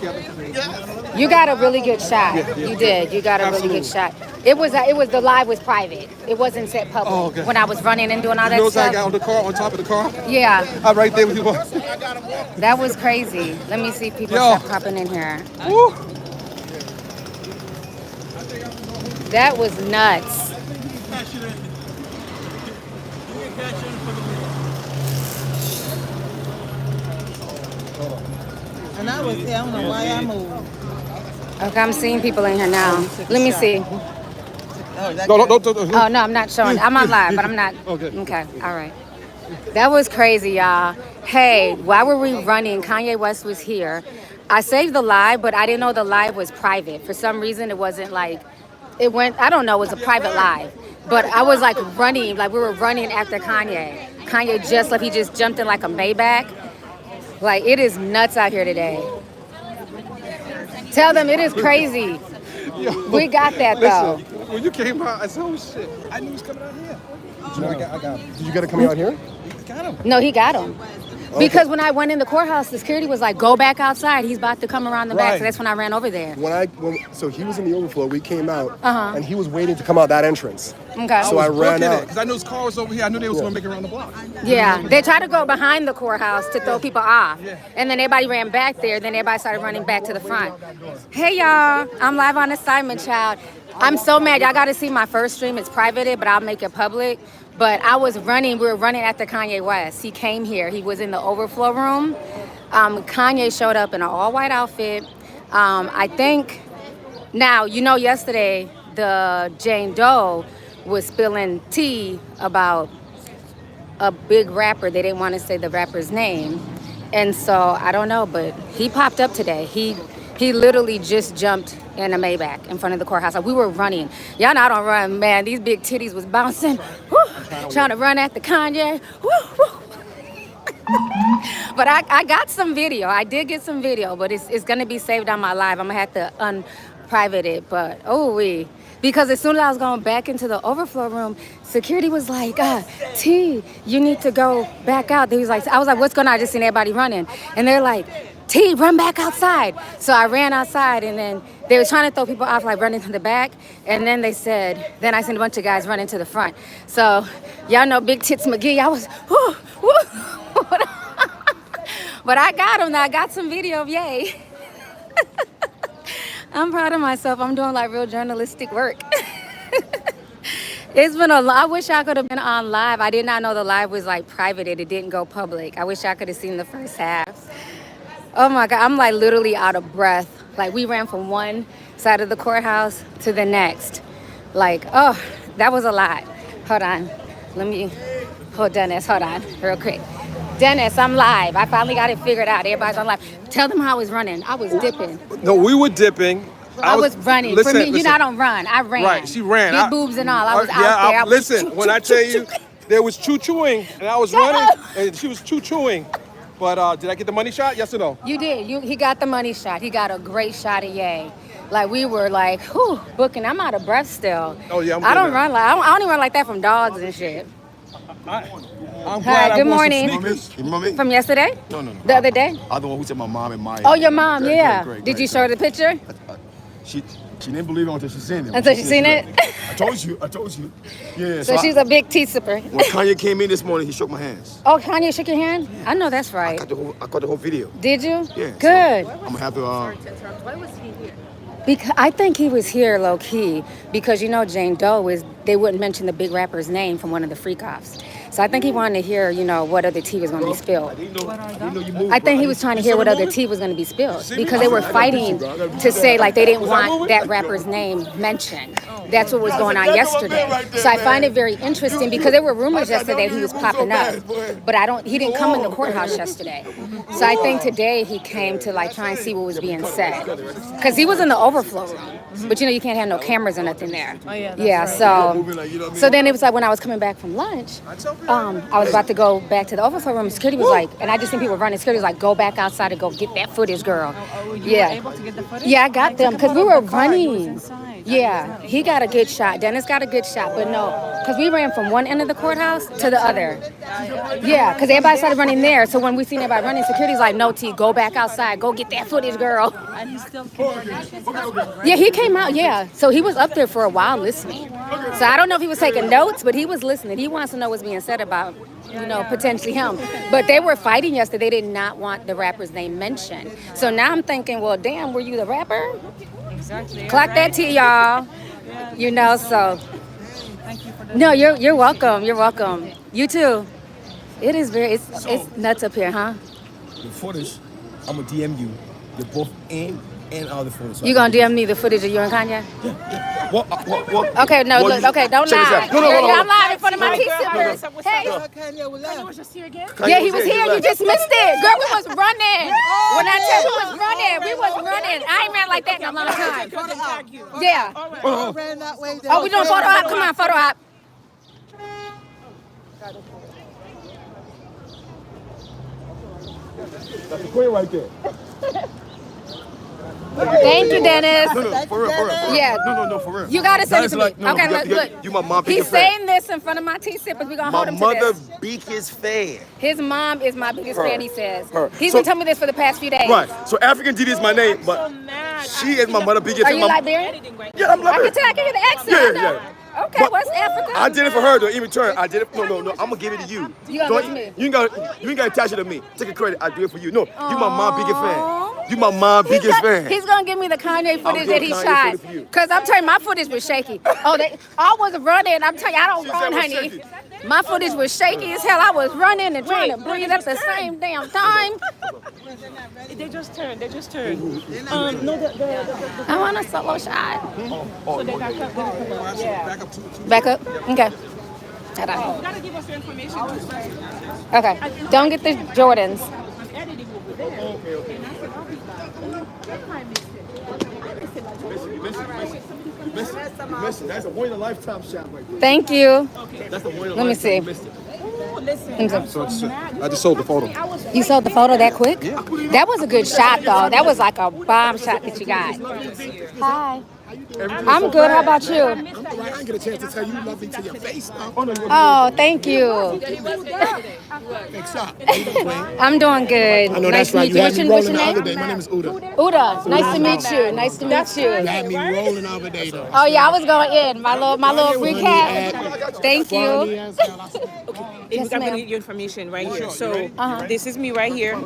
You got a really good shot. You did. You got a really good shot. It was the live was private. It wasn't set public. Oh, okay. When I was running and doing all that Notice stuff. I got on the car, on top of the car? Yeah. I'm right there with you. That was crazy. Let me see if people start popping in here. Woo. That was nuts. And I was here, I don't know why I moved. Okay, I'm seeing people in here now. Let me see. Don't. Oh, no, I'm not showing. I'm on live, but I'm not. Okay, all right. That was crazy, y'all. Hey, why were we running? Kanye West was here. I saved the live, but I didn't know the live was private. For some reason, it wasn't like, it went, I don't know, it was a private live. But I was like running, like we were running after Kanye. Kanye just left, he just jumped in like a Maybach. Like, it is nuts out here today. Tell them it is crazy. Yo, we got that though. Listen, when you came out, I said, oh shit, I knew he was coming out here. I got him. Did you get it coming out here? Got him. No, he got him. Okay. Because when I went in the courthouse, the security was like, go back outside. He's about to come around the back. So that's when I ran over there. So he was in the overflow. We came out, and he was waiting to come out that entrance. Okay. So I ran out. Because I knew his car was over here. I knew they was going to make it around the block. Yeah. They tried to go behind the courthouse to throw people off. And then everybody ran back there. Then everybody started running back to the front. Hey, y'all. I'm live on assignment, child. I'm so mad. Y'all got to see my first stream. It's privated, but I'll make it public. But I was running, we were running after Kanye West. He came here, he was in the overflow room. Kanye showed up in an all white outfit. I think, now, you know, yesterday, the Jane Doe was spilling tea about a big rapper. They didn't want to say the rapper's name. And so, I don't know, but he popped up today. He literally just jumped in a Maybach in front of the courthouse. Like, we were running. Y'all know I don't run, man. These big titties was bouncing. Woo, trying to run after Kanye. Woo, woo. But I got some video. I did get some video, but it's going to be saved on my live. I'm going to have to unprivate it. But, because as soon as I was going back into the overflow room, security was like, T, you need to go back out. I was like, what's going on? I just seen everybody running. And they're like, T, run back outside. So I ran outside, and then they were trying to throw people off, like running to the back. And then they said, then I seen a bunch of guys running to the front. So y'all know Big Tits McGee. I was, whoo, whoo. But I got him. I got some video. Yay. I'm proud of myself. I'm doing like real journalistic work. It's been I wish I could have been on live. I did not know the live was like private. It didn't go public. I wish I could have seen the first half. Oh my God, I'm like literally out of breath. Like, we ran from one side of the courthouse to the next. Like, oh, that was a lot. Hold on. Dennis, hold on, real quick. Dennis, I'm live. I finally got it figured out. Everybody's on live. Tell them how I was running. I was dipping. No, we were dipping. I was running. For me, you know, I don't run. I ran. Right, she ran. Big boobs and all. I was out there. Listen, when I tell you, there was choo-chooing, and I was running, and she was choo-chooing. But did I get the money shot? Yes or no? You did. He got the money shot. He got a great shot of Ye. Like, we were like, whew, booking. I'm out of breath still. Oh yeah, I don't run like I don't even run like that from dogs and shit. I'm glad Hi, good I wore morning. some sneakers. You remember me? From yesterday? No. The other day? I'm the one who said my mom and Maya. Oh, your mom, Great, yeah. great, Did you show her the picture? She didn't believe it until she seen it. Until she seen it? I told you. Yeah. So she's a big tea sipper. When Kanye came in this morning, he shook my hands. Oh, Kanye shook your hand? I know that's right. I caught the whole video. Did you? Yeah. Good. So I'm gonna have to. Why was he here? Because I think he was here low key because, you know, Jane Doe they wouldn't mention the big rapper's name from one of the freak offs. So I think he wanted to hear, you know, what other tea was going to be spilled. I think he was trying to hear what other tea was going to be spilled because they were fighting to say, like, they didn't want that rapper's name mentioned. That's what was going on yesterday. So I find it very interesting because there were rumors yesterday he was popping up, but he didn't come in the courthouse yesterday. So I think today he came to, like, try and see what was being said because he was in the overflow room. But, you know, you can't have no cameras or nothing there. Oh, yeah, yeah, right. So then it was like when I was coming back from lunch, I was about to go back to the overflow room. Security was like, and I just seen people running. Security was like, go back outside and go get that footage, girl. You were able to get the footage? Yeah, I got them because we were running. Yeah, he got a good shot. Dennis got a good shot, but no, because we ran from one end of the courthouse to the other. Yeah, because everybody started running there. So when we seen everybody running, security's like, no, T, go back outside. Go get that footage, girl. And he still came. Yeah, he came out, yeah. So he was up there for a while listening. So I don't know if he was taking notes, but he was listening. He wants to know what's being said about, potentially him. But they were fighting yesterday. They did not want the rapper's name mentioned. So now I'm thinking, well, damn, were you the rapper? Exactly. Clock that T, y'all. So. Thank you for that. No, you're welcome. You're welcome. You too. It is it's nuts up here, huh? The footage, I'm gonna DM you. You're both in and out of the footage. So You gonna DM me the footage of you and Kanye? What? Okay, no, look, okay, don't Check this lie. out. No, I'm lying in front of my tea sippers. Hey. Kanye was left. Yeah, he was here. You just missed it. Girl, we was running. When I tell you we was running. I ain't ran like that in a long time. Yeah. I ran that way. Oh, we doing photo op? Come on, photo op. That's the queen right there. Thank you, Dennis. No, for real. Yeah. No, for real. You gotta send it to me. Like, no, Okay, look. You my mom He's biggest fan. saying this in front of my tea sippers. We're gonna My hold him to mother this. biggest fan. His mom is my biggest fan, he says. Her. He's So- been telling me this for the past few days. Right. So African Diddy is my name, but she is my mother biggest Are fan. you Liberian? Yeah, I'm I Liberian. can tell. I can hear the accent. I know. Yeah. Okay, But what's Africa? I did it for her though. In return, I did it. No. I'm gonna give it to you. You gonna give it to me? You ain't got to attach it to me. Take a credit. I do it for you. No, you my mom biggest fan. You my mom biggest fan. He's gonna give me the Kanye footage that he Kanye shot. footage for you. Cause I'm telling you, my footage was shaky. I was running. I'm telling you, I don't She run, said it was honey. shaky. My footage was shaky as hell. I was running and trying to breathe at the same damn time. They just turned. No, I want a solo shot. so they got cut off. Yeah. Back up. Okay. Hold on. You gotta give us your information. Okay. Don't get the Jordans. Listen, that's a one in a lifetime shot right there. Thank you. That's a one in a Let me lifetime. see. You missed it. I just sold the photo. You sold the photo that quick? Yeah. That was a good shot, though. That was like a bomb shot that you got. Hi. I'm good. How about you? I didn't get a chance to tell you lovely to your face. Oh, thank you. Thanks up. I'm doing good. I know Nice that's to right. meet You you. had me What's rolling your the other name? day. My name is Uda. Uda. Nice to meet you. Nice to meet You you. had me rolling the other day, though. Oh yeah, I was going in. My little recap. Thank you. I'm gonna get your information right here. So this is me right here.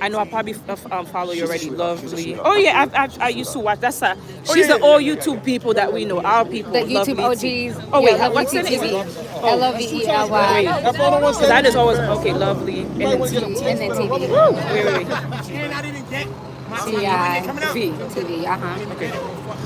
I know I probably follow you already. Lovely. Oh yeah, I used to watch. She's the all YouTube people that we know. Our people. The YouTube Lovely. OGs. Oh wait, Yeah, what's the Lovely name? TV. Lovely. Because I just always lovely and then TV. And then TV. Wait. TV. TV. Okay.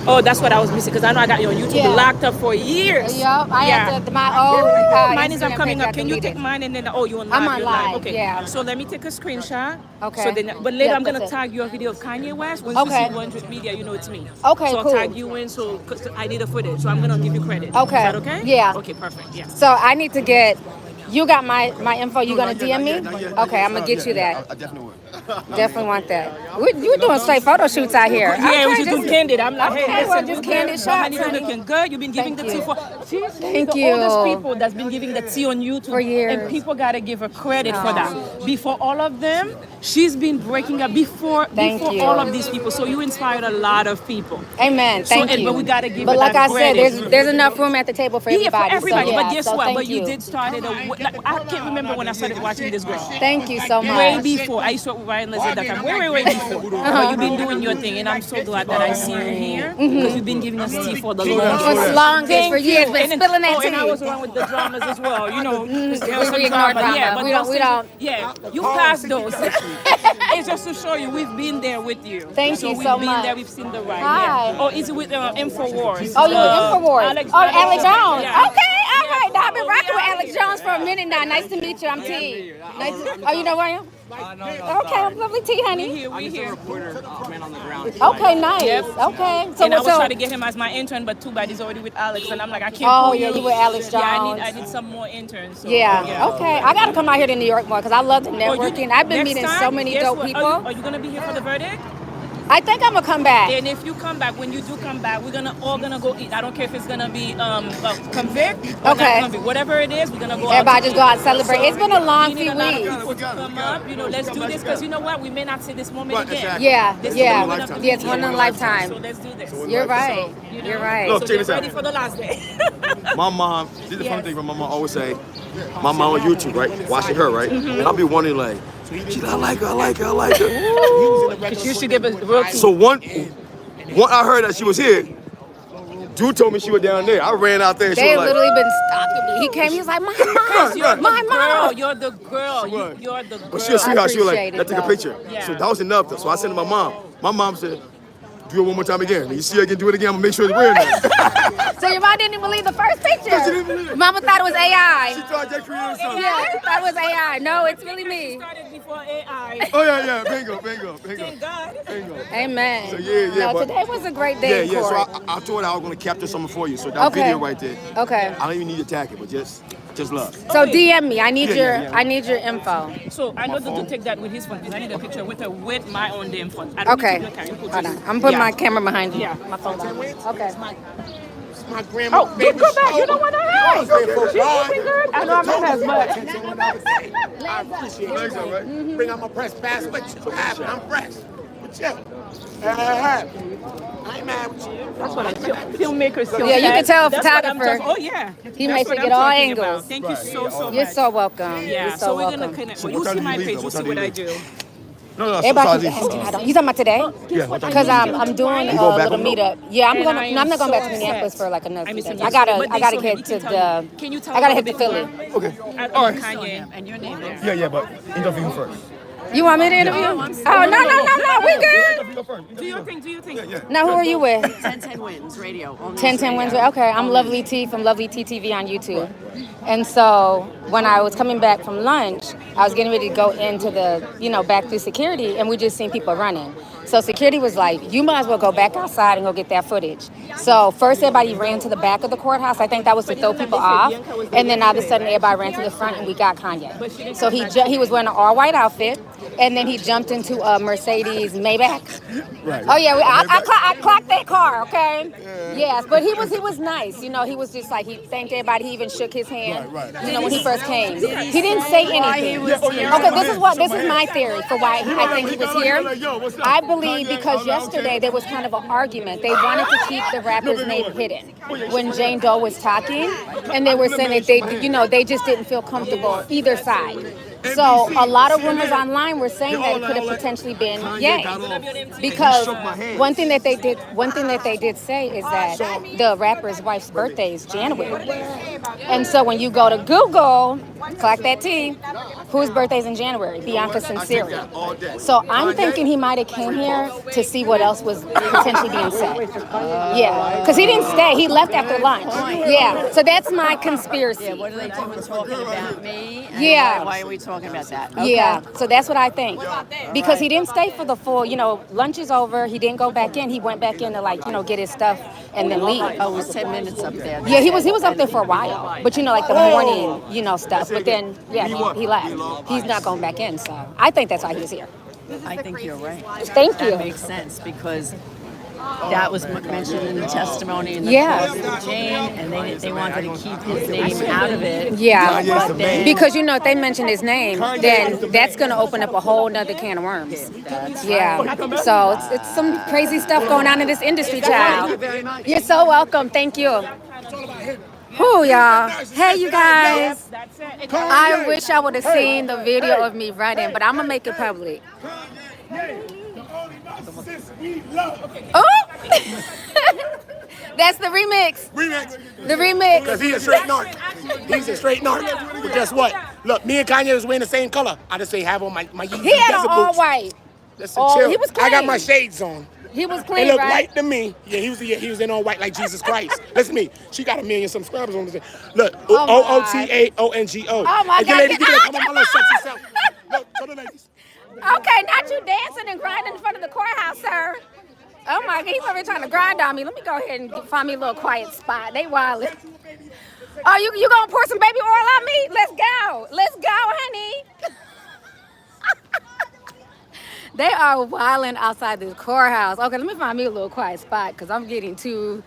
Oh, that's what I was missing because I know I got you on YouTube Yeah. locked up for years. Yup. I had to, my old. Mine is Instagram coming page up. Can you take mine and then you on live? I'm on You're live, Okay. yeah. So let me take a screenshot. Okay. So then, but later Yeah, I'm gonna that's it. tag your video of Kanye West. Once Okay. you see 100 media, you know it's me. Okay, So I'll cool. tag you in. So cause I need a footage. So I'm gonna give you credit. Okay. Is that okay? Yeah. Okay. Perfect. Yeah. So I need to get. You got my info. You gonna DM me? Not yet. Okay, I'm gonna get you that. I definitely would. Definitely want that. You doing straight photo shoots out here? Yeah, we Okay, just do candid. I'm like, okay, hey, well, listen, just we're candid good. shots, Honey, you're honey. looking good. You've been giving Thank the tea you. for. She's Thank the you. oldest people that's been giving the tea on YouTube For years. and people gotta give her credit for that. Before all of them, she's been breaking up before Thank you. all of these people. So you inspired a lot of people. Amen. Thank you. But we gotta give But her like that I said, credit. there's enough room at the table for everybody. Yeah, for everybody. So, yeah, But guess so what? thank But you did start it. I can't remember when I started watching this girl. Thank you so much. Way before. I used to work with Ryan Leslie.com. Way before. But you've been doing your thing, and I'm so glad that I see you here because you've been giving us tea for the longest. For longest, for years, been spilling that tea. And I was around with the dramas as well. You know, there was some We ignore drama. Yeah, but We don't- those we things- don't. Yeah, you passed those. It's just to show you we've been there with you. Thank you so We've been much. there. We've seen the ride. Hi. Yeah. Oh, is it with Infowars? Oh, you with Infowars? Alex Jones. Yeah. Okay, all right. Now, I've been Oh, rocking yeah. with Alex Jones for a minute now. Nice to meet you. I'm T. Nice to, you know where I am? Okay, I'm lovely T, honey. We here. Okay, nice. Yep. Okay. So, And I was so trying to get him as my intern, but too bad he's already with Alex, and I'm like, I can't. Oh, pull yeah, you with Alex Yeah, Jones. I need some more interns. So, yeah, okay. I got to come out here to New York more because I love the Oh, networking. I've been next meeting time, so many guess dope what? people. Are you gonna be here for the verdict? I think I'm gonna come back. And if you come back, when you do come back, we're all gonna go eat. I don't care if it's gonna be convict or Okay. not convict. Whatever it is, we're gonna go out. Everybody to just eat. go out and celebrate. It's been a long We need few a lot of weeks. people to come up. You know, let's do this because you know what? We may not see this moment Right, again. exactly. Yeah, This is yeah. one of the Yeah, it's one in a So lifetime. let's do this. You're right. You're right. Look, So check get this out. ready for the last day. My mom, this is the funny thing, my mom always say, my mom on YouTube, right? Watching her, right? And I'll be wondering like, "Gee, I like her. But you should give a real So one I heard that she was here, dude told me she was down there. I ran out there and she They was literally like, been stalking me. He came, he was like, my You're mom, my the girl. mom. You're the girl. You're the girl. but she'll see how she was like, appreciate it, let's take a though. picture. Yeah. So that was enough though. So I said to my mom. My mom said, do it one more time again. When you see her again, do it again. I'm gonna make sure it's real now. So your mom didn't even believe the first picture. No, she didn't believe it. Mama thought it was AI. She thought I created something. Yeah, she thought it was AI. No, it's really me. Started before AI. Oh yeah, bingo. Thank God. Amen. So, yeah, No, but- today was a great day in So court. I told her I was gonna capture something for you. So that Okay. video right there. Okay. I don't even need to tag it, but just love. So DM me. I need Yeah. I need your info. So I know that to take that with his phone because I need a picture with her with my own damn phone. I don't Okay. need to do a camera. Hold on. I'm putting Yeah. my camera behind you. Yeah. My phone. Okay. My grandma. Oh, you go back. You know what I have? She's looking good. I know I'm a mess, but I appreciate you. Bring out my press pass with you. What happened? I'm fresh. With you. I ain't mad with you. that's what I filmmakers still Yeah, you have. can tell a That's what I'm photographer. talking- Oh yeah. He That's makes what it I'm get all talking angles. about. Thank you so You're much. so welcome. Yeah, You're so so we're gonna welcome. connect. So Well, what you see time my do you leave, page, though? you What see time what do you I leave? do. No, Everybody, sometimes you talking about today? Yeah, what time Because do you leave? I'm doing You a go back little on the- meetup. Yeah, I'm And gonna. I No, I'm not am going back to so Minneapolis upset. for like another I few miss days. him I gotta yesterday, but get they to saw him. the. Can you tell I gotta a hit the little Philly. bit Okay. more? Kanye. And your name is? Yeah, but interview first. You want me to interview? Oh no, we good. Do your thing. Do your thing. Now who are you with? 1010 Wins Radio. 1010 Wednesday. Okay, I'm Lovelyti from Lovelyti TV on YouTube. And so when I was coming back from lunch, I was getting ready to go into the, back through security, and we just seen people running. So security was like, you might as well go back outside and go get that footage. So first everybody ran to the back of the courthouse. I think that was to throw people off. And then all of a sudden everybody ran to the front and we got Kanye. So he was wearing an all-white outfit, and then he jumped into a Mercedes Maybach. Right. Oh yeah, I clocked that car. Okay. Yes, but he was nice. He was just like, he thanked everybody. He even shook his hand. Right. When he first came, he didn't say anything. Okay, this is my theory for why I think he was here. I believe because yesterday there was kind of an argument. They wanted to keep the rapper's name hidden when Jane Doe was talking, and they were saying that they just didn't feel comfortable either side. So a lot of rumors online were saying that it could have potentially been Ye, because one thing that they did say is that the rapper's wife's birthday is January, and so when you go to Google, click that T, whose birthday's in January? Bianca Sinceri. So I'm thinking he might have came here to see what else was potentially being said. Yeah, because he didn't stay. He left after lunch. Yeah, so that's my conspiracy. Yeah, what are they doing talking about me? And Yeah. Why are we talking about that? Okay. Yeah, so that's what I think. Because he didn't stay for the full, lunch is over. He didn't go back in. He went back in to get his stuff and then leave. Oh, it was 10 minutes up there. Yeah, he was up there for a while. But like the morning, stuff. But then, yeah, he left. He's not going back in. So I think that's why he was here. I think you're right. Thank you. That makes sense because that was mentioned in the testimony in the Yeah. court with Jane, and they wanted to keep his name out of it. Yeah, But then- because if they mention his name, then that's going to open up a whole nother can of worms. Yeah, so it's some crazy stuff going on in this industry, child. You're so welcome. Thank you. Who y'all? Hey, you guys. I wish I would have seen the video of me running, but I'm gonna make it public. Oh, that's the remix. The remix. Because he's a straight narc. He's a straight narc. But guess what? Look, me and Kanye was wearing the same color. I just say have on my Yeezy He had desert on all boots. white. Listen, Oh, chill. he was I got clean. my shades on. He was They clean, look right? white to me. Yeah, he was in all white like Jesus Christ. Listen to me. She got 1 million subscribers on this. Look, Oh, my OOTAONGO. Oh, my And God. ladies, give me come on, my little sexy self. Look, show the ladies. Okay, not you dancing and grinding in front of the courthouse, sir. Oh my God, he's over here trying to grind on me. Let me go ahead and find me a little quiet spot. They wildin'. Oh, you gonna pour some baby oil on me? Let's go, honey. They are wilding outside this courthouse. Okay, let me find me a little quiet spot because I'm getting too.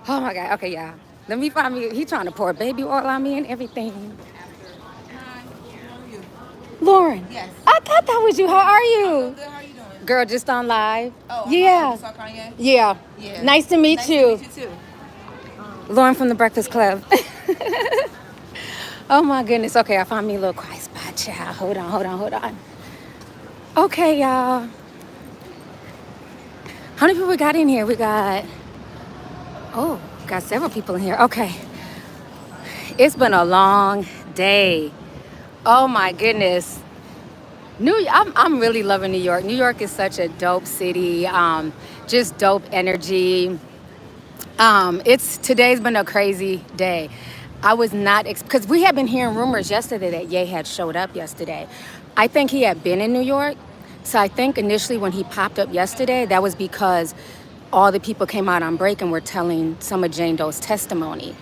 Oh my God. Okay, y'all. Let me find me. He trying to pour baby oil on me and everything. Lauren. Yes. I thought that was you. How are you? Good. How are you doing? Girl, just on live. Oh, yeah. You saw Kanye? Yeah. Yeah. Nice to meet you. Nice to meet you too. Lauren from the Breakfast Club. Oh my goodness. Okay, I found me a little quiet spot, child. Hold on. Okay, y'all. How many people we got in here? We got several people in here. Okay. It's been a long day. Oh my goodness. I'm really loving New York. New York is such a dope city. Just dope energy. Today's been a crazy day. I was not, because we had been hearing rumors yesterday that Ye had showed up yesterday. I think he had been in New York. So I think initially when he popped up yesterday, that was because all the people came out on break and were telling some of Jane Doe's testimony.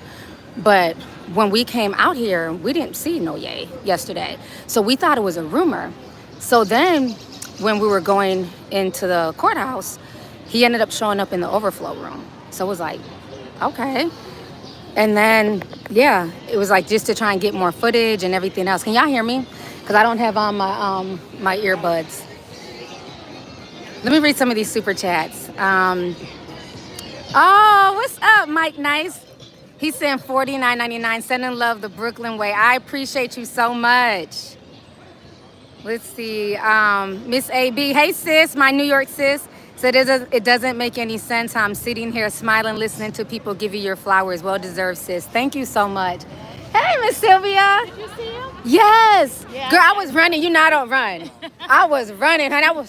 But when we came out here, we didn't see no Ye yesterday. So we thought it was a rumor. So then when we were going into the courthouse, he ended up showing up in the overflow room. So it was like, okay. And then, yeah, it was like just to try and get more footage and everything else. Can y'all hear me? Because I don't have on my earbuds. Let me read some of these super chats. What's up, Mike Nice? He sent $49.99. Sending love the Brooklyn way. I appreciate you so much. Let's see. Miss AB. Hey, sis, my New York sis. Said it doesn't make any sense how I'm sitting here smiling, listening to people give you your flowers. Well deserved, sis. Thank you so much. Hey, Miss Sylvia. Did you see him? Yes. Yeah, girl, I was running. You know I don't run. I was running, honey.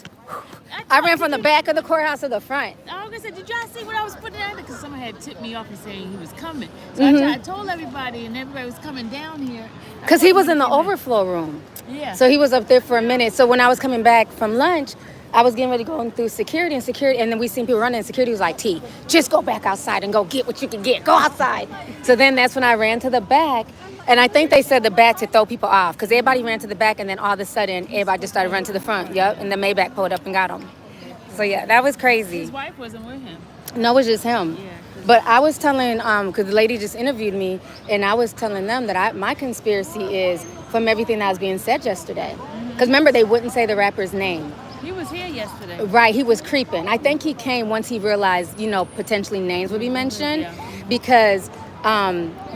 I ran from the back of the courthouse to the front. I was gonna say, did y'all see what I was putting out there? Because someone had tipped me off and saying he was coming. So Mm-hmm. I told everybody, and everybody was coming down here. Because he was in the overflow room. Yeah. So he was up there for a minute. So when I was coming back from lunch, I was getting ready to go through security, and then we seen people running, and security was like, T, just go back outside and go get what you can get. Go outside. So then that's when I ran to the back. And I think they said the back to throw people off because everybody ran to the back, and then all of a sudden, everybody just started running to the front. Yep. And the Maybach pulled up and got him. So yeah, that was crazy. His wife wasn't with him. No, it was just him. Yeah. But I was telling, because the lady just interviewed me, and I was telling them that my conspiracy is from everything that was being said yesterday. Because remember, they wouldn't say the rapper's name. He was here yesterday. Right, he was creeping. I think he came once he realized, potentially names would be mentioned. Yeah. Because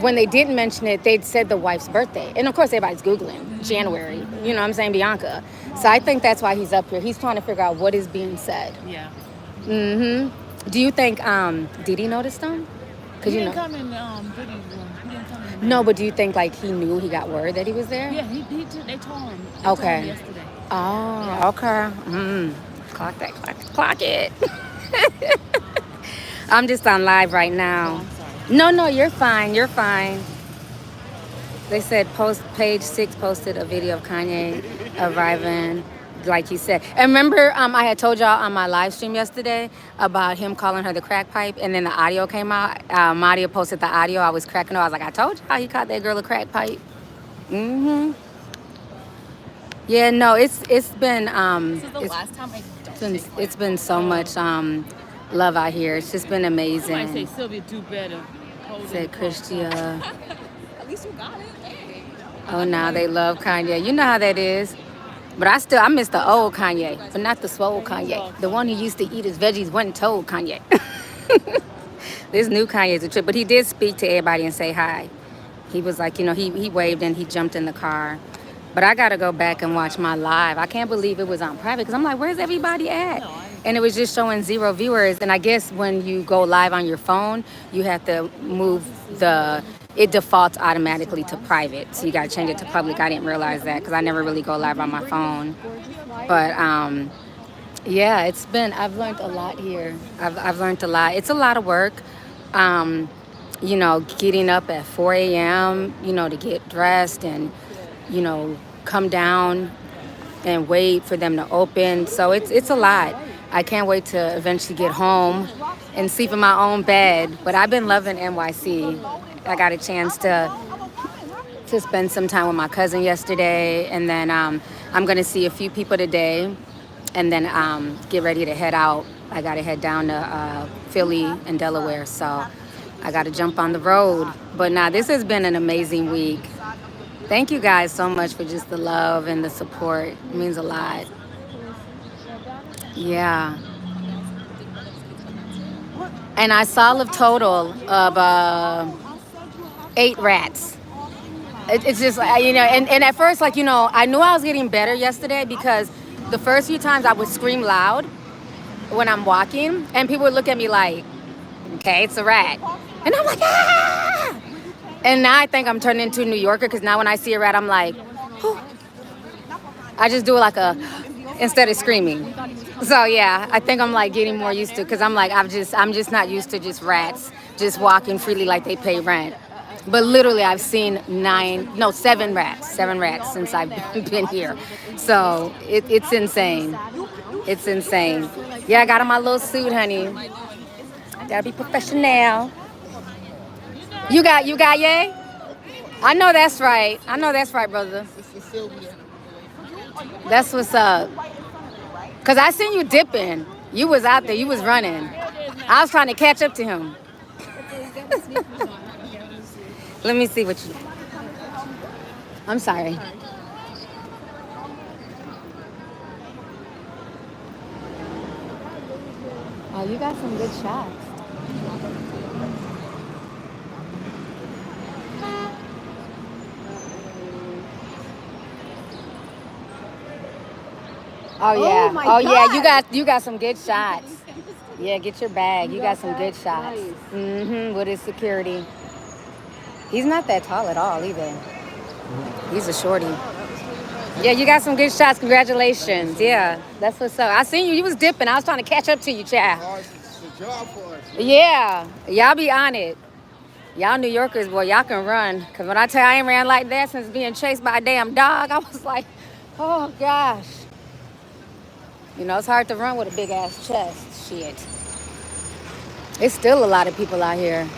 when they didn't mention it, they'd said the wife's birthday. And of course, everybody's Googling January. You know what I'm saying? Bianca. So I think that's why he's up here. He's trying to figure out what is being said. Yeah. Mm-hmm. Do you think Diddy noticed him? He didn't come in Diddy's room. He didn't come in. No, but do you think he knew, he got word that he was there? Yeah, they told him. They Okay. told him yesterday. Oh, Yeah. okay. Clock that, clock it. I'm just on live right now. Oh, I'm sorry. No, you're fine. They said page 6 posted a video of Kanye arriving, like you said. And remember, I had told y'all on my live stream yesterday about him calling her the crack pipe, and then the audio came out. Madia posted the audio. I was cracking up. I was like, I told y'all he called that girl a crack pipe. Mm-hmm. Yeah, no, it's been This is the last time I don't it's been so much love out here. It's just been Somebody amazing. say Sylvia do better. Said Christia. At least you got it. Hey. Oh, now they love Kanye. You know how that is. But I miss the old Kanye, but not the swole Kanye. The one who used to eat his veggies wasn't told Kanye. This new Kanye is a trip. But he did speak to everybody and say hi. He was like, he waved and he jumped in the car. But I got to go back and watch my live. I can't believe it was on private because I'm like, where's everybody at? And it was just showing 0 viewers. And I guess when you go live on your phone, you have to move it defaults automatically to private. So you got to change it to public. I didn't realize that because I never really go live on my phone. But yeah, I've learned a lot here. I've learned a lot. It's a lot of work. Getting up at 4 a.m., to get dressed and, come down and wait for them to open. So it's a lot. I can't wait to eventually get home and sleep in my own bed. But I've been loving NYC. I got a chance to spend some time with my cousin yesterday. And then I'm going to see a few people today. and then get ready to head out. I got to head down to Philly and Delaware, so I got to jump on the road. But nah, this has been an amazing week. Thank you guys so much for just the love and the support. It means a lot. Yeah. And I saw a total of 8 rats. It's just, you know, and at first, like, you know, I knew I was getting better yesterday because the first few times I would scream loud when I'm walking, and people would look at me like, okay, it's a rat. And I'm like, ah! And now I think I'm turning into a New Yorker because now when I see a rat, I'm like, whew. I just do it like instead of screaming. So yeah, I think I'm like getting more used to, because I'm like, I'm just not used to just rats just walking freely like they pay rent. But literally, I've seen 7 rats since I've been here. So it's insane. It's insane. Yeah, I got on my little suit, honey. Gotta be professional. You got yay? I know that's right. I know that's right, brother. That's what's up. Cause I seen you dipping. You was out there. You was running. I was trying to catch up to him. Let me see what you... I'm sorry. Oh, you got some good shots. Oh yeah. Oh yeah, you got some good shots. Yeah, get your bag. You got some good shots. With his security. He's not that tall at all either. He's a shorty. Yeah, you got some good shots. Congratulations. Yeah, that's what's up. I seen you. You was dipping. I was trying to catch up to you, child. Yeah, y'all be on it. Y'all New Yorkers, boy, y'all can run. Because when I tell you I ain't ran like that since being chased by a damn dog, I was like, oh, gosh. You know, it's hard to run with a big-ass chest. Shit. It's still a lot of people out here.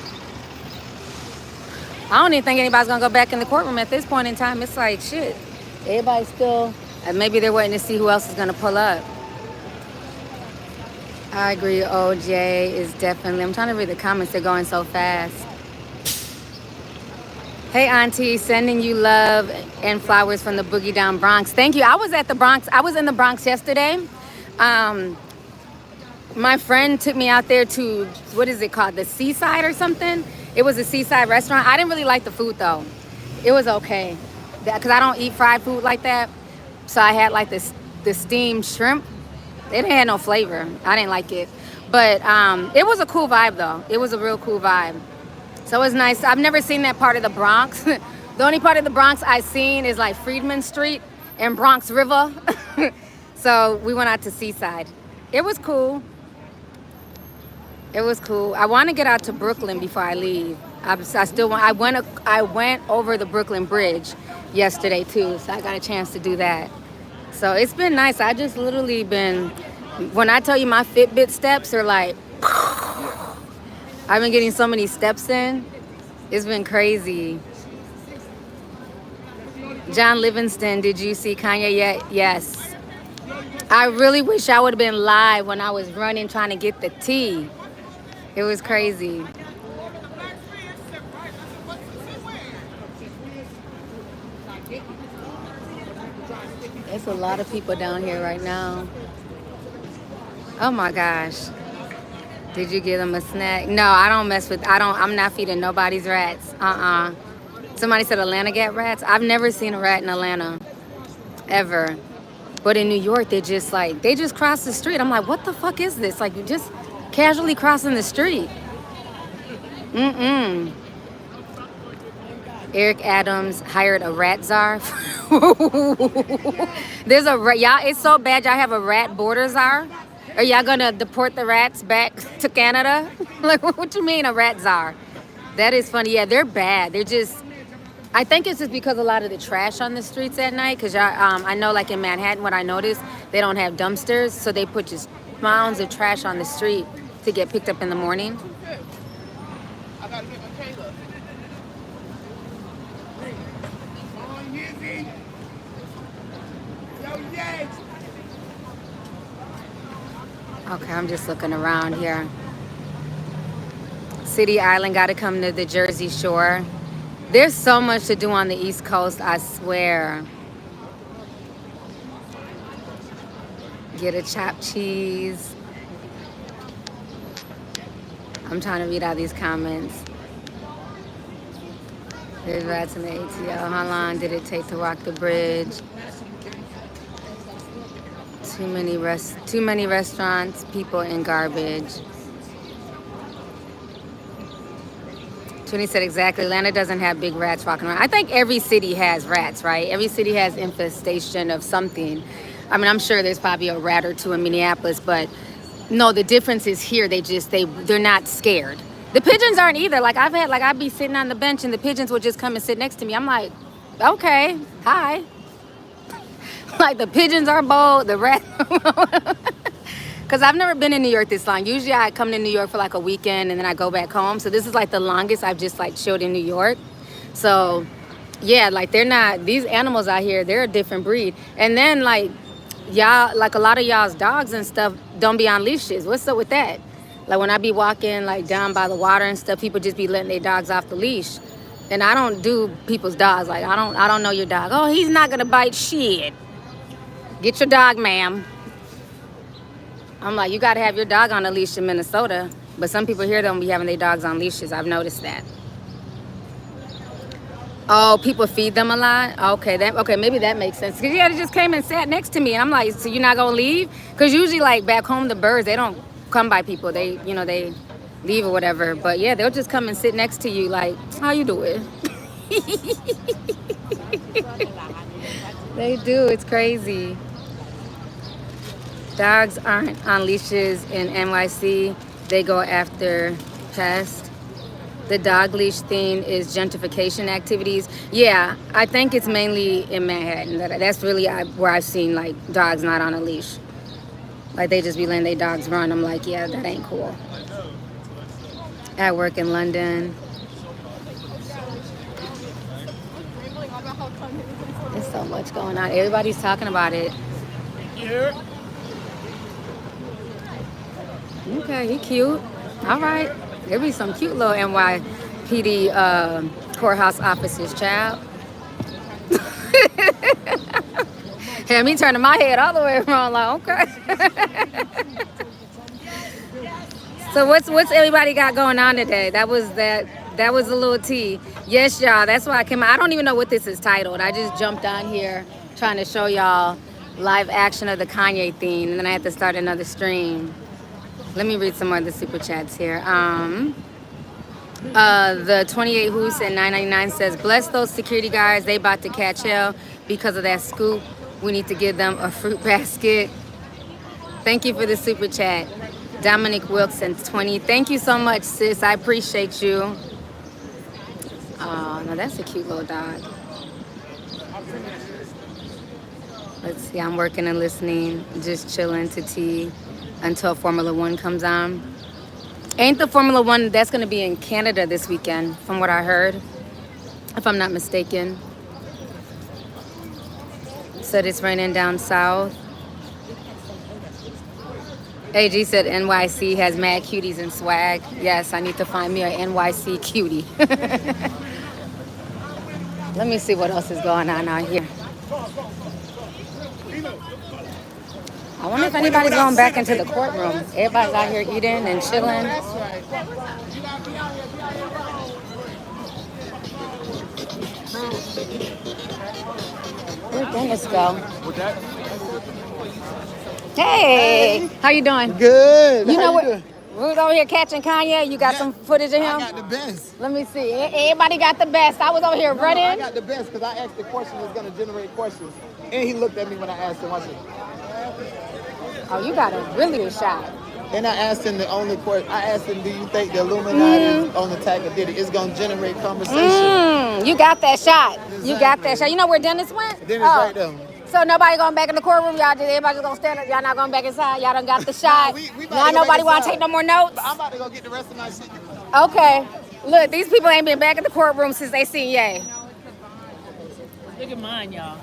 I don't even think anybody's going to go back in the courtroom at this point in time. It's like, shit. Everybody's still... And maybe they're waiting to see who else is going to pull up. I agree. OJ is definitely... I'm trying to read the comments. They're going so fast. Hey, Auntie. Sending you love and flowers from the Boogie Down Bronx. Thank you. I was at the Bronx. I was in the Bronx yesterday. My friend took me out there to... What is it called? The Seaside or something? It was a seaside restaurant. I didn't really like the food, though. It was okay. Because I don't eat fried food like that. So I had, like, the steamed shrimp. It didn't have no flavor. I didn't like it. But it was a cool vibe, though. It was a real cool vibe. So it was nice. I've never seen that part of the Bronx. The only part of the Bronx I've seen is, like, Freedman Street and Bronx River. So we went out to Seaside. It was cool. It was cool. I want to get out to Brooklyn before I leave. I went over the Brooklyn Bridge yesterday too, so I got a chance to do that. So it's been nice. I just literally been, when I tell you my Fitbit steps are like, I've been getting so many steps in. It's been crazy. John Livingston, did you see Kanye yet? Yes. I really wish I would have been live when I was running trying to get the tea. It was crazy. There's a lot of people down here right now. Oh my gosh. Did you give them a snack? No, I don't mess with, I'm not feeding nobody's rats. Somebody said Atlanta get rats. I've never seen a rat in Atlanta, ever. But in New York, they just cross the street. I'm like, what the fuck is this? Like, you just casually crossing the street. Eric Adams hired a rat czar. There's a rat. Y'all, it's so bad y'all have a rat border czar? Are y'all gonna deport the rats back to Canada? Like, what you mean a rat czar? That is funny. Yeah, they're bad. They're just, I think it's just because a lot of the trash on the streets at night. Because I know, like in Manhattan, what I noticed, they don't have dumpsters. So they put just mounds of trash on the street to get picked up in the morning. I gotta get my Kayla. Yo, yes. Okay, I'm just looking around here. City Island, got to come to the Jersey Shore. There's so much to do on the East Coast, I swear. Get a chopped cheese. I'm trying to read out these comments. There's rats in the ATL. How long did it take to walk the bridge? Too many restaurants, people, and garbage. 20 said exactly. Atlanta doesn't have big rats walking around. I think every city has rats, right? Every city has infestation of something. I mean, I'm sure there's probably a rat or two in Minneapolis, but no, the difference is here. They're not scared. The pigeons aren't either. I'd be sitting on the bench and the pigeons would just come and sit next to me. I'm like, okay, hi. Like the pigeons are bold, the rat. Because I've never been in New York this long. Usually I come to New York for like a weekend and then I go back home. So this is like the longest I've just like chilled in New York. So yeah, like these animals out here, they're a different breed. And then like y'all, like a lot of y'all's dogs and stuff don't be on leashes. What's up with that? Like when I be walking like down by the water and stuff, people just be letting their dogs off the leash. And I don't do people's dogs. Like I don't know your dog. Oh, he's not gonna bite shit. Get your dog, ma'am. I'm like, you gotta have your dog on a leash in Minnesota. But some people here don't be having their dogs on leashes. I've noticed that. Oh, people feed them a lot? Okay, maybe that makes sense. Because yeah, they just came and sat next to me. And I'm like, so you're not gonna leave? Because usually like back home, the birds, they don't come by people. They leave or whatever. But yeah, they'll just come and sit next to you like, how you doing? They do, it's crazy. Dogs aren't on leashes in NYC. They go after pests. The dog leash thing is gentrification activities. Yeah, I think it's mainly in Manhattan. That's really where I've seen like dogs not on a leash. Like they just be letting their dogs run. I'm like, yeah, that ain't cool. At work in London. There's so much going on. Everybody's talking about it. Yeah. Okay, he cute. All right. There be some cute little NYPD courthouse officers, child. Had me turning my head all the way around like, okay. So what's everybody got going on today? That was a little tea. Yes, y'all, that's why I came out. I don't even know what this is titled. I just jumped on here trying to show y'all live action of the Kanye theme, and then I had to start another stream. Let me read some more of the super chats here. The 28 who said 999 says, bless those security guards. They about to catch hell because of that scoop. We need to give them a fruit basket. Thank you for the super chat. Dominic Wilson 20. Thank you so much, sis. I appreciate you. Oh, no, that's a cute little dog. Let's see. I'm working and listening, just chilling to tea until Formula One comes on. Ain't the Formula One, that's going to be in Canada this weekend, from what I heard, if I'm not mistaken. Said it's raining down south. AG said NYC has mad cuties and swag. Yes, I need to find me an NYC cutie. Let me see what else is going on out here. I wonder if anybody's going back into the courtroom. Everybody's out here eating and chilling. Where'd Dennis go? Hey, how you doing? Good. You know what? We're over here catching Kanye. You got some footage of him? I got the best. Let me see. Everybody got the best. I was over here running. I got the best because I asked the question that's going to generate questions. And he looked at me when I asked him. I said, oh, you got a really good shot. and I asked him the only question. I asked him, do you think the Illuminati is on the attack of Diddy? It's going to generate conversation. You got that shot. Exactly. You got that shot. You know where Dennis went? Dennis right there. So nobody going back in the courtroom? Y'all just, everybody just going to stand up? Y'all not going back inside? Y'all done got the shot? Now nobody want to take no more notes? I'm about to go get the rest of my shit. Okay. Look, these people ain't been back in the courtroom since they seen Ye. Look at mine, y'all.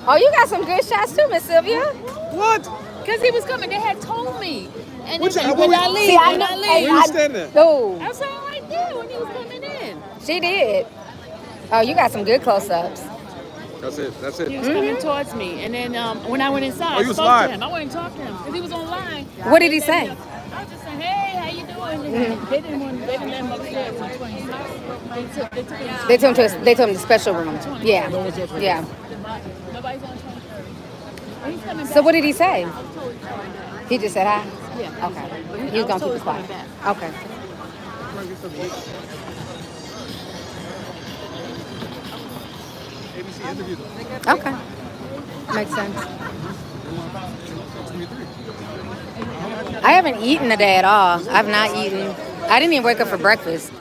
Oh, you got some good shots too, Miss Sylvia. What? Because he was coming. They had told me. And What then you- when what I we- leave, See, I when know. I Where leave. you standing at? Ooh, I saw him right there when he was coming in. she did. Oh, you got some good close-ups. That's it. That's He it. was coming towards me, and then when I went inside, Oh, I you was spoke live. to him. I went and talked to him because he was online. What did he say? I was just saying, "Hey, how you doing?" And they didn't let him upstairs on 26. They took him. They took him to the special room. Yeah, yeah. Nobody's on 23rd. And he's coming back. So what did he say? I was totally fine. He just said hi. Yeah. Okay. He was gonna keep it quiet. Okay. ABC interview. Okay. Makes sense. I haven't eaten today at all. I've not eaten. I didn't even wake up for breakfast.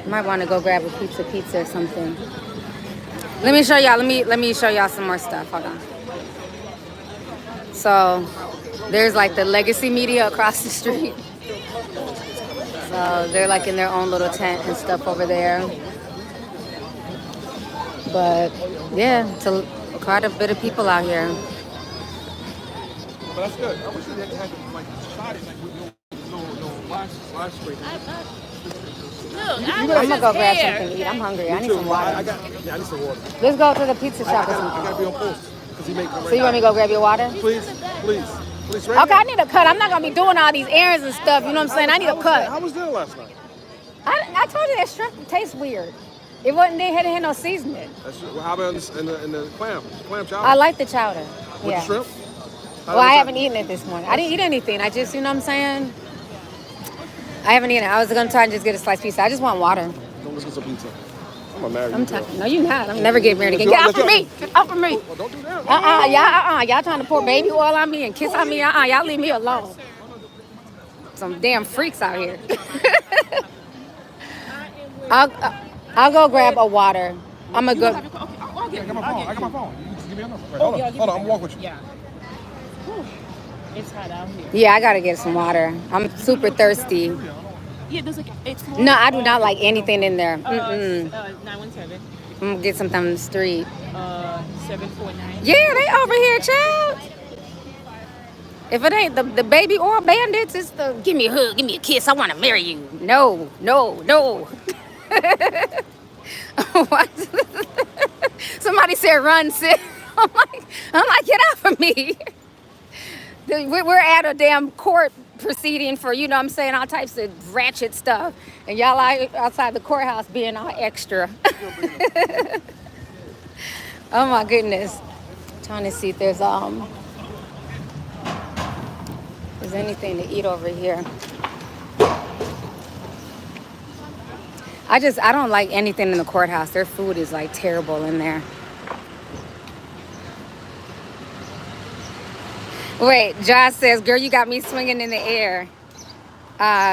Might want to go grab a pizza or something. Let me show y'all. Let me show y'all some more stuff. Hold on. So there's like the legacy media across the street. So they're like in their own little tent and stuff over there. But yeah, it's quite a bit of people out here. But that's good. I wish they had like shot it like with no flash spray. I'm gonna go grab something to eat. I'm hungry. I need some water. I need some water. Let's go to the pizza shop or I something. gotta be on post because he may come right So you want me to go grab your water? Please, right Okay, I need a cut. I'm not gonna be doing all these errands and stuff. You know what I'm saying? I need a cut. How was dinner last night? I told you that shrimp tastes weird. It wasn't. They hadn't had no seasoning. How about in the clam chowder? I like the chowder. With Yeah. the shrimp? Well, I haven't eaten it this morning. I didn't eat anything. I just, you know what I'm saying? I haven't eaten it. I was gonna try and just get a sliced pizza. I just want water. Don't let's get some pizza. I'm gonna marry you. I'm talking. No, you not. I'm never getting married again. Get off of me. Get off of me. Oh, don't do that. Y'all trying to pour baby oil on me and kiss on me. Y'all leave me alone. Some damn freaks out here. I'll go grab a water. I'm gonna go. I got my phone. You just give me a number. Hold on. I'm walking with you. Yeah. It's hot out here. Yeah, I gotta get some water. I'm super thirsty. Yeah, there's like it's. No, I do not like anything in there. 917. I'm gonna get something on the street. 749. Yeah, they over here, child. If it ain't the baby oil bandits, it's the give me a hug, give me a kiss, I want to marry you. No. What? Somebody said run, sis. I'm like, get off of me. We're at a damn court proceeding for, you know what I'm saying, all types of ratchet stuff. And y'all outside the courthouse being all extra. Oh my goodness. Trying to see if there's anything to eat over here. I don't like anything in the courthouse. Their food is like terrible in there. Wait, Josh says, girl, you got me swinging in the air.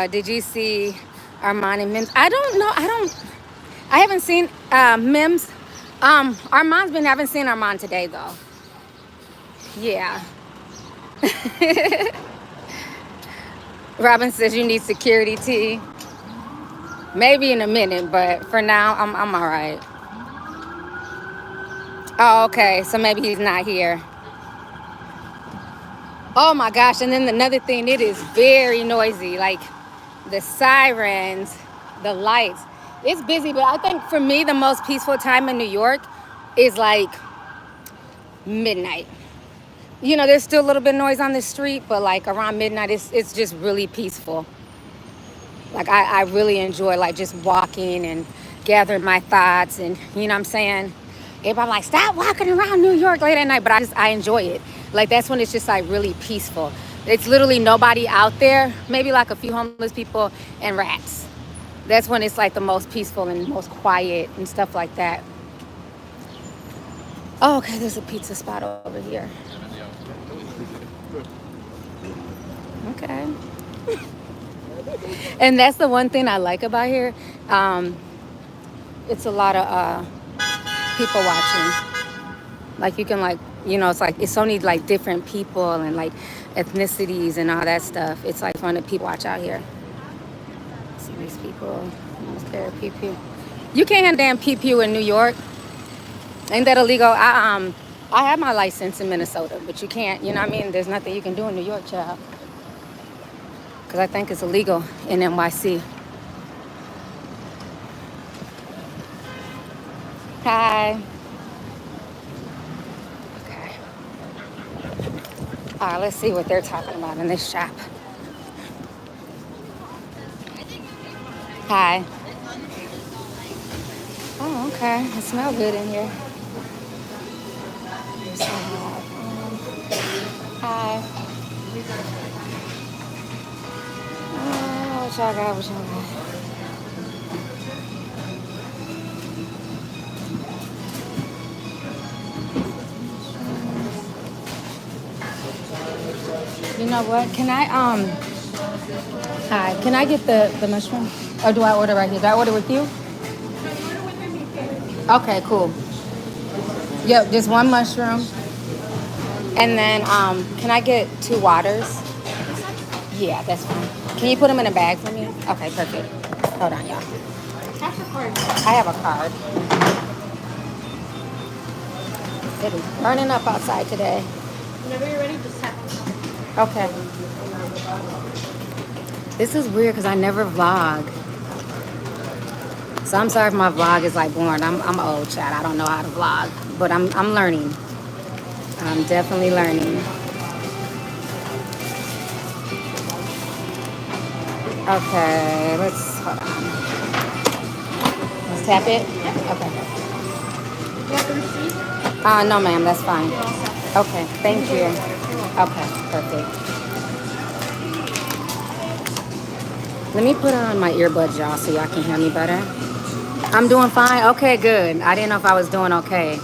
Did you see Armand and Mims? I don't know. I haven't seen Mims. Armand's been, haven't seen Armand today though. Yeah. Robin says you need security tea. Maybe in a minute, but for now, I'm all right. Oh, okay. So maybe he's not here. Oh my gosh. And then another thing, it is very noisy. Like the sirens, the lights. It's busy, but I think for me, the most peaceful time in New York is like midnight. You know, there's still a little bit of noise on the street, but like around midnight, it's just really peaceful. Like I really enjoy like just walking and gathering my thoughts, and you know what I'm saying? Everybody like, stop walking around New York late at night, but I enjoy it. Like that's when it's just like really peaceful. It's literally nobody out there, maybe like a few homeless people and rats. That's when it's like the most peaceful and most quiet and stuff like that. Oh, okay, there's a pizza spot over here. Okay. And that's the one thing I like about here. It's a lot of people watching. Like you can like, you know, it's like it's only like different people and like ethnicities and all that stuff. It's like fun to people watch out here. See these people. Almost there, pew pew. You can't have damn pew pew in New York. Ain't that illegal? I have my license in Minnesota, but you can't, you know what I mean? There's nothing you can do in New York, child. Because I think it's illegal in NYC. Hi. Okay. All right, let's see what they're talking about in this shop. Hi. Oh, okay. It smells good in here. Hi. Oh, what y'all got? What y'all got? You know what? Can I hi, can I get the mushroom? Or do I order right here? Do I order with you? Okay, cool. Yep, just one mushroom. And then can I get 2 waters? Yeah, that's fine. Can you put them in a bag for me? Okay, perfect. Hold on, y'all. I have a card. It is burning up outside today. Whenever you're ready, just tap. Okay. This is weird because I never vlog. So I'm sorry if my vlog is like boring. I'm old, chat. I don't know how to vlog, but I'm learning. I'm definitely learning. Okay, let's hold on. Let's tap it. Okay. You have the receipt? No, ma'am, that's fine. Okay, thank you. Okay, perfect. Let me put on my earbuds, y'all, so y'all can hear me better. I'm doing fine. Okay, good. I didn't know if I was doing okay.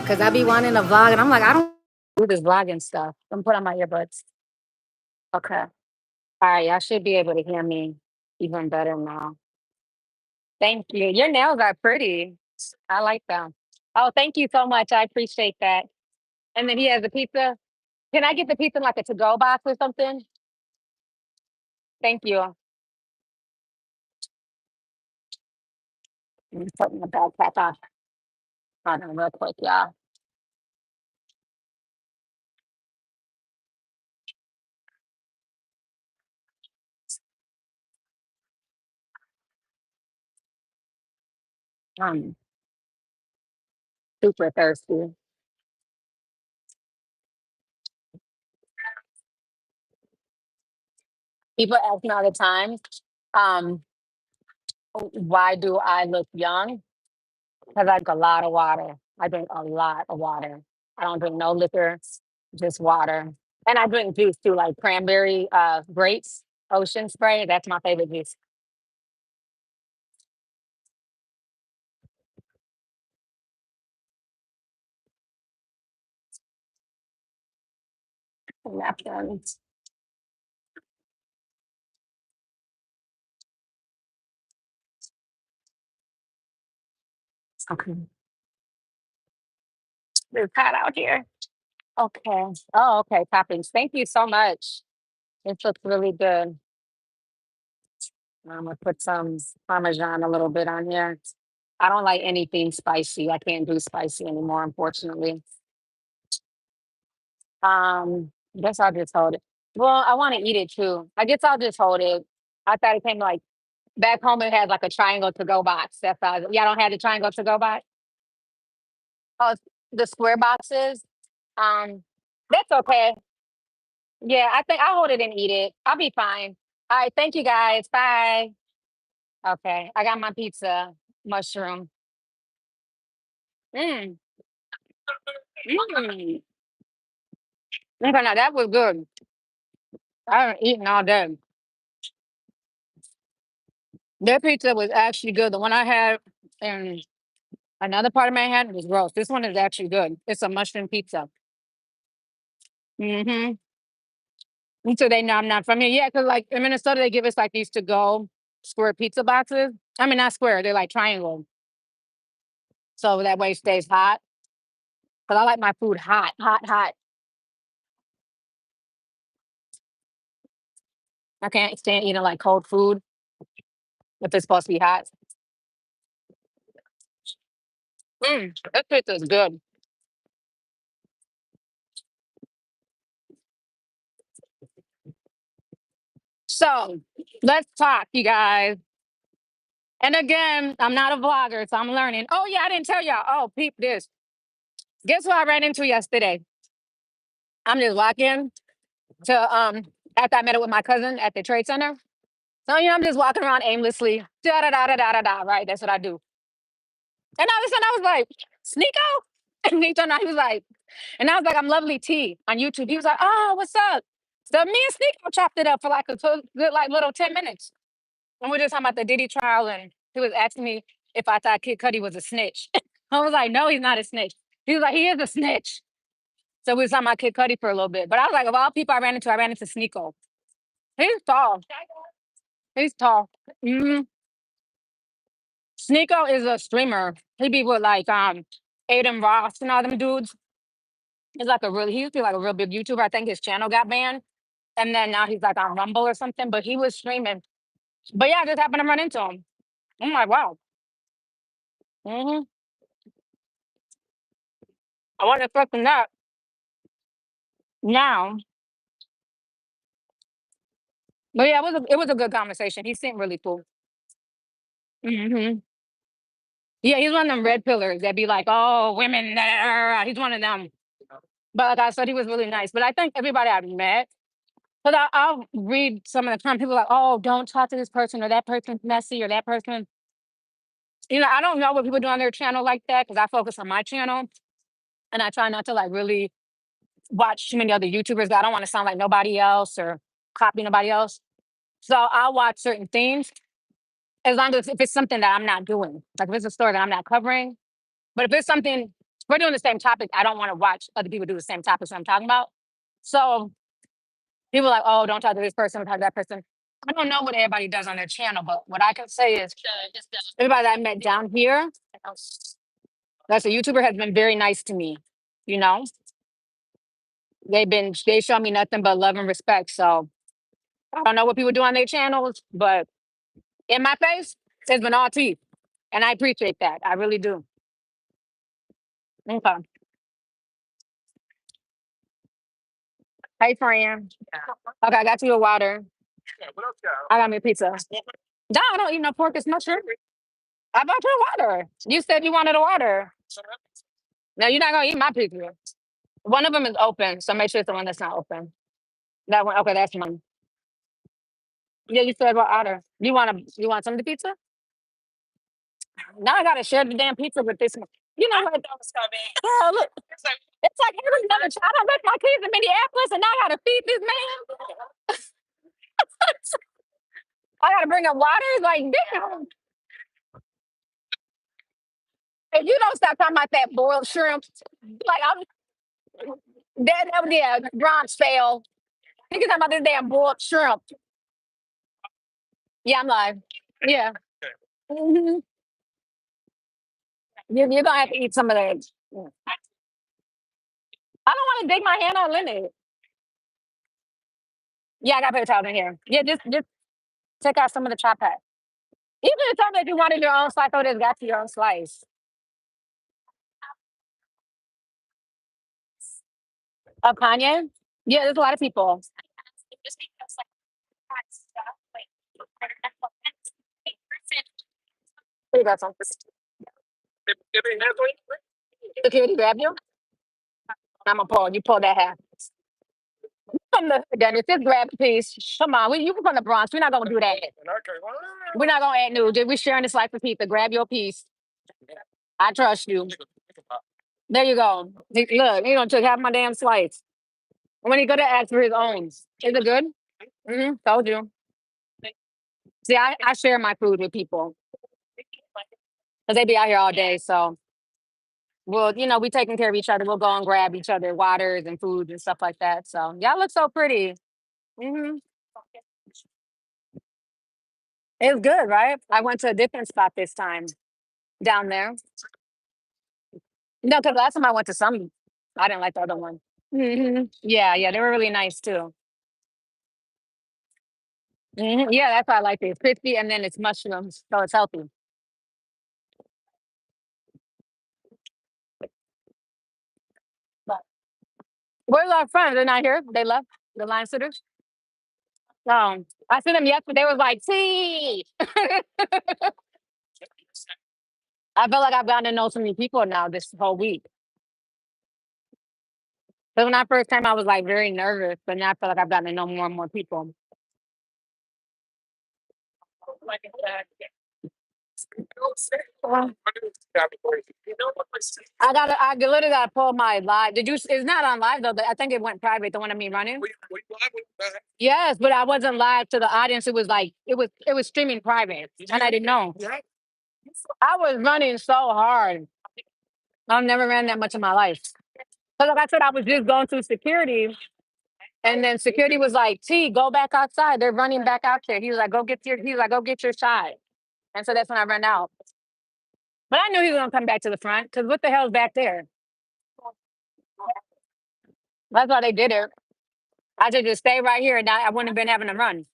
Because I be wanting to vlog, and I'm like, I don't do this vlogging stuff. I'm put on my earbuds. Okay. All right, y'all should be able to hear me even better now. Thank you. Your nails are pretty. I like them. Oh, thank you so much. I appreciate that. And then he has the pizza. Can I get the pizza in like a to-go box or something? Thank you. Let me put my backpack on. Hold on real quick, y'all. I'm super thirsty. People ask me all the time, um, why do I look young? Because I drink a lot of water. I drink a lot of water. I don't drink no liquor, just water. And I drink juice too, like cranberry grapes, ocean spray. That's my favorite juice. Napkins. Okay. It's hot out here. Okay. Oh, okay. Toppings. Thank you so much. This looks really good. I'm gonna put some Parmesan a little bit on here. I don't like anything spicy. I can't do spicy anymore, unfortunately. Guess I'll just hold it. Well, I want to eat it too. I guess I'll just hold it. I thought it came like back home. It had like a triangle to go box. That's all. Y'all don't have the triangle to go box. Oh, it's the square boxes. Um, that's okay. Yeah, I think I'll hold it and eat it. I'll be fine. All right, thank you guys. Bye. Okay, I got my pizza mushroom. Mm. Mm. Okay, now that was good. I haven't eaten all day. Their pizza was actually good. The one I had in another part of Manhattan was gross. This one is actually good. It's a mushroom pizza. Mm-hmm. And so they know I'm not from here. Yeah, because like in Minnesota, they give us like these to go square pizza boxes. I mean, not square, they're like triangle. So that way it stays hot. Because I like my food hot, hot, hot. I can't stand eating like cold food if it's supposed to be hot. This pizza is good. So let's talk, you guys. And again, I'm not a vlogger, so I'm learning. Oh yeah, I didn't tell y'all. Oh, peep this. Guess what I ran into yesterday? I'm just walking to after I met up with my cousin at the trade center. So I'm just walking around aimlessly. Da da da da da da da. Right, that's what I do. And all of a sudden I was like, Sneeko? And he turned around, he was like, and I was like, I'm Lovely T on YouTube. He was like, oh, what's up? So me and Sneeko chopped it up for like a good like little 10 minutes. And we are just talking about the Diddy trial, and he was asking me if I thought Kid Cudi was a snitch. I was like, no, he's not a snitch. He was like, he is a snitch. So we was talking about Kid Cudi for a little bit. But I was like, of all people I ran into Sneeko. He's tall. He's tall. hmm Sneeko is a streamer. He be with like Aiden Ross and all them dudes. He used to be like a real big YouTuber. I think his channel got banned. And then now he's like on Rumble or something. But he was streaming. But yeah, I just happened to run into him. I'm like, wow. hmm I wasn't expecting that. Now, but yeah, it was a good conversation. He seemed really cool. hmm Yeah, he's one of them red pillars that be like, oh, women. Nah, nah, nah, nah." He's one of them. But like I said, he was really nice. But I think everybody I've met, because I'll read some of the comments, people are like, oh, don't talk to this person or that person's messy or that person. I don't know what people do on their channel like that because I focus on my channel and I try not to like really watch too many other YouTubers. I don't want to sound like nobody else or copy nobody else. So I'll watch certain things as long as if it's something that I'm not doing. Like if it's a story that I'm not covering. But if it's something, if we're doing the same topic, I don't want to watch other people do the same topics I'm talking about. So people are like, oh, don't talk to this person, don't talk to that person. I don't know what everybody does on their channel, but what I can say is everybody that I met down here, that's a YouTuber, has been very nice to me. You know, they show me nothing but love and respect. So I don't know what people do on their channels, but in my face, it's been all teeth. And I appreciate that. I really do. Okay. Hey, friend. Okay, I got you a water. I got me a pizza. No, I don't eat no pork. It's no shrimp. I bought you a water. You said you wanted a water. No, you're not gonna eat my pizza. One of them is open, so make sure it's the one that's not open. That one, okay, that's mine. Yeah, you said what order? You want some of the pizza? Now I gotta share the damn pizza with this one. You know what? Girl, look, it's like every another child. I left my kids in Minneapolis, and now I gotta feed this man. I gotta bring up water. It's like, damn. If you don't stop talking about that boiled shrimp, like that was yeah, bronze fail. You can talk about this damn boiled shrimp. Yeah, I'm live. Yeah. hmm You're gonna have to eat some of that. I don't want to dig my hand on Leonard. Yeah, I got paper towels in here. Yeah, just take out some of the chop pack. Even if something that you wanted your own slice, oh, just got to your own slice. Of Kanye? Yeah, there's a lot of people. Here you go, some. Security grab you. I'm gonna pull. You pull that half. From the Dennis, just grab a piece. Come on, you from the Bronx. We're not gonna do that. We're not gonna add new. We're sharing this life with people. Grab your piece. I trust you. There you go. Look, he gonna took half my damn slice. When he go to ask for his own. Is it good? Told you. See, I share my food with people because they be out here all day. So we taking care of each other. We'll go and grab each other waters and foods and stuff like that. So y'all look so pretty. hmm It's good, right? I went to a different spot this time down there. No, because last time I went to some, I didn't like the other one. Yeah, yeah, they were really nice too. Yeah, that's why I like it. It's crispy and then it's mushrooms, so it's healthy. But where's our friends? They're not here. They left. The line sitters. I seen them yesterday. They was like, see. I feel like I've gotten to know so many people now this whole week. But when I first came, I was like very nervous, but now I feel like I've gotten to know more and more people. I literally gotta pull my live. Did you? It's not on live though. I think it went private. The one of me running. Yes, but I wasn't live to the audience. It was like it was streaming private, and I didn't know. I was running so hard. I've never ran that much in my life. But like I said, I was just going through security, and then security was like, "T, go back outside. They're running back out there." He was like, "Go get your." He was like, "Go get your shot." And so that's when I ran out. But I knew he was gonna come back to the front because what the hell's back there? That's why they did it. I should just stay right here, and I wouldn't have been having to run.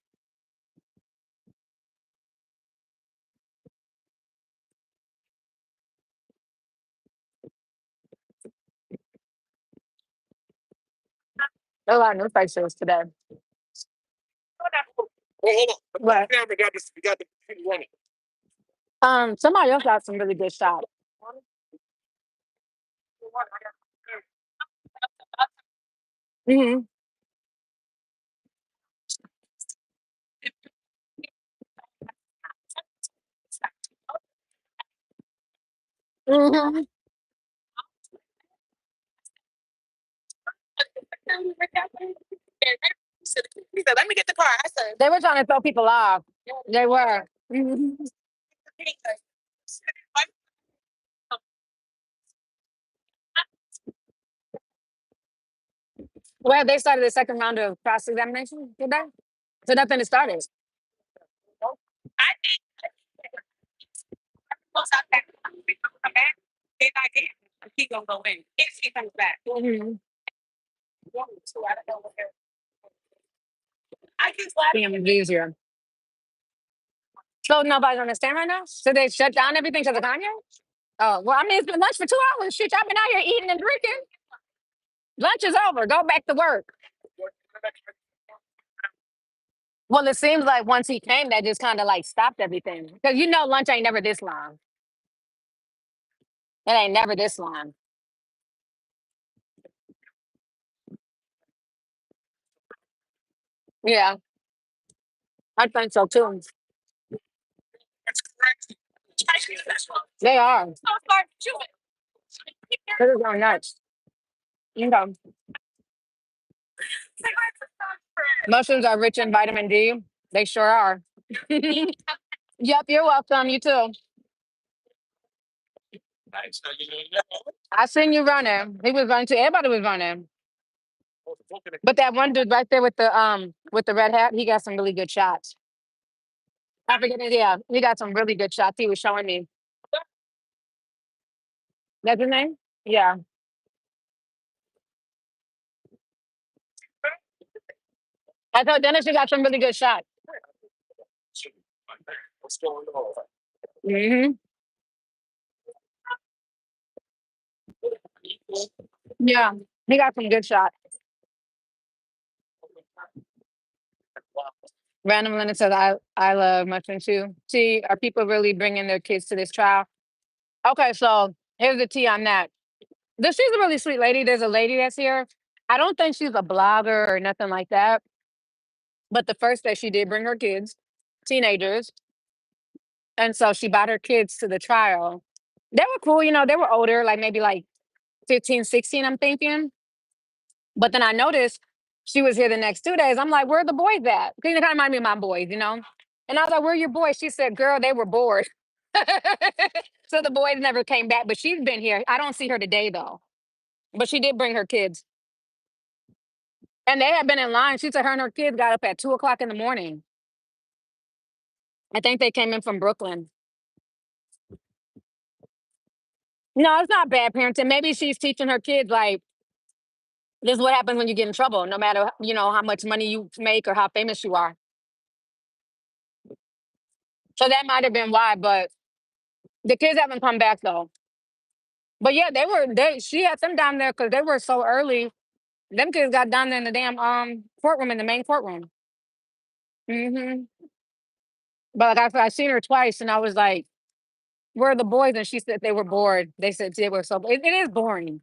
There are a lot of new faces today. What? Somebody else got some really good shots. Hmm. Hmm. They were trying to throw people off. They were. Mhm. Well, they started the second round of cross examination today, so nothing has started. Mhm. Damn, it's easier. So nobody's on the stand right now. So they shut down everything because of Kanye. Oh well, I mean it's been lunch for 2 hours. Shit, I've been out here eating and drinking. Lunch is over. Go back to work. Well, it seems like once he came, that just kind of like stopped everything. Because lunch ain't never this long. It ain't never this long. Yeah, I think so too. They are. They're going nuts. You know, mushrooms are rich in vitamin D. They sure are. Yep, you're welcome. You too. I seen you running. He was running too. Everybody was running. But that one dude right there with the red hat, he got some really good shots. I forget it. Yeah, he got some really good shots. He was showing me. That's his name? Yeah. I thought Dennis, you got some really good shots. Hmm. Yeah, he got some good shots. Random Leonard says, I love mushroom too. See, are people really bringing their kids to this trial? Okay, so here's the tea on that. She's a really sweet lady. There's a lady that's here. I don't think she's a blogger or nothing like that. But the first day she did bring her kids, teenagers. And so she brought her kids to the trial. They were cool, they were older, like maybe like 15, 16, I'm thinking. But then I noticed she was here the next 2 days. I'm like, where are the boys at? Because it kind of reminded me of my boys. And I was like, where are your boys? She said, girl, they were bored. So the boys never came back, but she's been here. I don't see her today though. But she did bring her kids. And they had been in line. She said her and her kids got up at 2 o'clock in the morning. I think they came in from Brooklyn. No, it's not bad parenting. Maybe she's teaching her kids like this is what happens when you get in trouble, no matter how much money you make or how famous you are. So that might have been why, but the kids haven't come back though. But yeah, she had them down there because they were so early. Them kids got down there in the damn courtroom, in the main courtroom. Hmm. But like I seen her twice, and I was like, "Where are the boys?" And she said they were bored. They said they were so. It is boring.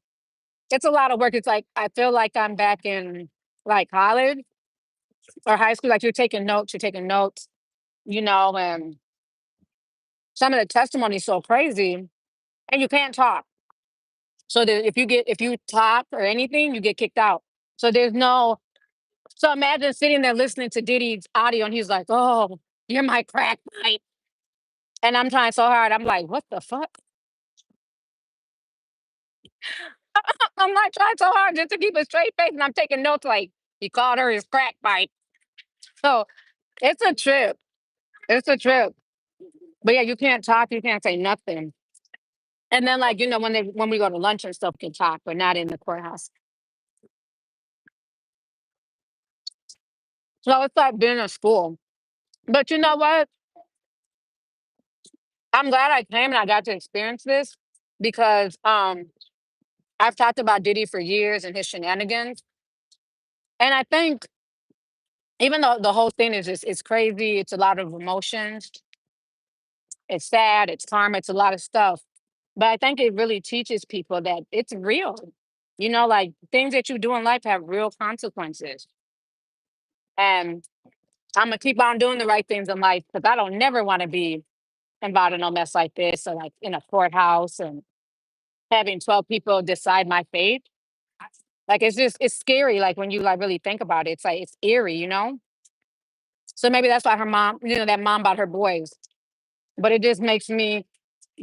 It's a lot of work. It's like I feel like I'm back in like college or high school. Like you're taking notes, and some of the testimony is so crazy, and you can't talk. So that if you talk or anything, you get kicked out. So there's no. So imagine sitting there listening to Diddy's audio, and he's like, "Oh, you're my crack pipe," and I'm trying so hard. I'm like, "What the fuck?" I'm like trying so hard just to keep a straight face, and I'm taking notes like he called her his crack pipe. So it's a trip. It's a trip. But yeah, you can't talk. You can't say nothing. And then like when we go to lunch and stuff, can talk, but not in the courthouse. So it's like being in school. But you know what? I'm glad I came and I got to experience this because I've talked about Diddy for years and his shenanigans. And I think even though the whole thing is just it's crazy, it's a lot of emotions, it's sad, it's karma, it's a lot of stuff. But I think it really teaches people that it's real. Like things that you do in life have real consequences. And I'm gonna keep on doing the right things in life because I don't never want to be involved in no mess like this or like in a courthouse and having 12 people decide my fate. Like it's scary. Like when you like really think about it, it's like it's eerie. So maybe that's why her mom, that mom bought her boys. But it just makes me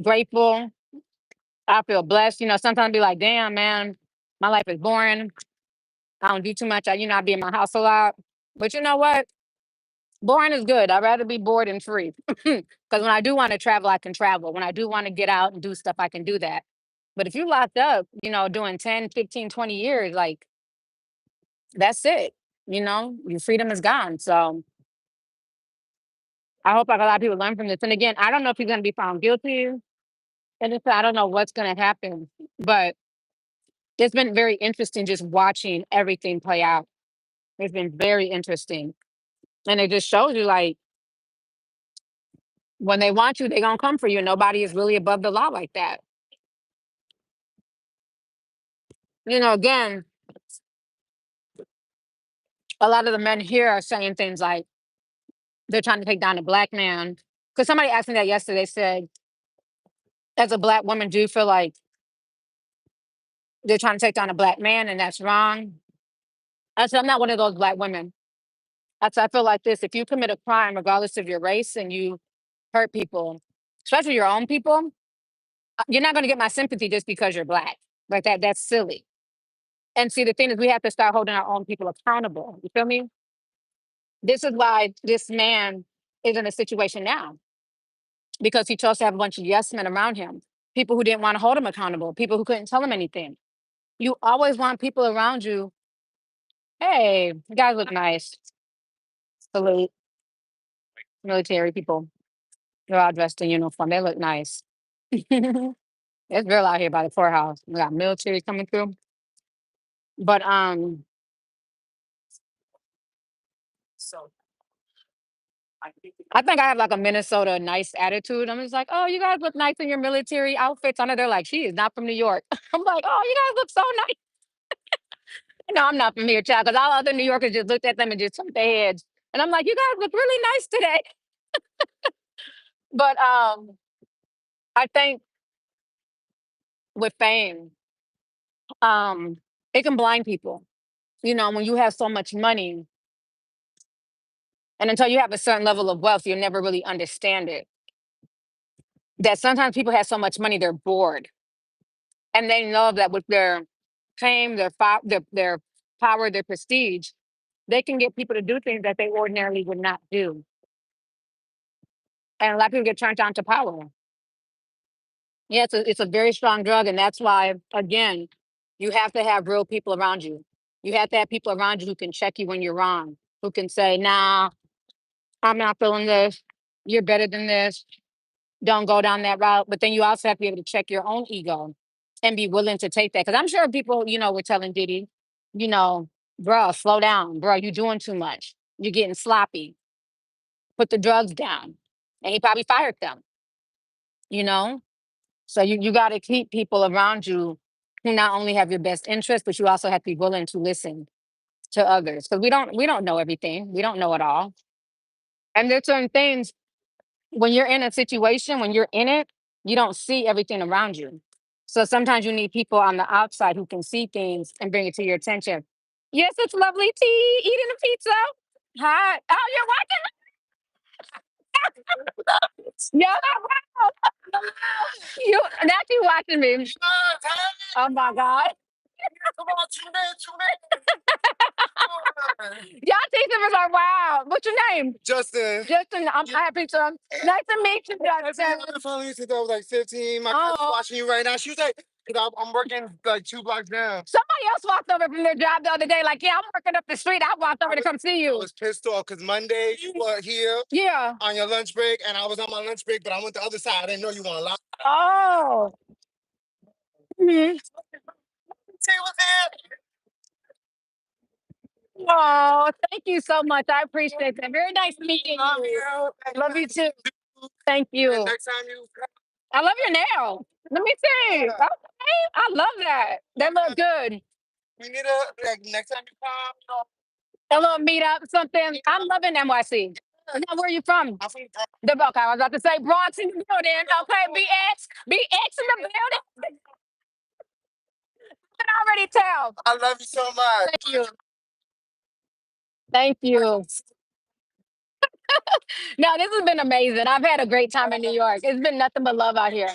grateful. I feel blessed. Sometimes I be like, damn, man, my life is boring. I don't do too much. I be in my house a lot. But you know what? Boring is good. I'd rather be bored and free. Because when I do want to travel, I can travel. When I do want to get out and do stuff, I can do that. But if you locked up, doing 10, 15, 20 years, like that's it. Your freedom is gone. So I hope like a lot of people learn from this. And again, I don't know if he's gonna be found guilty. And I don't know what's gonna happen. But it's been very interesting just watching everything play out. It's been very interesting. And it just shows you like when they want you, they're gonna come for you. Nobody is really above the law like that. Again, a lot of the men here are saying things like they're trying to take down a black man. Because somebody asked me that yesterday, they said, as a black woman, do you feel like they're trying to take down a black man and that's wrong? I said, I'm not one of those black women. I said, I feel like this. If you commit a crime, regardless of your race, and you hurt people, especially your own people, you're not going to get my sympathy just because you're black. Like that's silly. And see, the thing is, we have to start holding our own people accountable. You feel me? This is why this man is in a situation now because he chose to have a bunch of yes men around him, people who didn't want to hold him accountable, people who couldn't tell him anything. You always want people around you. Hey, you guys look nice. Salute military people. They're all dressed in uniform. They look nice. It's real out here by the courthouse. We got military coming through. But I think I have like a Minnesota nice attitude. I'm just like, oh, you guys look nice in your military outfits. I know they're like, she is not from New York. I'm like, oh, you guys look so nice. No, I'm not from here, child, because all other New Yorkers just looked at them and just turned their heads. And I'm like, you guys look really nice today. But I think with fame, um, it can blind people. When you have so much money, and until you have a certain level of wealth, you'll never really understand it. That sometimes people have so much money, they're bored. And they know that with their fame, their power, their prestige, they can get people to do things that they ordinarily would not do. And a lot of people get turned on to power. Yeah, it's a very strong drug, and that's why, again, you have to have real people around you. You have to have people around you who can check you when you're wrong, who can say, "Nah, I'm not feeling this. You're better than this. Don't go down that route." But then you also have to be able to check your own ego and be willing to take that. Because I'm sure people, were telling Diddy, bruh, slow down, bruh, you're doing too much. You're getting sloppy. put the drugs down. And he probably fired them, you know? So you got to keep people around you who not only have your best interest, but you also have to be willing to listen to others. Because we don't know everything. We don't know it all. And there's certain things when you're in a situation, when you're in it, you don't see everything around you. So sometimes you need people on the outside who can see things and bring it to your attention. Yes, it's lovely tea, eating a pizza. Hi. Oh, you're watching? Yeah, wow. You now you watching me. Oh my God. Y'all think it was like, wow. What's your name? Justin. Justin, I'm happy to. Nice to meet you, Justin. Finally, since I was like 15, my cousin's watching you right now. She was like, because I'm working like 2 blocks down. Somebody else walked over from their job the other day, like, yeah, I'm working up the street. I walked over to come see I you. was pissed off because Monday you were here Yeah. on your lunch break, and I was on my lunch break, but I went the other side. I didn't know you want to lie. Oh. Mhm. Say what's there. Oh, thank you so much. I appreciate that. Very nice meeting you. Love you too. Thank you. And next time you I love your nail. Let me see. Okay. I love that. That look good. we need a like next time you come, A little meet up, something. I'm loving NYC. Now, where are you from? I'm from Bronx. Okay, I was about to say Bronx in the building. Okay, BX. BX in the building. I can already tell. I love you so much. Thank you. Thank you. No, this has been amazing. I've had a great time in New York. It's been nothing but love out here.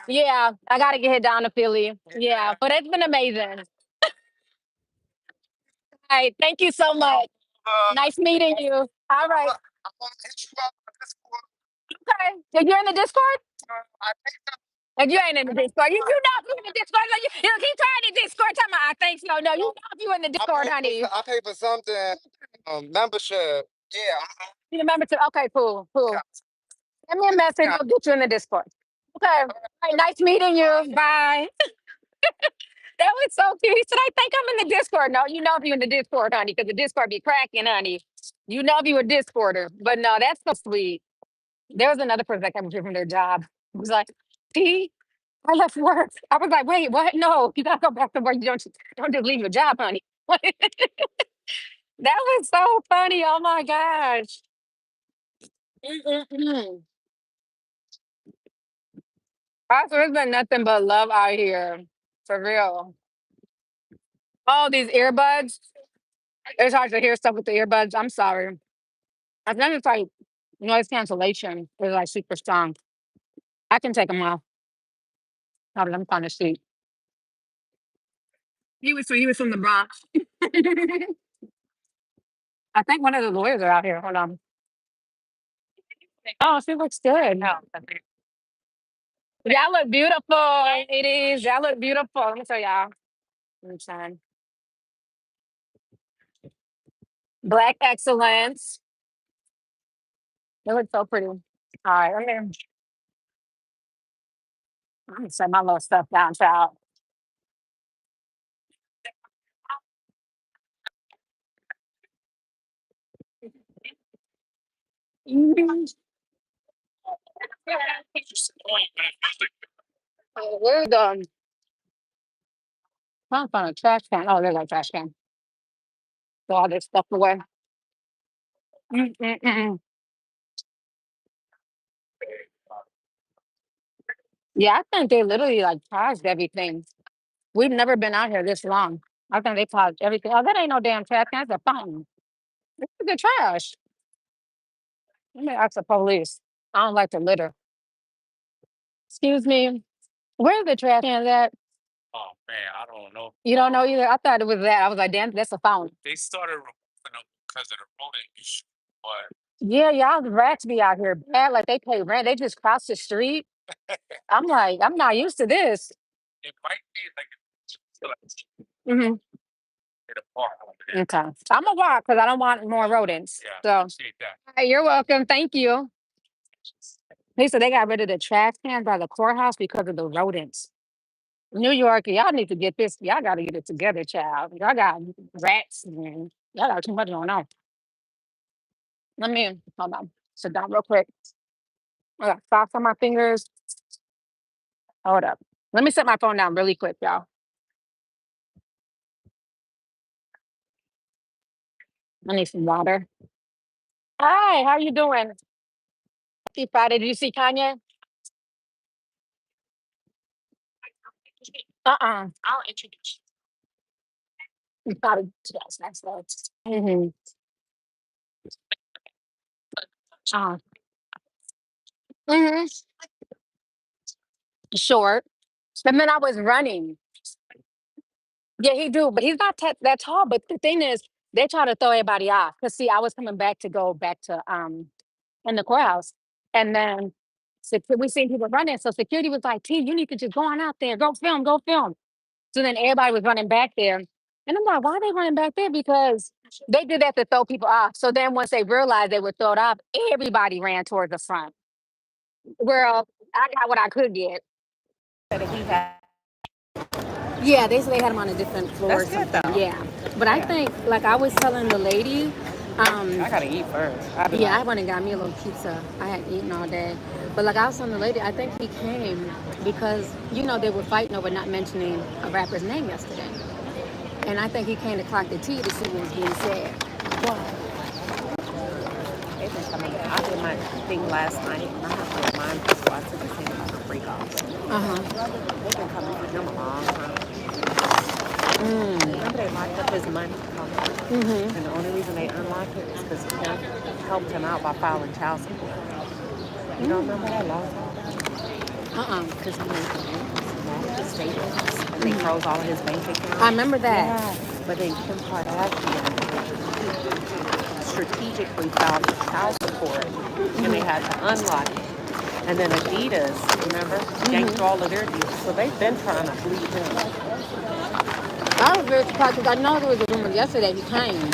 Yeah, I got to get down to Philly. Yeah, but it's been amazing. All right, thank you so much. Nice meeting you. All right. I want to hit you up on Discord. Okay. You're in the Discord? I think Like you ain't in the Discord. You know if you in the Discord. Like, you keep trying the Discord. Tell me I think so. No, you know if you in the Discord, honey. I pay for something, membership. Yeah. You remember to okay, cool. Send me a message, I'll get you in the Discord. Okay. All right, nice meeting you. Bye. That was so cute. He said, I think I'm in the Discord. No, you know if you're in the Discord, honey, because the Discord be cracking, honey. You know if you a Discorder. But no, that's so sweet. There was another person that came here from their job. He was like, see, I left work. I was like, wait, what? No, you gotta go back to work. You don't just leave your job, honey. That was so funny. Oh my gosh. Mm-mm-mm. Also, it's been nothing but love out here. For real. Oh, these earbuds. It's hard to hear stuff with the earbuds. I'm sorry. I think it's like noise cancellation is like super strong. I can take them off. Hold on, I'm trying to see. He was from the Bronx. I think one of the lawyers are out here. Hold on. Oh, she looks good. Y'all look beautiful. It is. Y'all look beautiful. Let me show y'all. Let me shine. Black excellence. They look so pretty. All right, I'm gonna set my little stuff down, child. Mhm. Where's the I'm trying to find a trash can. Oh, there's a trash can. Throw all this stuff away. Mm-mm-mm. Yeah, I think they literally like paused everything. We've never been out here this long. I think they paused everything. Oh, that ain't no damn trash can. That's a fountain. This is the trash. Let me ask the police. I don't like to litter. Excuse me. Where's the trash can at? Oh man, I don't know. You don't know either? I thought it was that. I was like, damn, that's a fountain. They started removing them because of the rodent issue, but Yeah, y'all the rats be out here bad. Like they pay rent. They just cross the street. I'm like, I'm not used to this. it might be like Hmm. in a park over there. Okay. I'm gonna walk because I don't want more rodents. Yeah, So appreciate that. hey, you're welcome. Thank you. He said they got rid of the trash cans by the courthouse because of the rodents. New York, y'all need to get this. Y'all got to get it together, child. Y'all got rats, man. Y'all got too much going on. Let me hold on. Sit down real quick. I got socks on my fingers. Hold up. Let me set my phone down really quick, y'all. I need some water. Hi, how you doing? Happy Friday. Did you see Kanye? I'll introduce you. You probably yes, that's right. Mm-hmm. Uh, mm-hmm. Short. And then I was running. Yeah, he do, but he's not that tall. But the thing is, they try to throw everybody off. Cause see, I was coming back to go back to in the courthouse, and then we seen people running. So security was like, "T, you need to just go on out there, go film, go film." So then everybody was running back there, and I'm like, "Why are they running back there?" Because they did that to throw people off. So then once they realized they were thrown off, everybody ran towards the front. Girl, I got what I could get. Yeah, they said they had them on a different floor or That's good something. though. Yeah, but I think, like I was telling the lady, I gotta eat first. yeah, I went and got me a little pizza. I hadn't eaten all day, but like I was telling the lady, I think he came because they were fighting over not mentioning a rapper's name yesterday, and I think he came to clock the tea to see what was being said. They've been coming. I did my thing last night. And I have to remind people I took the thing about the freak off. They've been coming for him a long time. Remember they locked up his money? And the only reason they unlocked it is because Kim helped him out by filing child support. You don't remember that long time? Because he made the statements and they froze all of his bank accounts. I remember that. Yeah. But then Kim Kardashian strategically filed for child support and they had to unlock it. And then Adidas, remember, yanked all of their deals. So they've been trying to bleed him. I was very surprised because I know there was a rumor yesterday he came.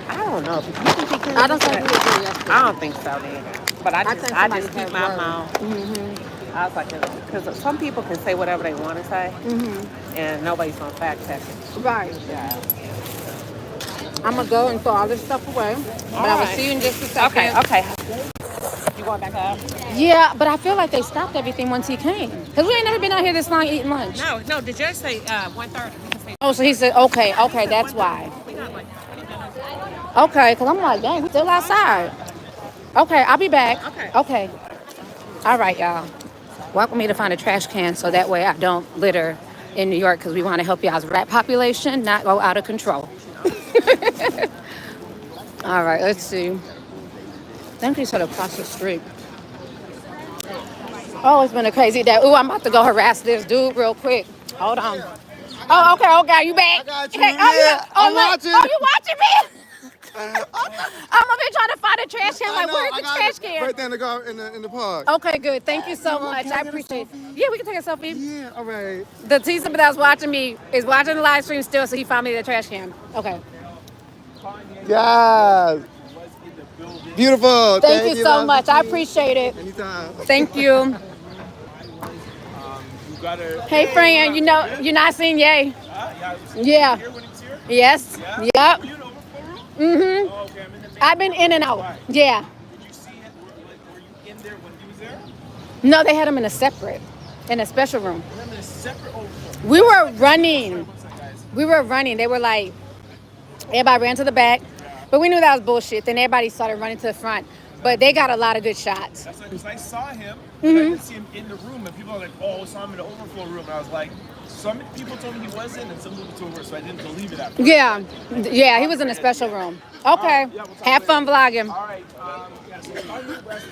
I don't know. You think he came? I don't think he was here yesterday. I don't think so, man. But I just keep had my word. mouth. I was like, because some people can say whatever they want to say, and nobody's gonna fact check it. Right. Yeah. I'm gonna go and throw all this stuff away. But I will see you in just a second. Okay. You going back up? Yeah, but I feel like they stopped everything once he came. Because we ain't never been out here this long eating lunch. No. Did you say 1:30? Oh, so he said, okay, that's why. Okay, because I'm like, dang, we still outside. Okay, I'll be back. Okay. All right, y'all. Welcome me to find a trash can so that way I don't litter in New York because we want to help y'all's rat population not go out of control. All right, let's see. I think he's sort of across the street. Oh, it's been a crazy day. Ooh, I'm about to go harass this dude real quick. Hold on. Oh, okay, you back? I got you. Hey, I'm watching. Oh, you watching me? I'm over here trying to find a trash can. Like, where's the trash can? Right there in the park. Okay, good. Thank you so much. I appreciate it. Yeah, we can take a selfie. Yeah, all right. The T somebody that was watching me is watching the live stream still, so he found me the trash can. Okay. Yes. Beautiful. Thank you so much. I appreciate it. Anytime. Thank you. Hey, friend, you're not seeing Ye. Yeah. Yes. Yep. I've been in and out. Yeah. No, they had him in a special room. We were running. They were like, everybody ran to the back, but we knew that was bullshit. Then everybody started running to the front. But they got a lot of good shots. That's because I saw him, but I didn't see him in the room, and people are like, "Oh, I saw him in the overflow room." And I was like, "Some people told me he wasn't, and some people told me so I didn't believe it." After. Yeah, he was in a special room. Okay, have fun vlogging. All right,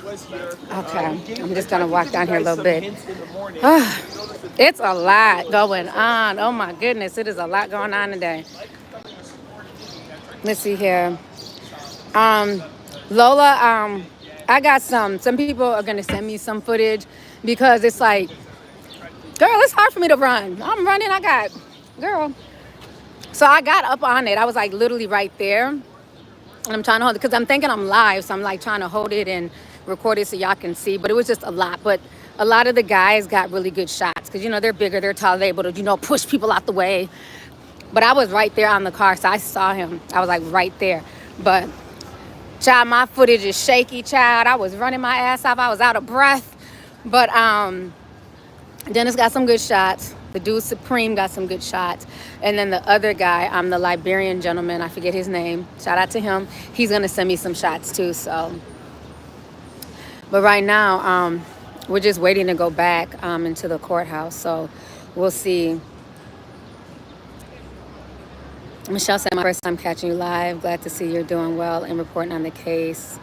was here. Okay, I'm just gonna walk down here a little bit. It's a lot going on. Oh my goodness, it is a lot going on today. Let's see here. Lola, I got some people are gonna send me some footage because it's like, girl, it's hard for me to run. I'm running, girl. So I got up on it. I was like literally right there. And I'm trying to hold it because I'm thinking I'm live. So I'm like trying to hold it and record it so y'all can see. But it was just a lot. But a lot of the guys got really good shots because, they're bigger, they're tall, they're able to, push people out the way. But I was right there on the car. So I saw him. I was like right there. But Child, my footage is shaky, child. I was running my ass off. I was out of breath. But Dennis got some good shots. The dude Supreme got some good shots. And then the other guy, the Liberian gentleman, I forget his name. Shout out to him. He's going to send me some shots too. So, but right now, we're just waiting to go back into the courthouse. So we'll see. Michelle said, my first time catching you live. Glad to see you're doing well and reporting on the case.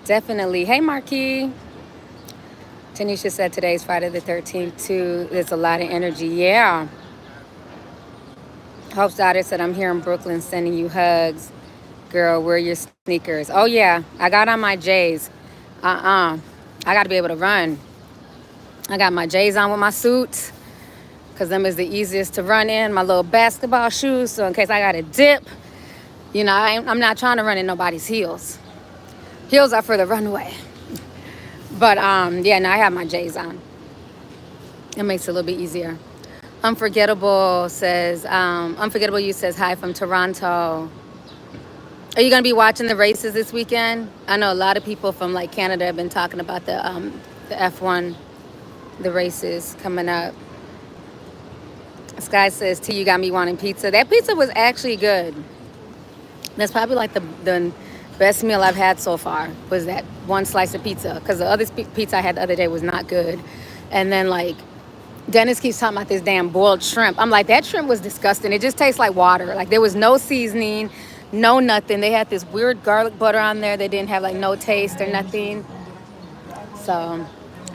Definitely. Hey, Marquis. Tanisha said today's Friday the 13th too. There's a lot of energy. Yeah. Hope's daughter said, I'm here in Brooklyn sending you hugs. Girl, wear your sneakers. Oh, yeah. I got on my J's. I got to be able to run. I got my J's on with my suit, because them is the easiest to run in. My little basketball shoes, so in case I got to dip. You know, I'm not trying to run in nobody's heels. Heels are for the runway. But, yeah, now I have my J's on. It makes it a little bit easier. Unforgettable says, Unforgettable You says, hi from Toronto. Are you going to be watching the races this weekend? I know a lot of people from, like, Canada have been talking about the F1, the races coming up. Sky says, T, you got me wanting pizza. That pizza was actually good. That's probably like the best meal I've had so far, was that one slice of pizza. Because the other pizza I had the other day was not good. And then, like, Dennis keeps talking about this damn boiled shrimp. I'm like, that shrimp was disgusting. It just tastes like water. Like, there was no seasoning, no nothing. They had this weird garlic butter on there. They didn't have, like, no taste or nothing. So,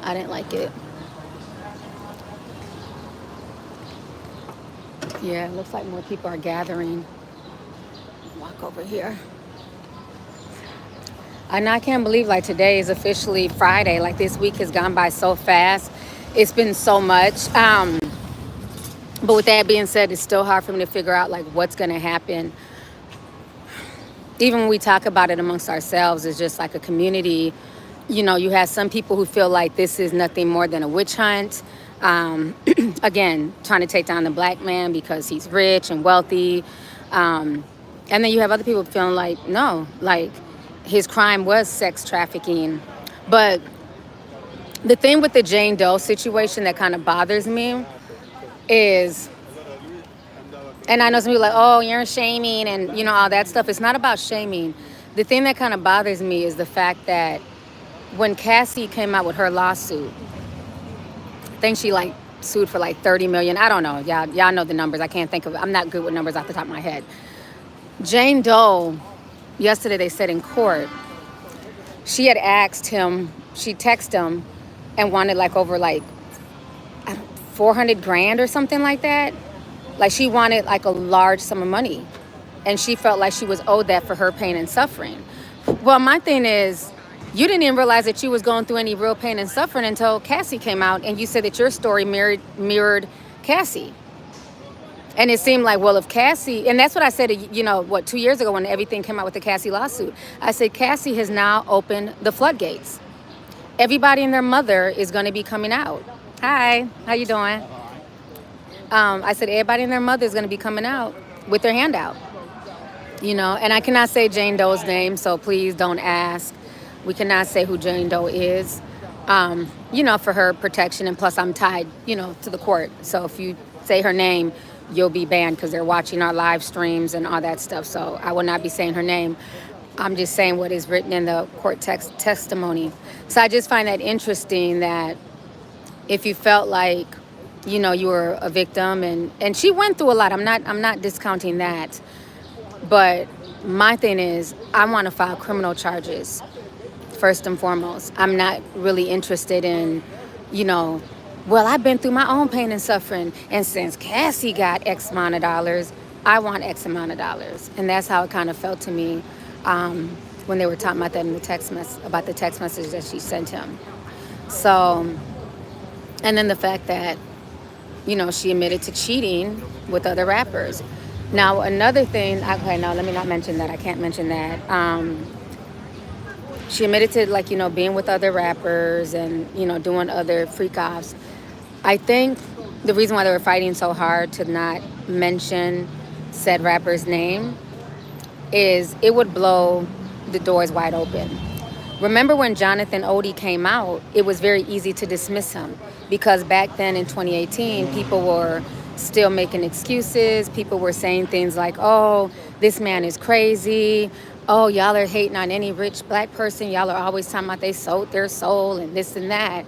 I didn't like it. Yeah, it looks like more people are gathering. Walk over here. And I can't believe, like, today is officially Friday. Like, this week has gone by so fast. It's been so much. But with that being said, it's still hard for me to figure out, like, what's going to happen. Even when we talk about it amongst ourselves, it's just like a community. You know, you have some people who feel like this is nothing more than a witch hunt. Again, trying to take down the black man because he's rich and wealthy. And then you have other people feeling like, no, like, his crime was sex trafficking. But the thing with the Jane Doe situation that kind of bothers me is, and I know some people are like, oh, you're shaming and, you know, all that stuff. It's not about shaming. The thing that kind of bothers me is the fact that when Cassie came out with her lawsuit, I think she, like, sued for like 30 million. I don't know. Y'all know the numbers. I can't think of it. I'm not good with numbers off the top of my head. Jane Doe, yesterday they said in court, she had asked him, she texted him and wanted like over like 400 grand or something like that. Like, she wanted like a large sum of money, and she felt like she was owed that for her pain and suffering. Well, my thing is, you didn't even realize that you was going through any real pain and suffering until Cassie came out and you said that your story mirrored Cassie. And it seemed like, well, if Cassie, and that's what I said, you know, 2 years ago when everything came out with the Cassie lawsuit. I said, Cassie has now opened the floodgates. Everybody and their mother is going to be coming out. Hi, how you doing? I said, everybody and their mother is going to be coming out with their hand out. You know, and I cannot say Jane Doe's name, so please don't ask. We cannot say who Jane Doe is, you know, for her protection. And plus, I'm tied, you know, to the court. So if you say her name, you'll be banned because they're watching our live streams and all that stuff. So I will not be saying her name. I'm just saying what is written in the court testimony. So I just find that interesting that if you felt like, you know, you were a victim, and she went through a lot. I'm not discounting that. But my thing is, I want to file criminal charges. First and foremost, I'm not really interested in, you know, well, I've been through my own pain and suffering, and since Cassie got X amount of dollars, I want X amount of dollars. And that's how it kind of felt to me when they were talking about that in the text message that she sent him. So, and then the fact that, you know, she admitted to cheating with other rappers. Now, another thing, okay, no, let me not mention that. I can't mention that. She admitted to, like, you know, being with other rappers and, you know, doing other freak-offs. I think the reason why they were fighting so hard to not mention said rapper's name is it would blow the doors wide open. Remember when Jonathan Odie came out, it was very easy to dismiss him because back then in 2018, people were still making excuses. People were saying things like, oh, this man is crazy. Oh, y'all are hating on any rich black person. Y'all are always talking about they sold their soul and this and that.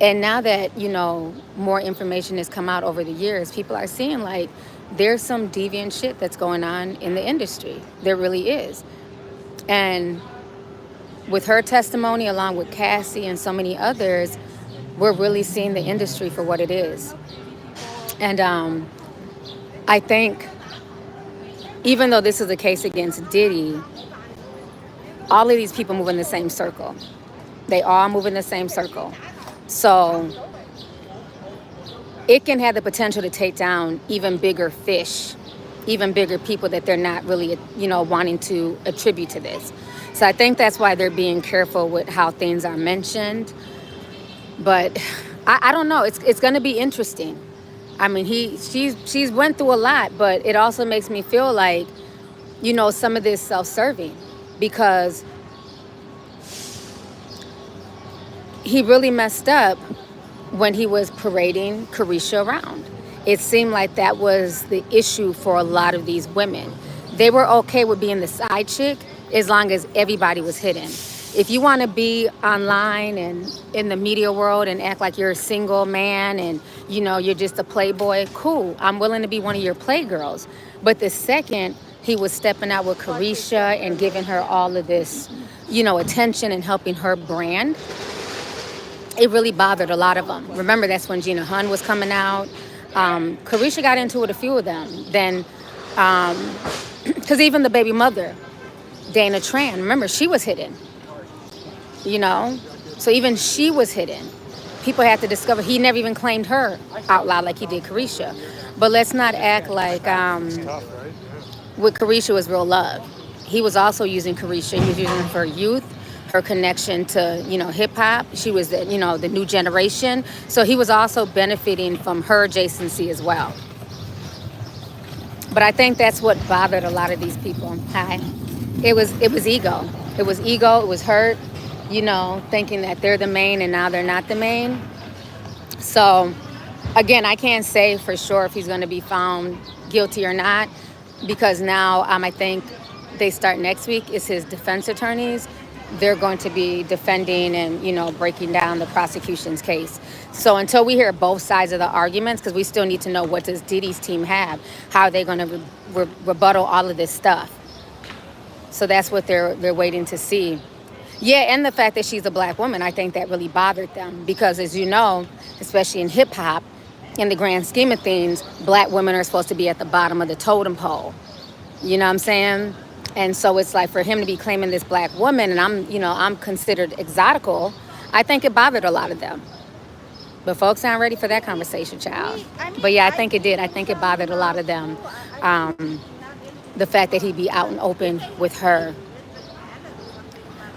And now that, you know, more information has come out over the years, people are seeing like there's some deviant shit that's going on in the industry. There really is. And with her testimony, along with Cassie and so many others, we're really seeing the industry for what it is. And I think even though this is a case against Diddy, all of these people move in the same circle. They all move in the same circle. So it can have the potential to take down even bigger fish, even bigger people that they're not really, you know, wanting to attribute to this. So I think that's why they're being careful with how things are mentioned. But I don't know. It's going to be interesting. I mean, she's went through a lot, but it also makes me feel like, you know, some of this self-serving, because he really messed up when he was parading Carisha around. It seemed like that was the issue for a lot of these women. They were okay with being the side chick as long as everybody was hidden. If you want to be online and in the media world and act like you're a single man and, you know, you're just a playboy, cool. I'm willing to be one of your playgirls. But the second he was stepping out with Carisha and giving her all of this, you know, attention and helping her brand, it really bothered a lot of them. Remember, that's when Gina Hunn was coming out. Carisha got into it with a few of them. Then, because even the baby mother, Dana Tran, remember, she was hidden. You know? So even she was hidden. People had to discover. He never even claimed her out loud like he did Carisha. But let's not act like with Carisha was real love. He was also using Carisha. He was using her for youth, her connection to, you know, hip hop. She was the, you know, the new generation. So he was also benefiting from her adjacency as well. But I think that's what bothered a lot of these people. It was ego. It was ego. It was hurt, you know, thinking that they're the main and now they're not the main. So again, I can't say for sure if he's going to be found guilty or not, because now I think they start next week. It's his defense attorneys. They're going to be defending and, you know, breaking down the prosecution's case. So until we hear both sides of the arguments, because we still need to know what does Diddy's team have, how are they going to rebuttal all of this stuff. So that's what they're waiting to see. Yeah, and the fact that she's a black woman, I think that really bothered them, because as you know, especially in hip hop, in the grand scheme of things, black women are supposed to be at the bottom of the totem pole. You know what I'm saying? And so it's like for him to be claiming this black woman, and I'm considered exotical, I think it bothered a lot of them. But folks aren't ready for that conversation, child. But yeah, I think it did. I think it bothered a lot of them. The fact that he'd be out and open with her.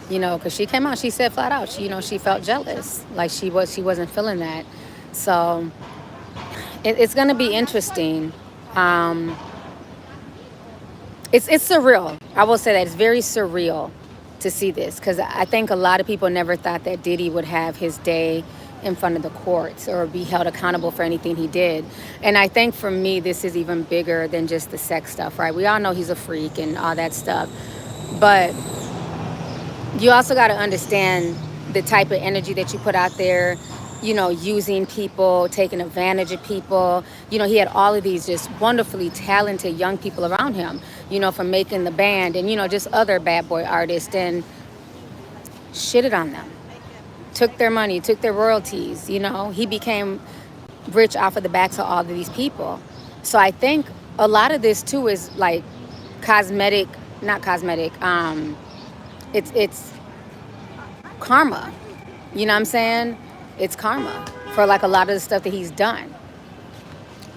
You know, because she came out, she said flat out, she felt jealous. Like she wasn't feeling that. So it's going to be interesting. It's surreal. I will say that it's very surreal to see this, because I think a lot of people never thought that Diddy would have his day in front of the courts or be held accountable for anything he did. And I think for me, this is even bigger than just the sex stuff, right? We all know he's a freak and all that stuff. But you also got to understand the type of energy that you put out there, you know, using people, taking advantage of people. You know, he had all of these just wonderfully talented young people around him, you know, from Making the Band and, you know, just other bad boy artists, and shitted on them. Took their money, took their royalties, you know. He became rich off of the backs of all of these people. So I think a lot of this too is like it's karma. You know what I'm saying? It's karma for like a lot of the stuff that he's done.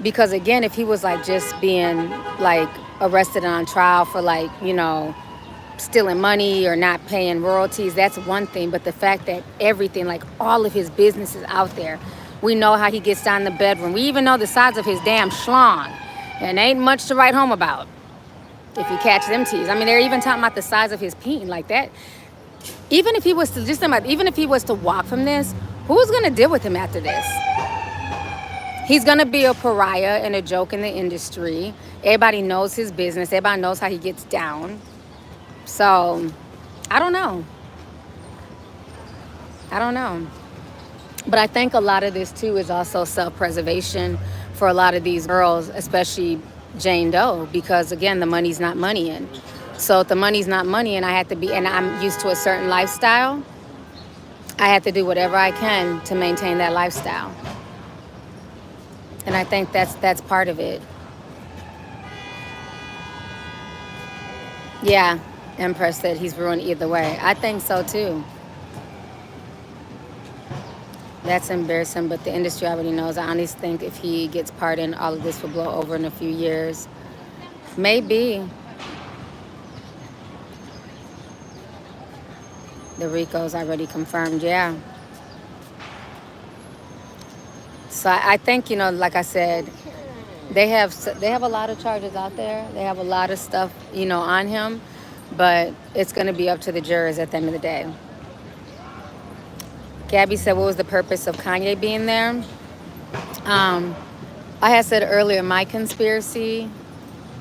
Because again, if he was like just being like arrested and on trial for like, you know, stealing money or not paying royalties, that's one thing. But the fact that everything, like all of his business is out there. We know how he gets down in the bedroom. We even know the size of his damn schlong. And ain't much to write home about. if you catch them teas. I mean, they're even talking about the size of his peen like that. Even if he was to even if he was to walk from this, who's gonna deal with him after this? He's gonna be a pariah and a joke in the industry. Everybody knows his business. Everybody knows how he gets down. So, I don't know. But I think a lot of this too is also self-preservation for a lot of these girls, especially Jane Doe, because again, the money's not moneying. So if the money's not money and I'm used to a certain lifestyle, I have to do whatever I can to maintain that lifestyle. And I think that's part of it. Yeah, Empress said he's ruined either way. I think so too. That's embarrassing, but the industry already knows. I honestly think if he gets pardoned, all of this will blow over in a few years. Maybe. The RICO's already confirmed, yeah. So I think, like I said, they have a lot of charges out there. They have a lot of stuff, on him, but it's going to be up to the jurors at the end of the day. Gabby said, what was the purpose of Kanye being there? I had said earlier, my conspiracy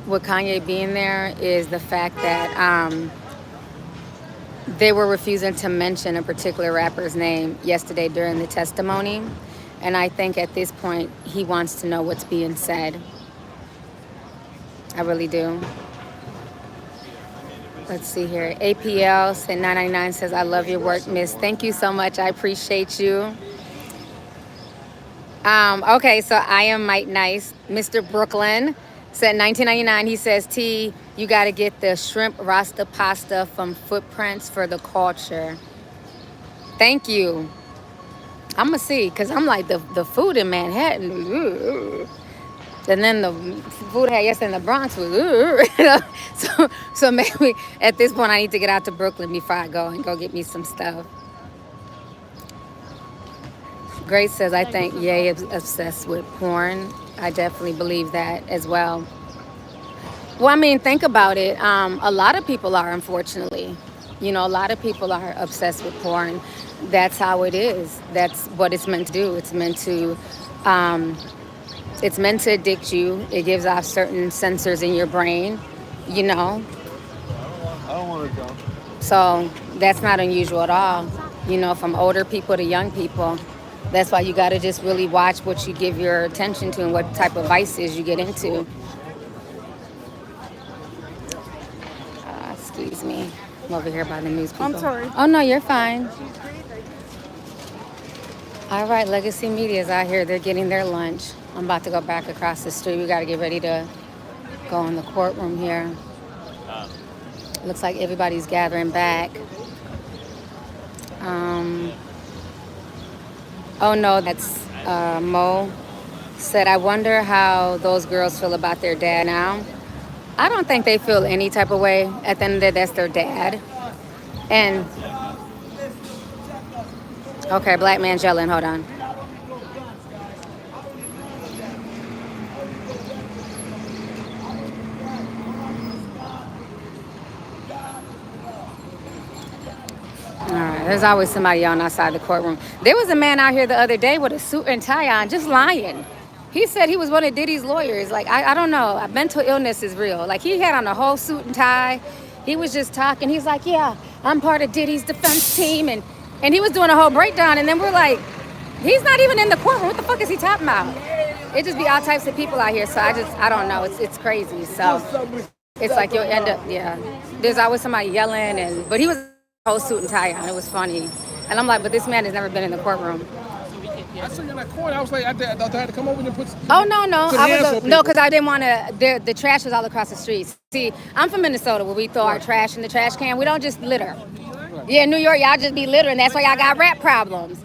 with Kanye being there is the fact that they were refusing to mention a particular rapper's name yesterday during the testimony. And I think at this point, he wants to know what's being said. I really do. Let's see here. APL said 999 says, I love your work, miss. Thank you so much. I appreciate you. Okay, so I am Mike Nice. Mr. Brooklyn said 1999. He says, T, you got to get the shrimp rasta pasta from Footprints for the culture. Thank you. I'm going to see, because I'm like, the food in Manhattan. And then the food I had yesterday in the Bronx was, so maybe at this point I need to get out to Brooklyn before I go and go get me some stuff. Grace says, I think Ye is obsessed with porn. I definitely believe that as well. Well, I mean, think about it. A lot of people are, unfortunately. A lot of people are obsessed with porn. That's how it is. That's what it's meant to do. It's meant to addict you. It gives off certain sensors in your brain, I don't want to go. So that's not unusual at all, from older people to young people. That's why you got to just really watch what you give your attention to and what type of vices you get into. Excuse me. I'm over here by the news people. I'm sorry. Oh, no, you're fine. All right, Legacy Media's out here. They're getting their lunch. I'm about to go back across the street. We got to get ready to go in the courtroom here. Looks like everybody's gathering back. Oh, no, that's Mo said, I wonder how those girls feel about their dad now. I don't think they feel any type of way. At the end of the day, that's their dad. And, okay, black man yelling, hold on. All right, there's always somebody yelling outside the courtroom. There was a man out here the other day with a suit and tie on, just lying. He said he was one of Diddy's lawyers. Like, I don't know. Mental illness is real. Like, he had on a whole suit and tie. He was just talking. He's like, yeah, I'm part of Diddy's defense team. And he was doing a whole breakdown. And then we're like, he's not even in the courtroom. What the fuck is he talking about? It just be all types of people out here. So I don't know. It's crazy. So it's like you'll end up, yeah. There's always somebody yelling. But he was a whole suit and tie on. It was funny. And I'm like, but this man has never been in the courtroom. I saw you in that corner. I was like, I had to come over and put. Oh no, because I didn't want to. The trash was all across the streets. See, I'm from Minnesota, where we throw our trash in the trash can. We don't just litter. Yeah, in New York, y'all just be littering. That's why y'all got rat problems.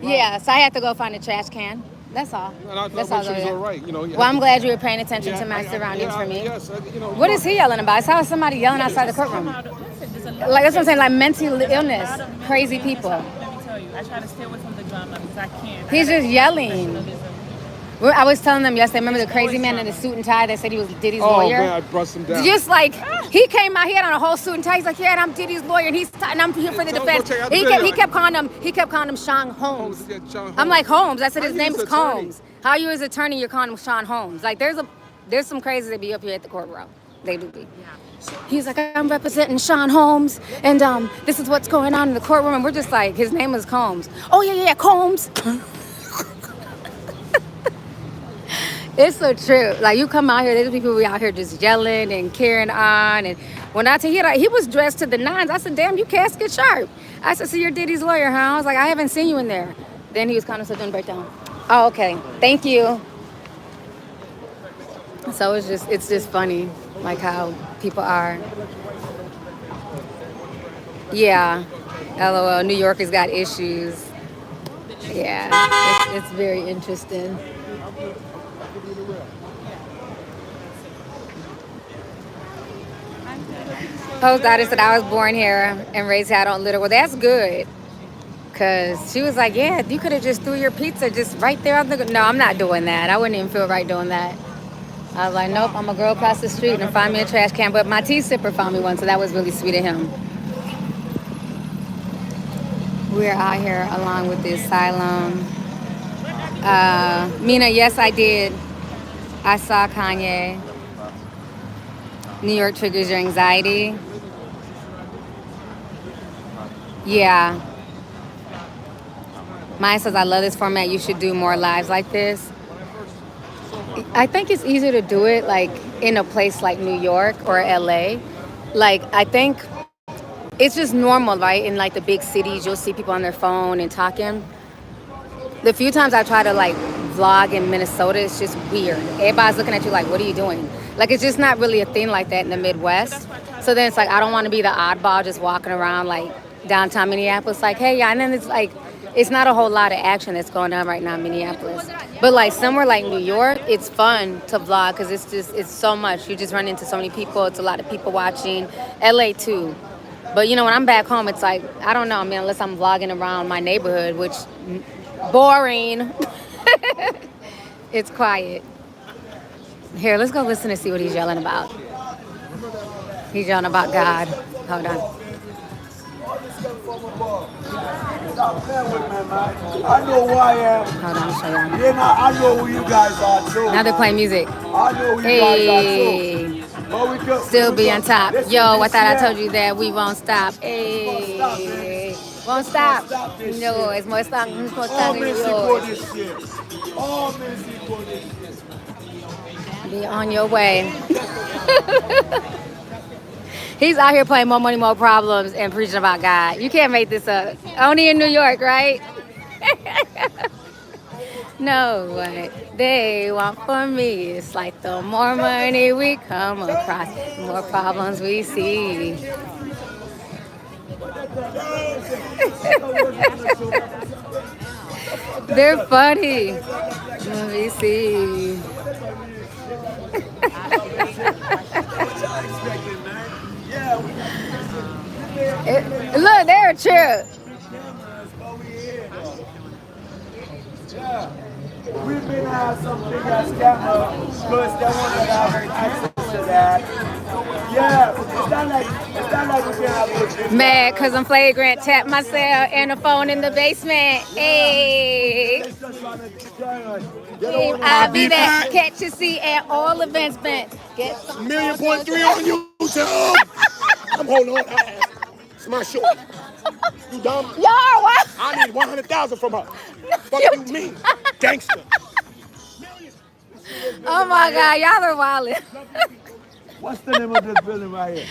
Yeah, so I had to go find a trash can. That's all. That's all. All right, well, I'm glad you were paying attention to my surroundings for me. Yes, what is he yelling about? I saw somebody yelling outside the courtroom. Like that's what I'm saying. Like mental illness, crazy people. I try to stay away from the drama because I can't. He's just yelling. I was telling them yesterday, remember the crazy man in the suit and tie that said he was Diddy's lawyer? Oh man, I brushed him down. Just like, he came out, he had on a whole suit and tie. He's like, yeah, and I'm Diddy's lawyer, and I'm here for the defense. He kept calling him Sean Holmes. I'm like, Holmes. I said his name is Combs. How are you as attorney, you're calling him Sean Holmes? Like, there's some crazy that be up here at the courtroom. They do be. He's like, I'm representing Sean Holmes, and this is what's going on in the courtroom. And we're just like, his name is Combs. Oh, yeah, Combs. It's so true. Like, you come out here, there's people out here just yelling and carrying on. And when I tell you, he was dressed to the nines. I said, damn, you casket sharp. I said, so you're Diddy's lawyer, huh? I was like, I haven't seen you in there. Then he was kind of sitting right down. Oh, okay. Thank you. So it's just funny, like how people are. Yeah. LOL. New York has got issues. Yeah. It's very interesting. Post daughter said I was born here and raised here. I don't litter. Well, that's good. Cause she was like, yeah, you could have just threw your pizza just right there on the. No, I'm not doing that. I wouldn't even feel right doing that. I was like, nope, I'm gonna go across the street and find me a trash can. But my tea sipper found me one, so that was really sweet of him. We're out here along with the asylum. Mina, yes, I did. I saw Kanye. New York triggers your anxiety. Yeah. Maya says, I love this format. You should do more lives like this. I think it's easier to do it like in a place like New York or LA. Like, I think it's just normal, right? In like the big cities, you'll see people on their phone and talking. The few times I try to like vlog in Minnesota, it's just weird. Everybody's looking at you like, what are you doing? Like, it's just not really a thing like that in the Midwest. So then it's like, I don't want to be the oddball just walking around like downtown Minneapolis, like, hey, yeah. And then it's like, it's not a whole lot of action that's going on right now in Minneapolis. But like somewhere like New York, it's fun to vlog because it's so much. You just run into so many people. It's a lot of people watching. LA too. But you know, when I'm back home, it's like, I don't know, I mean, unless I'm vlogging around my neighborhood, which boring. It's quiet. Here, let's go listen to see what he's yelling about. He's yelling about God. Hold on. I know who I am. Hold on, I'll show you. Yeah, I know who you guys are too. Now they're playing music. I know who you guys are too. Still be on top. Yo, I thought I told you that we won't stop. Hey, won't stop. No, it's more stuck. It's more stuck than yours. Be on your way. He's out here playing More Money, More Problems and preaching about God. You can't make this up. Only in New York, right? No, what they want from me is like the more money we come across, the more problems we see. They're funny. Let me see. Look, they're true. We've been at some big ass camera, plus they want to have access to that. Yeah, it's not like we can have mad because I'm flagrant, tap myself and the phone in the basement. Hey. I'll be there. Catch a seat at all events, but get 1.3 million on YouTube. I'm holding on. It's my show. You dumb? Y'all, what? I need 100,000 from her. Fuck you mean, gangster. Oh my God, y'all are wildin'. What's the name of this building right here?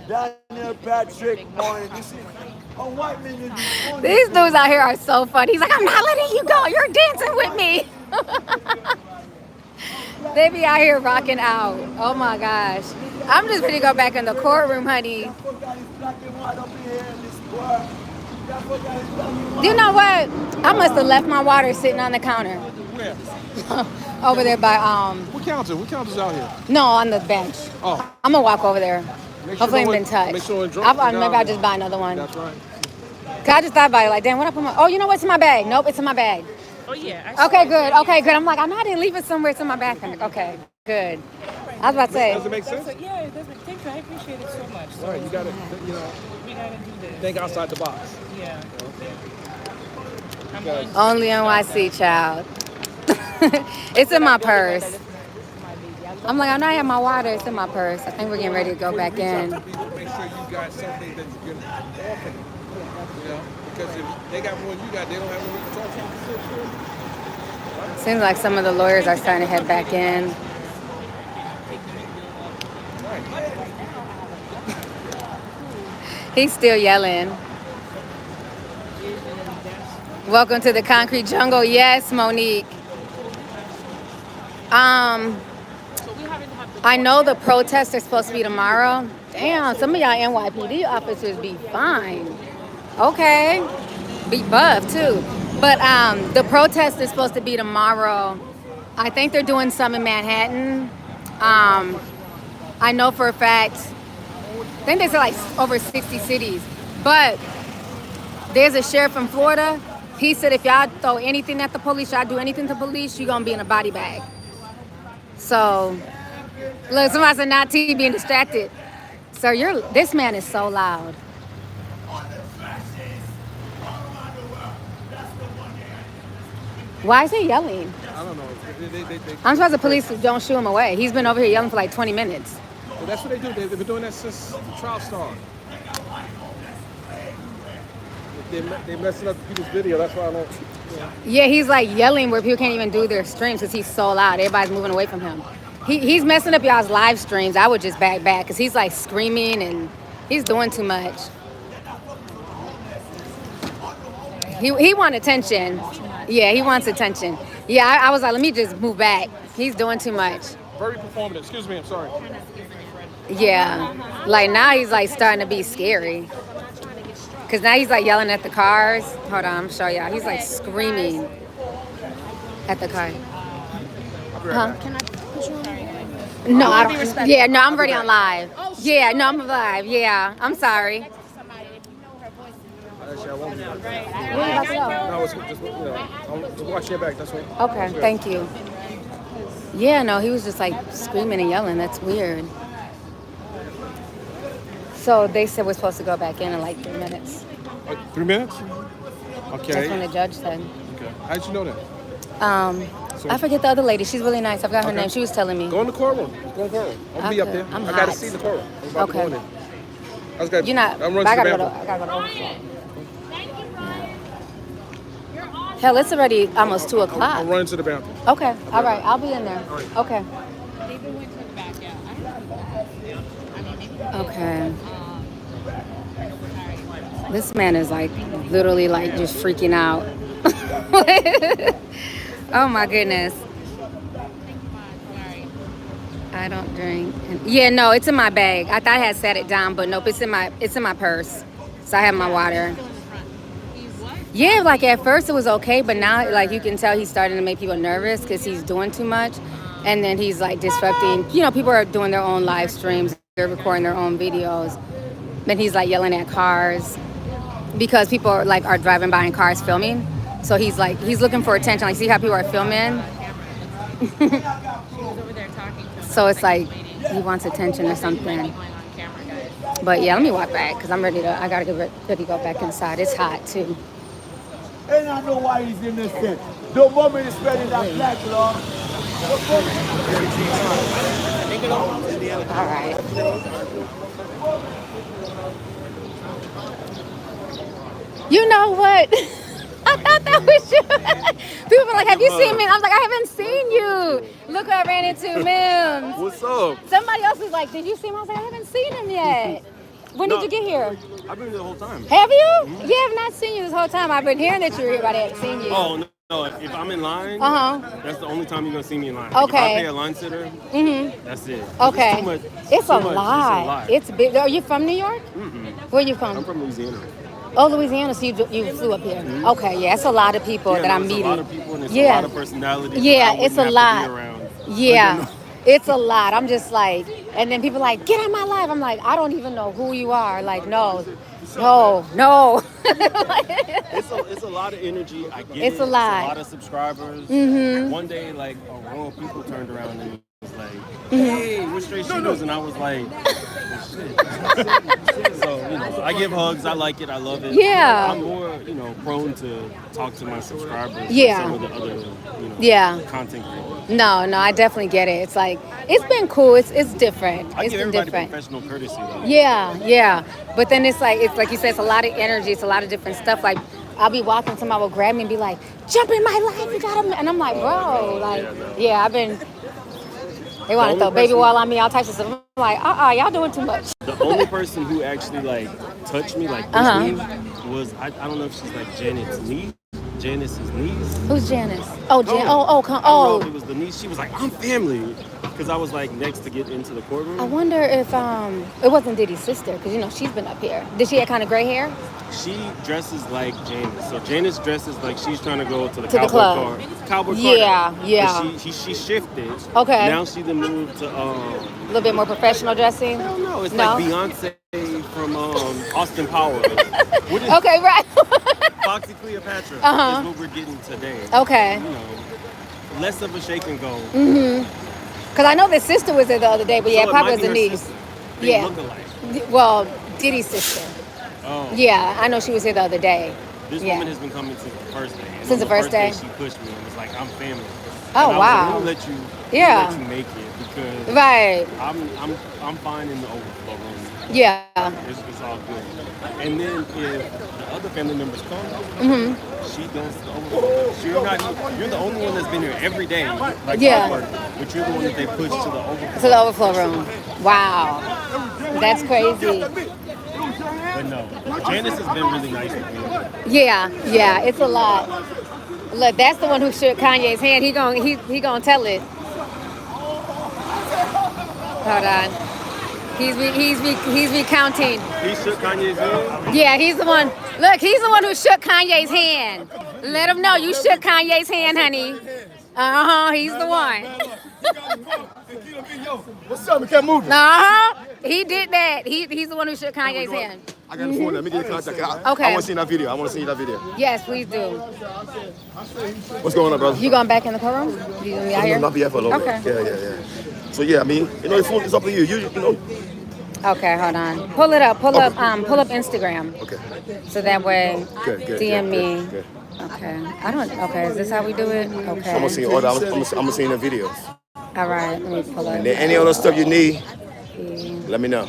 Daniel Patrick Morning. You see, a white man. These dudes out here are so funny. He's like, I'm not letting you go. You're dancing with me. They be out here rocking out. Oh my gosh. I'm just ready to go back in the courtroom, honey. You know what? I must have left my water sitting on the counter. Where? Over there by What counter? What counter's out here? No, on the bench. Oh. I'm gonna walk over there. Hopefully no it's been touched. Make sure Maybe I'll just buy another one. That's right. Cause I just thought about it, like, damn, what I put my? Oh, you know what's in my bag? Nope, it's in my bag. Oh yeah. Okay, good. Okay, good. I'm like, I know I didn't leave it somewhere. It's in my backpack. Okay, good. I was about to say. Does it make sense? Yeah, it does. Thank you. I appreciate it so much. All right, you gotta, we gotta do this. think outside the box. Yeah. Only NYC, child. It's in my purse. I'm like, I know I have my water. It's in my purse. I think we're getting ready to go back in. Make sure you got something that you can offer them. You know, because if they got more than you got, they don't have more to talk to. Seems like some of the lawyers are starting to head back in. He's still yelling. Welcome to the concrete jungle. Yes, Monique. I know the protests are supposed to be tomorrow. Damn, some of y'all NYPD officers be fine. Okay. Be buff too. But the protest is supposed to be tomorrow. I think they're doing some in Manhattan. I know for a fact, I think they said like over 60 cities. But there's a sheriff from Florida. He said if y'all throw anything at the police, y'all do anything to the police, you're gonna be in a body bag. So, look, somebody said not T being distracted. So this man is so loud. Why is he yelling? I don't know. I'm surprised the police don't shoo him away. He's been over here yelling for like 20 minutes. Well, that's what they do. They've been doing that since the trial started. They're messing up people's video. That's why I don't. Yeah, he's like yelling where people can't even do their streams because he's so loud. Everybody's moving away from him. He's messing up y'all's live streams. I would just back because he's like screaming and he's doing too much. He wants attention. Yeah, he wants attention. Yeah, I was like, let me just move back. He's doing too much. Very performative. Excuse me, I'm sorry. Yeah, like now he's like starting to be scary. Because now he's like yelling at the cars. Hold on, I'm show y'all. He's like screaming at the car. Huh? Can I put you on? No, I don't. Yeah, no, I'm already on live. Yeah, no, I'm live. Yeah, I'm sorry. Actually, I won't be. Where you about to go? No, it's just, I'll watch your back. That's all. Okay, thank you. Yeah, no, he was just like screaming and yelling. That's weird. So they said we're supposed to go back in like 3 minutes. 3 minutes? Okay. That's when the judge said. Okay. How'd you know that? I forget the other lady. She's really nice. I forgot her name. She was telling me. Go in the courtroom. Go in the courtroom. I'll be up there. I'm I got to hot. see the courtroom. I'm about to go in there. I just got, You're not. I'm I running gotta to go the to. bathroom. I gotta go to overflow. Hell, it's already almost 2 o'clock. I'm running to the bathroom. Okay. All right. I'll be in there. Okay. Okay. This man is like literally like just freaking out. Oh my goodness. I don't drink. Yeah, no, it's in my bag. I thought I had set it down, but nope, it's in my purse. So I have my water. Yeah, like at first it was okay, but now like you can tell he's starting to make people nervous because he's doing too much. And then he's like disrupting, you know, people are doing their own live streams, they're recording their own videos. Then he's like yelling at cars because people are driving by in cars filming. So he's looking for attention. Like, see how people are filming? So it's like he wants attention or something. But yeah, let me walk back because I gotta get ready to go back inside. It's hot too. And I know why he's in this thing. The woman is spreading that black law. All right. You know what? I thought that was you. People were like, have you seen me? I was like, I haven't seen you. Look who I ran into, Mims. What's up? Somebody else was like, did you see him? I was like, I haven't seen him yet. When did you get here? I've been here the whole time. Have you? Yeah, I have not seen you this whole time. I've been hearing that you were here, but I hadn't seen you. Oh, no. If I'm in line, that's the only time you're going to see me in line. Okay. If I pay a line sitter, that's it. Okay. It's too much. It's a lot. It's big. Are you from New York? Where are you from? I'm from Louisiana. Oh, Louisiana, so you flew up here. Okay, yeah, it's a lot of people that I'm meeting. It's a lot of people and it's a lot of personalities. Yeah, it's a lot. Yeah, it's a lot. I'm just like, and then people like, get on my live. I'm like, I don't even know who you are. Like, no. It's a lot of energy. I get It's it. a lot. It's a lot of subscribers. Mhm. One day, like a row of people turned around and was like, "Hey, we're straight shooters," and I was like, oh, shit. So I give hugs. I like it. I love it. Yeah. I'm more prone to talk to my subscribers. Yeah. Than some of the other Yeah. content creators. No, I definitely get it. It's like it's been cool. It's different. I It's give been everybody different. professional courtesy. Though. Yeah. But then it's like you said, it's a lot of energy. It's a lot of different stuff. Like I'll be walking, somebody will grab me and be like, "Jump in my life, you gotta," and I'm like, bro, like, yeah, I've been. They want to throw baby wall on me, all types of stuff. I'm like, y'all doing too much. The only person who actually like touched me, like pushed me, was I don't know if she's like Janice's niece. Who's Janice? Oh, I don't oh. know if it was the niece. She was like, "I'm family," because I was like next to get into the courtroom. I wonder if it wasn't Diddy's sister, because she's been up here. Did she have kind of gray hair? She dresses like Janice. So Janice dresses like she's trying to go to the To the cowboy club. car. Cowboy Yeah, car. yeah. But she shifted. Okay. Now she then moved to A little bit more professional dressing? no, it's No? like Beyonce from Austin Powers. What is Okay, right. Foxy Cleopatra Uh-huh. is what we're getting today. Okay. Less of a shake and go. Because I know the sister was there the other day, but yeah, So it probably might was the be her niece. sister. They Yeah. look alike. Well, Diddy's sister. Oh. Yeah, I know she was here the other day. This Yeah. woman has been coming since the first day. And Since on the first day? She pushed me and was like, "I'm family." Oh, And I was wow. like, "I'm gonna let you. Yeah. Let you make it because Right. I'm fine in the overflow room. Yeah. It's all good. And then if the other family members come, she does the overflow. You're the only one that's been here every day, like Yeah. clockwork, but you're the one that they push to the overflow. To the overflow room. Wow. That's crazy. But no, Janice has been really nice with me. Yeah, it's a lot. Look, that's the one who shook Kanye's hand. He gonna tell it. Hold on. He's recounting. He shook Kanye's hand? Yeah, he's the one. Look, he's the one who shook Kanye's hand. Let him know you shook Kanye's hand, honey. He's the one. What's up? We can't move. He did that. He's the one who shook Kanye's hand. I got the phone. Let me get the contact. Okay. I want to see that video. I want to see that video. Yes, please do. What's going on, brother? You going back in the courtroom? You gonna be out here? I'll be here for a little Okay. bit. Yeah. So yeah, I mean, it's up to you. You know. Okay, hold on. Pull it up. Pull up Instagram. Okay. So that way, Good. DM me. Good. Okay. Okay, is this how we do it? Okay. I'm gonna see all that. I'm gonna see the videos. All right, let me pull up. And then any other stuff you need, let me know.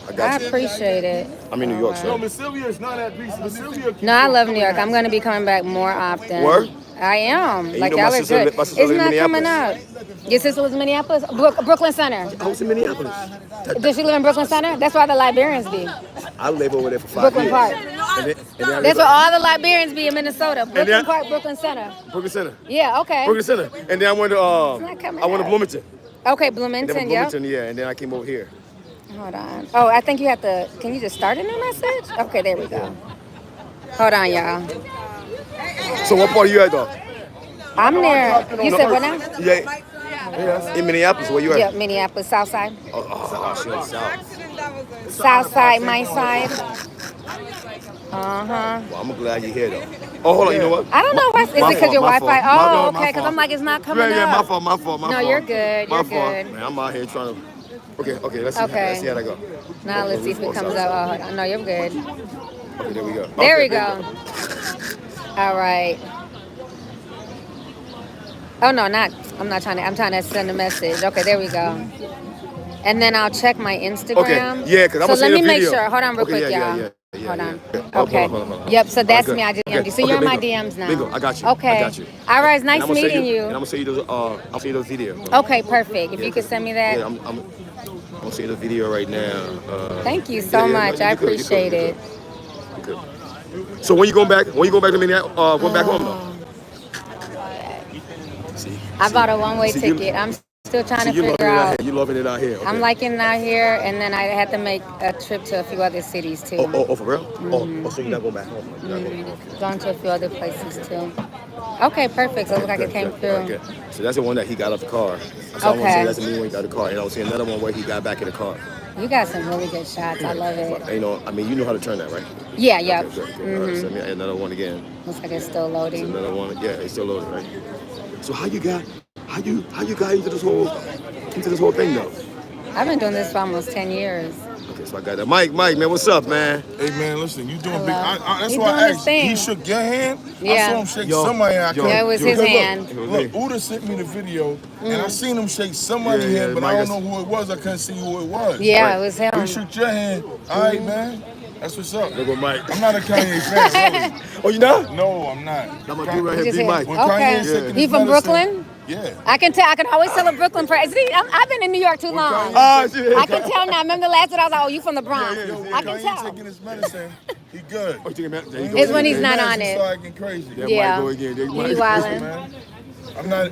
I I got you. appreciate it. I'm in New York, so. Miss Sylvia is not at peace. Miss Sylvia. No, I love New York. I'm going to be coming back more often. Word? I am. And Like, you know y'all my are sister- good. my sister It's live in not coming Minneapolis. out. Your sister was in Minneapolis? Brooklyn Center. I was in Minneapolis. Does she live in Brooklyn Center? That's where the Liberians be. I live over there for 5 Brooklyn years. Park. And then I That's live where all the Liberians be in Minnesota. Brooklyn then- Park, Brooklyn Center. Brooklyn Center. Yeah, okay. Brooklyn Center. And then I went to Bloomington. Okay, And then Bloomington, from yeah. Bloomington, yeah. And then I came over here. Hold on. Oh, I think you have to. Can you just start a new message? Okay, there we go. Hold on, y'all. So what part are you at though? I'm there. You said what now? Yeah. In Minneapolis, where you at? Yeah, Minneapolis, South Side. Oh, she on south. South Side, my side. Well, I'm glad you're here though. Oh, hold on. You know what? I don't know why. Is it because your My Wi-Fi? fault. Oh, okay. Because I'm like, it's not coming Yeah, up. my fault. No, you're good. My You're fault. good. Man, I'm out here trying to. Okay. Let's see. Okay. Let's see how that go. Now let's see if it comes up. Oh, hold on. No, you're good. Okay, there we go. There Okay, we go. All right. Oh no, not. I'm not trying to. I'm trying to send a message. Okay, there we go. And then I'll check my Instagram. Okay, yeah, 'cause I'm so gonna let see me the make video. sure. Hold on, real Okay, quick, yeah, y'all. Hold on. Oh, Okay. hold on. Yep. So that's Alright, me. I good. just DM'd you. So Okay, you're my bingo. DMs now. Bingo. I got you. Okay. I got you. All right. It's And nice I'm gonna meeting send you. And I'm gonna send you those. I'll send you those videos. Okay, perfect. If you could send me that. Yeah, I'm gonna send you the video right now. Thank you so much. I appreciate it. You're good. So when you going back? When you going back to Minneapolis? Going back home though? I bought a one-way See, you- ticket. I'm still trying to you loving figure it out out. here. You loving it out here. Okay. I'm liking it out here, and then I had to make a trip to a few other cities too. Oh, for real? Oh, so you're not going back home? You're not going back. Going to a few other places too. Okay, perfect. So it looks like it came through. Okay. So that's the one that he got out the car. So I want to Okay. say that's the one he got the car, and I was seeing another one where he got back in the car. You got some really good shots. I love it. You know, I mean, you know how to turn that, right? Yeah, yeah. Okay, okay. Send me another one again. Looks like it's still loading. It's another one. Yeah, it's still loading, right? So how you got into this whole thing though? I've been doing this for almost 10 years. Okay, so I got that. Mike, man, what's up, man? Hey, man, listen, you doing big. That's He why doing I his asked. thing. He shook your hand. Yeah. I saw him shake somebody's hand. Yeah, it was his hand. Look, Uda sent me the video, and I seen him shake somebody's hand, but I don't know who it was. I couldn't see who it was. Yeah, it was him. He shook your hand. All right, man. That's what's up. There go Mike. I'm not a Kanye fan. Oh, you not? No, I'm not. I'm gonna do right here, be Mike. Okay. He from Brooklyn? Yeah. I can tell. I can always tell a Brooklyn person. See, I've been in New York too long. I can tell now. Remember the last one I was like, oh, you from the Bronx. I can tell. Taking his medicine. He good. It's when he's not on it. Starting crazy. Yeah. He wildin'. I'm not a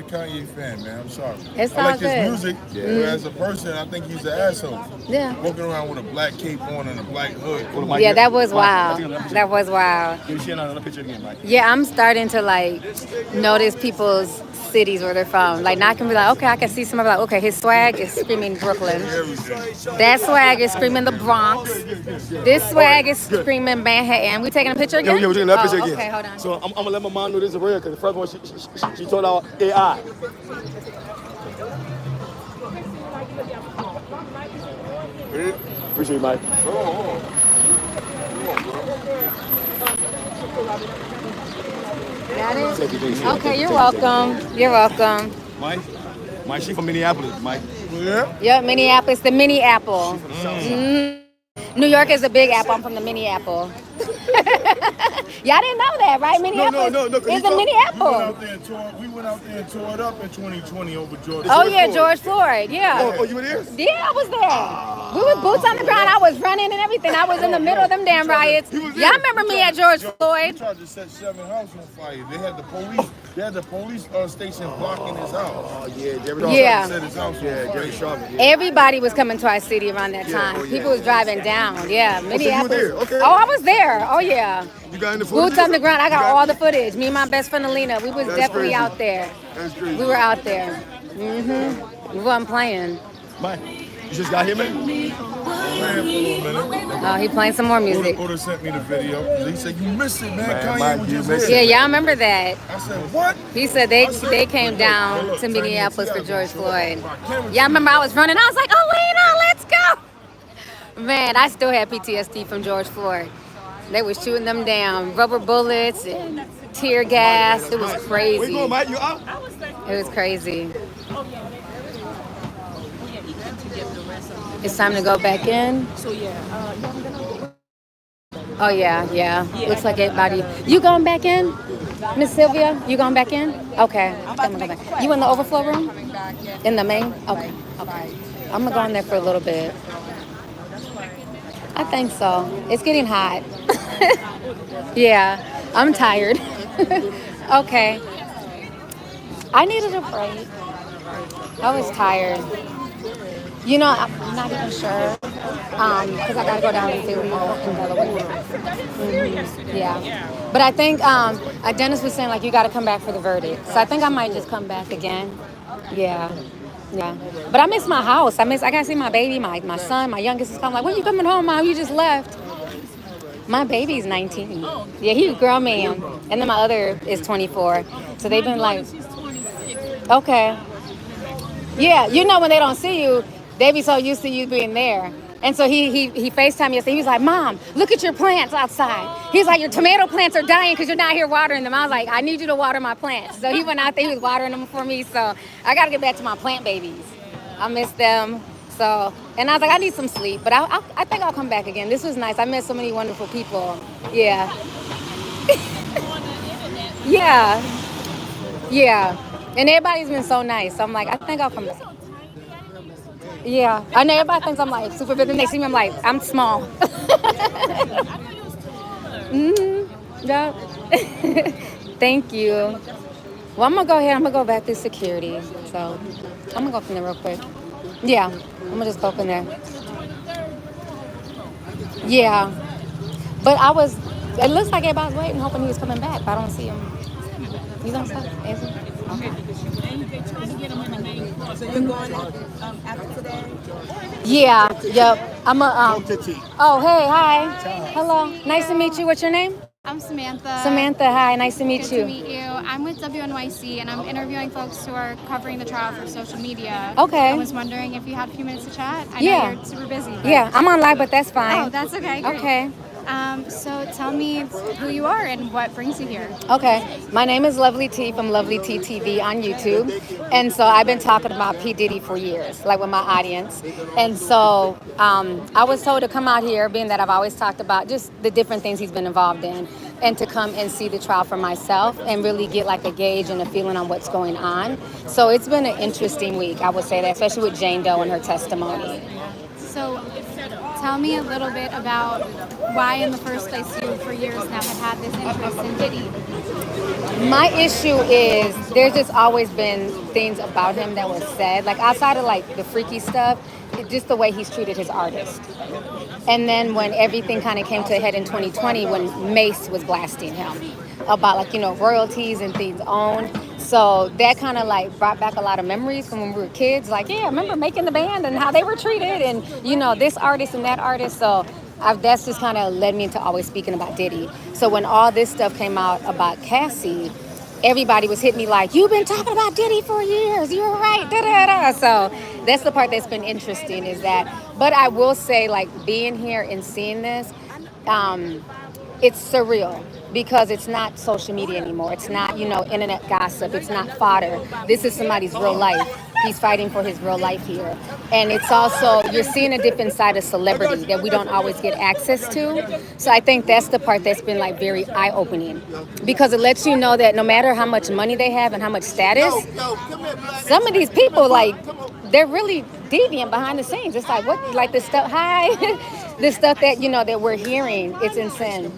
Kanye fan, man. I'm sorry. It's I like all good. his music, but as a person, I think he's an asshole. Yeah. Walking around with a black cape on and a black hood. Yeah, that was wild. That was wild. Can you share another picture again, Mike? Yeah, I'm starting to like notice people's cities where they're from. Like now I can be like, okay, I can see somebody like, okay, his swag is screaming Brooklyn. That swag is screaming the Bronx. This swag is screaming Manhattan. We taking a picture again? Yeah, we're taking that picture again. Okay, hold on. So I'm gonna let my mom know this is real because the first one she told out AI. Appreciate it, Mike. Got it? Okay, you're welcome. You're welcome. Mike, she from Minneapolis, Mike. Yeah? Yep, Minneapolis, the mini apple. New York is a big apple. I'm from the mini apple. Y'all didn't know that, right? Minneapolis No. is a mini apple. We went out there and tore it up in 2020 over George. Oh, yeah, George Floyd, yeah. Oh, you were there? Yeah, I was there. We were boots on the ground. I was running and everything. I was in the middle of them damn riots. Y'all remember me at George Floyd? He tried to set 7 houses on fire. They had the police station blocking his house. Oh, yeah. Yeah. Set his house on Jerry fire. Sharp. Everybody was coming to our city around that time. People was driving down. Yeah, you were Minneapolis. there, okay. Oh, I was there. Oh, yeah. You got in the footage? Boots on the ground. I got all the footage. Me and my best friend Alina, we was That's definitely crazy. out there. That's crazy. We were out there. We wasn't playing. Mike, you just got here, man? Oh, he playing some more music. Uda sent me the video. He said, you missed it, man. Kanye Mike, was you just missed here. Yeah, y'all remember that. I said, what? He said they came down to Minneapolis for George Floyd. Y'all remember I was running. I was like, Alina, let's go. Man, I still had PTSD from George Floyd. They were shooting them down, rubber bullets and tear gas. It was crazy. Where you going, Mike? You out? It was crazy. It's time to go back in. So yeah, Oh yeah. Looks like everybody. You going back in, Miss Sylvia? You going back in? Okay. I'm gonna go back. You in the overflow room? In the main? Okay. I'm gonna go in there for a little bit. I think so. It's getting hot. Yeah, I'm tired. Okay. I needed a break. I was tired. You know, I'm not even sure. Because I gotta go down to Philly in Delaware. Yeah. But I think Dennis was saying like you gotta come back for the verdict. So I think I might just come back again. Yeah. But I miss my house. I gotta see my baby, my son, my youngest is coming like, when you coming home, Mom? You just left. My baby's 19. Yeah, he's a grown man. And then my other is 24. So they've been like, okay. Yeah, you know when they don't see you, they be so used to you being there. And so he FaceTimed yesterday. He was like, Mom, look at your plants outside. He's like, your tomato plants are dying because you're not here watering them. I was like, I need you to water my plants. So he went out there, he was watering them for me. So I got to get back to my plant babies. I miss them. So, and I was like, I need some sleep. But I think I'll come back again. This was nice. I met so many wonderful people. Yeah. Yeah. And everybody's been so nice. So I'm like, I think I'll come back. Yeah, I know everybody thinks I'm like super big. Then they see me, I'm like, I'm small. Yeah. Thank you. Well, I'm gonna go ahead. I'm gonna go back through security. So I'm gonna go from there real quick. Yeah, I'm gonna just go from there. Yeah, but it looks like everybody's waiting, hoping he was coming back. But I don't see him. You don't see him? And they try to get him in the main court. So you're going after today? Yeah, yep. I'm a Oh, hey, hi. Hello. Nice to meet you. What's your name? I'm Samantha. Samantha, hi. Nice to meet Good you. to meet you. I'm with WNYC and I'm interviewing folks who are covering the trial for social media. Okay. I was wondering if you had a few minutes to chat. I Yeah. know you're super busy. But... Yeah, I'm on live, but that's fine. Oh, that's okay. Great. Okay. So tell me who you are and what brings you here. Okay, my name is Lovelyti from Lovelyti TV on YouTube, and so I've been talking about P. Diddy for years, like with my audience, and so I was told to come out here, being that I've always talked about just the different things he's been involved in, and to come and see the trial for myself and really get like a gauge and a feeling on what's going on. So it's been an interesting week, I would say that, especially with Jane Doe and her testimony. So tell me a little bit about why in the first place you for years now have had this interest in Diddy. My issue is there's just always been things about him that was said, like outside of like the freaky stuff, just the way he's treated his artists. And then when everything kind of came to a head in 2020 when Mace was blasting him about like, you know, royalties and things owned. So that kind of like brought back a lot of memories from when we were kids. Like, yeah, I remember making the band and how they were treated and, you know, this artist and that artist. So that's just kind of led me into always speaking about Diddy. So when all this stuff came out about Cassie, everybody was hitting me like, you've been talking about Diddy for years. You're right. Da, da, da. So that's the part that's been interesting is that. But I will say, like, being here and seeing this, it's surreal because it's not social media anymore. It's not, you know, internet gossip. It's not fodder. This is somebody's real life. He's fighting for his real life here. And it's also, you're seeing a different side of celebrity that we don't always get access to. So I think that's the part that's been like very eye-opening because it lets you know that no matter how much money they have and how much status, some of these people, like, they're really deviant behind the scenes. It's like, what, like this stuff, this stuff that, you know, that we're hearing, it's insane.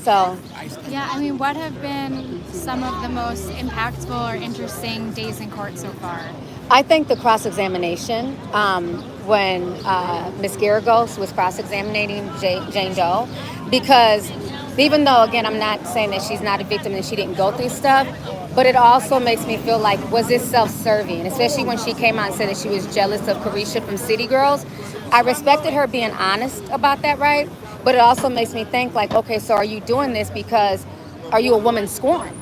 So, yeah, I mean, what have been some of the most impactful or interesting days in court so far? I think the cross-examination, when Ms. Garagos was cross-examining Jane Doe, because even though, again, I'm not saying that she's not a victim and she didn't go through stuff, but it also makes me feel like, was this self-serving? Especially when she came out and said that she was jealous of Carisha from City Girls. I respected her being honest about that, right? But it also makes me think like, okay, so are you doing this because, are you a woman scorned?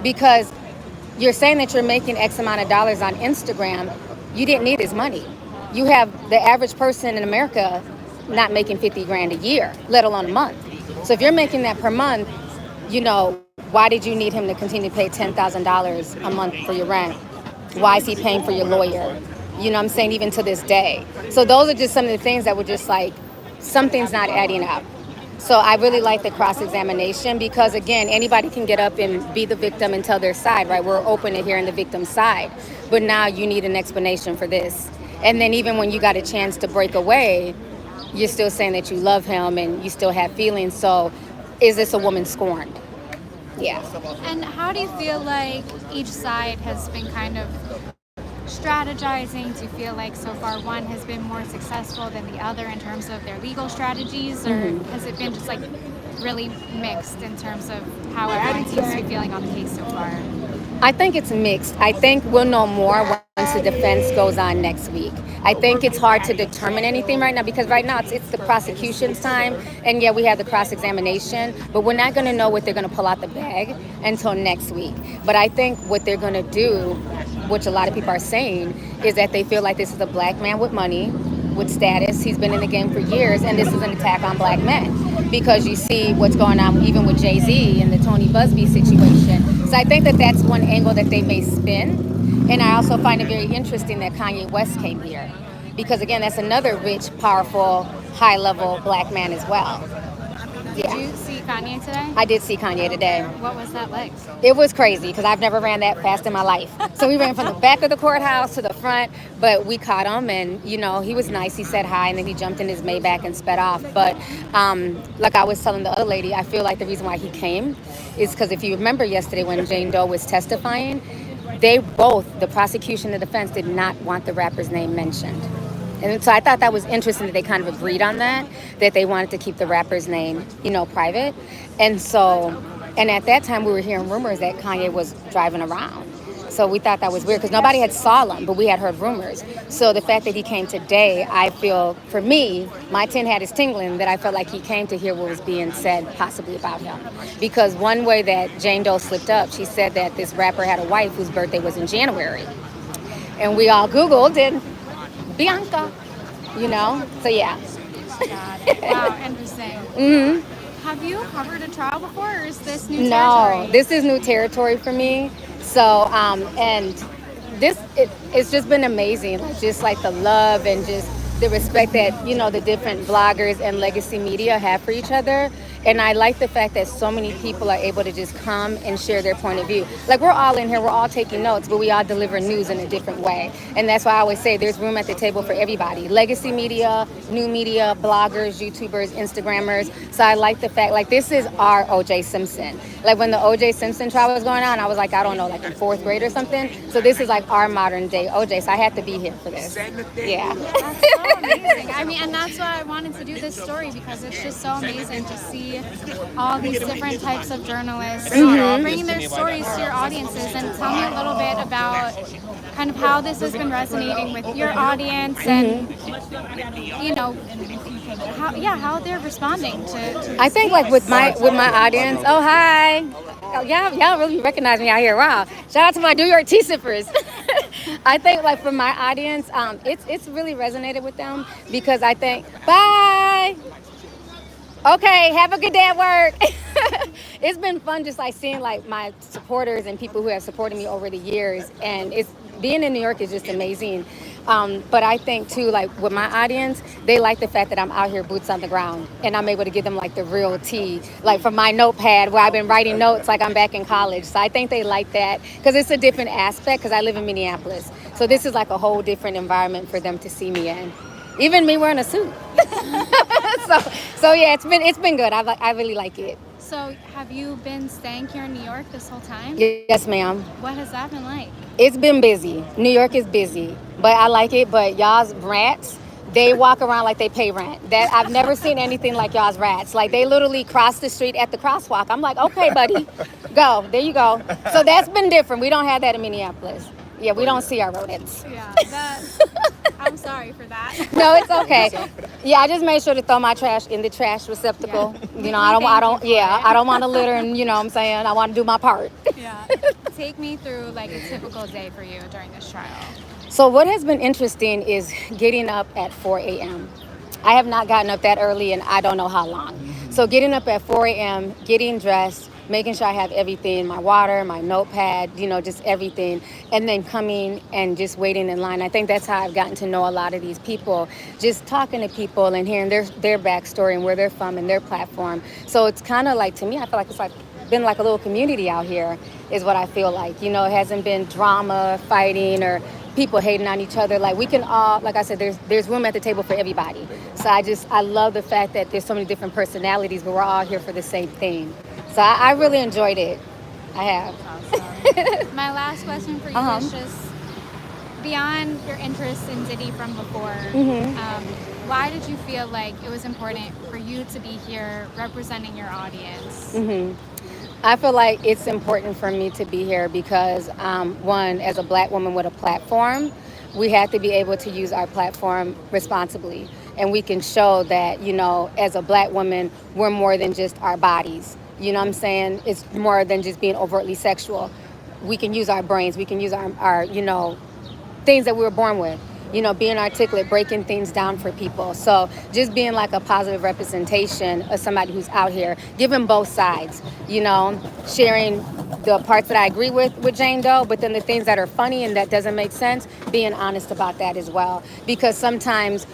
Because you're saying that you're making X amount of dollars on Instagram. You didn't need his money. You have the average person in America not making 50 grand a year, let alone a month. So if you're making that per month, you know, why did you need him to continue to pay $10,000 a month for your rent? Why is he paying for your lawyer? You know what I'm saying, even to this day. So those are just some of the things that were just like, something's not adding up. So I really like the cross-examination because, again, anybody can get up and be the victim and tell their side, right? We're open to hearing the victim's side. But now you need an explanation for this. And then even when you got a chance to break away, you're still saying that you love him and you still have feelings. So is this a woman scorned? Yeah. And how do you feel like each side has been kind of strategizing? Do you feel like so far one has been more successful than the other in terms of their legal strategies, or has it been just like really mixed in terms of how everyone seems to be feeling on the case so far? I think it's mixed. I think we'll know more once the defense goes on next week. I think it's hard to determine anything right now because right now it's the prosecution's time, and yeah, we have the cross-examination, but we're not going to know what they're going to pull out the bag until next week. But I think what they're going to do, which a lot of people are saying, is that they feel like this is a black man with money, with status. He's been in the game for years, and this is an attack on black men because you see what's going on even with Jay-Z and the Tony Busby situation. So I think that that's one angle that they may spin. And I also find it very interesting that Kanye West came here because, again, that's another rich, powerful, high-level black man as well. Yeah. Did you see Kanye today? I did see Kanye today. What was that like? It was crazy because I've never ran that fast in my life. So we ran from the back of the courthouse to the front, but we caught him and, you know, he was nice. He said hi and then he jumped in his Maybach and sped off. But like I was telling the other lady, I feel like the reason why he came is because if you remember yesterday when Jane Doe was testifying, they both, the prosecution and the defense, did not want the rapper's name mentioned. And so I thought that was interesting that they kind of agreed on that they wanted to keep the rapper's name, you know, private. And so, and at that time we were hearing rumors that Kanye was driving around. So we thought that was weird because nobody had saw him, but we had heard rumors. So the fact that he came today, I feel, for me, my tin hat is tingling that I felt like he came to hear what was being said possibly about him. Because one way that Jane Doe slipped up, she said that this rapper had a wife whose birthday was in January. And we all Googled and Bianca, you know? So yeah. Wow, interesting. Mm-hmm. Have you covered a trial before, or is this new territory? No, this is new territory for me. So, and it's just been amazing. Just like the love and just the respect that, you know, the different vloggers and legacy media have for each other. And I like the fact that so many people are able to just come and share their point of view. Like, we're all in here, we're all taking notes, but we all deliver news in a different way. And that's why I always say there's room at the table for everybody. Legacy media, new media, bloggers, YouTubers, Instagrammers. So I like the fact, like, this is our O.J. Simpson. Like, when the O.J. Simpson trial was going on, I was like, I don't know, like in 4th grade or something. So this is like our modern day O.J. So I had to be here for this. Yeah. That's so amazing. I mean, and that's why I wanted to do this story, because it's just so amazing to see all these different types of journalists bringing their stories to your audiences. And tell me a little bit about kind of how this has been resonating with your audience and, you know, how they're responding to I think like with my audience. Oh, hi. Oh, y'all really recognize me out here. Wow. Shout out to my New York tea sippers. I think like for my audience, it's really resonated with them because I think, bye. Okay, have a good day at work. It's been fun just like seeing like my supporters and people who have supported me over the years, and it's being in New York is just amazing. But I think too, like with my audience, they like the fact that I'm out here boots on the ground and I'm able to give them like the real tea, like from my notepad where I've been writing notes like I'm back in college. So I think they like that because it's a different aspect because I live in Minneapolis. So this is like a whole different environment for them to see me in. Even me wearing a suit. so yeah, it's been good. I really like it. So have you been staying here in New York this whole time? Yes, ma'am. What has that been like? It's been busy. New York is busy, but I like it. But y'all's rats, they walk around like they pay rent. That I've never seen anything like y'all's rats. Like they literally cross the street at the crosswalk. I'm like, okay, buddy, go. There you go. So that's been different. We don't have that in Minneapolis. Yeah, we don't see our rodents. Yeah, I'm sorry for that. No, it's okay. Yeah, I just made sure to throw my trash in the trash receptacle. Yeah. You know, I don't want to litter, and you know what I'm saying? I want to do my part. Yeah. Take me through like a typical day for you during this trial. So what has been interesting is getting up at 4 a.m. I have not gotten up that early and I don't know how long. So getting up at 4 a.m., getting dressed, making sure I have everything, my water, my notepad, you know, just everything, and then coming and just waiting in line. I think that's how I've gotten to know a lot of these people, just talking to people and hearing their backstory and where they're from and their platform. So it's kind of like, to me, I feel like it's like been like a little community out here is what I feel like. You know, it hasn't been drama, fighting, or people hating on each other. Like we can all, like I said, there's room at the table for everybody. So I love the fact that there's so many different personalities, but we're all here for the same thing. So I really enjoyed it. I have. Awesome. My last question for you is just beyond your interest in Diddy from before, why did you feel like it was important for you to be here representing your audience? I feel like it's important for me to be here because, one, as a Black woman with a platform, we have to be able to use our platform responsibly. And we can show that, you know, as a Black woman, we're more than just our bodies. You know what I'm saying? It's more than just being overtly sexual. We can use our brains. We can use our you know, things that we were born with. You know, being articulate, breaking things down for people. So just being like a positive representation of somebody who's out here, giving both sides, you know, sharing the parts that I agree with Jane Doe, but then the things that are funny and that doesn't make sense, being honest about that as well. Because sometimes,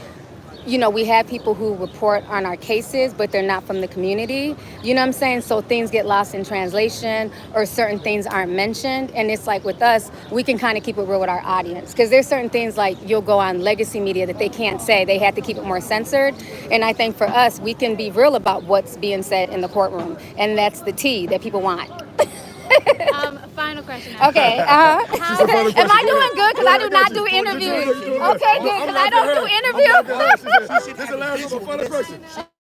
you know, we have people who report on our cases, but they're not from the community. You know what I'm saying? So things get lost in translation or certain things aren't mentioned. And it's like with us, we can kind of keep it real with our audience. Because there's certain things like you'll go on legacy media that they can't say. They have to keep it more censored. And I think for us, we can be real about what's being said in the courtroom. And that's the tea that people want. Final question. Okay. Am I doing good? Because I do not do interviews. Okay, good. Because I don't do interviews. This is the last one, final question.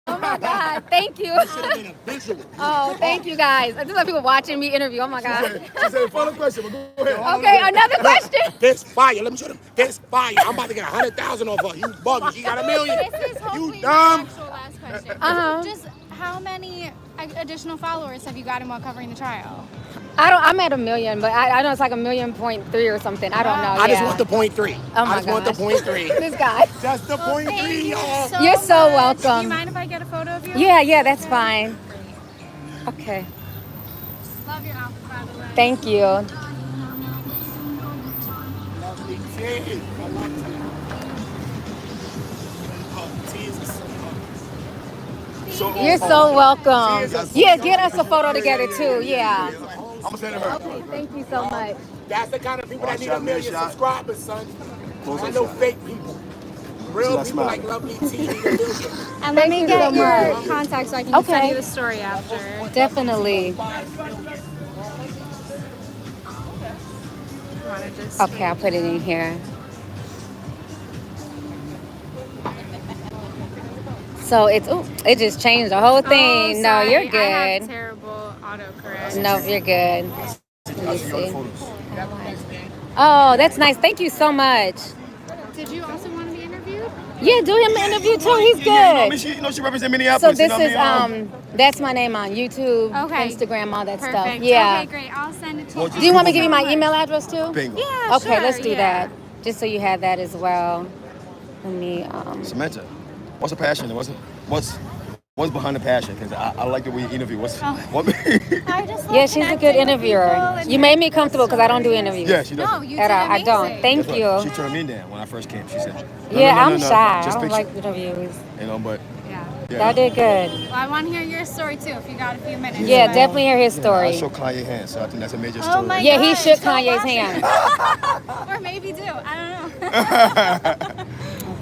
Oh my God. Thank you. That should have been a visual. Oh, thank you guys. I just have people watching me interview. Oh my God. She said, final question, but go ahead. Okay, another question. This fire. Let me show them. This fire. I'm about to get 100,000 off her. You bugging. She got $1 million. This is hopefully You dumb. my actual last question. Uh-huh. Just how many additional followers have you gotten while covering the trial? I'm at 1 million, but I know it's like 1.3 or something. I don't know. I just want the 0.3. Oh my I just want the gosh. 0.3. This guy. Just the 0.3, y'all. You're so Do you welcome. mind if I get a photo of you? Yeah, that's fine. Okay. Love your outfit, by the way. Thank you. You're so welcome. Yeah, get us a photo together too. Yeah. I'm gonna send it her. Okay, thank you so much. That's the kind of people that need Shot, $1 million shot. subscribers, son. Close I that know shot. fake people. Real that people smile. like Lovelyti TV. And let me you get so your much. contact so I can Okay. send you the story after. Definitely. Wanna just Okay, I'll put it in here. So it just changed the whole thing. Oh, No, sorry. you're I have good. terrible autocorrect. No, you're good. Let me see. Oh, that's nice. Thank you so much. Did you also want to be interviewed? Yeah, do him an interview too. He's Yeah, good. she represents So Minneapolis. this you know is what I mean? that's my name on YouTube, Okay. Instagram, all that Perfect. stuff. Yeah. Okay, great. I'll send it to you. Do you want me to give you my email address too? Bingo. Yeah, Okay, sure, let's do yeah. that. Just so you have that as well. Let me Samantha, what's the passion? What's behind the passion? Because I like the way you interview. What? I just love Yeah, she's a connecting good with interviewer. people and You made me comfortable because I don't do interviews. Yeah, she does. No, you At did all. I don't. amazing. Thank That's you. what- She turned me down when I first came. She said, no, Yeah, no, no, I'm no, no. shy. I Just don't picture. like interviews. You know, but Yeah. yeah. Y'all did good. Well, I want to hear your story too if you got a few minutes. Yeah, but- definitely hear his I story. shook Kanye's hand, so I think that's a major Oh story. my Yeah, he gosh, shook don't Kanye's watch it. hand. Or maybe do. I don't know.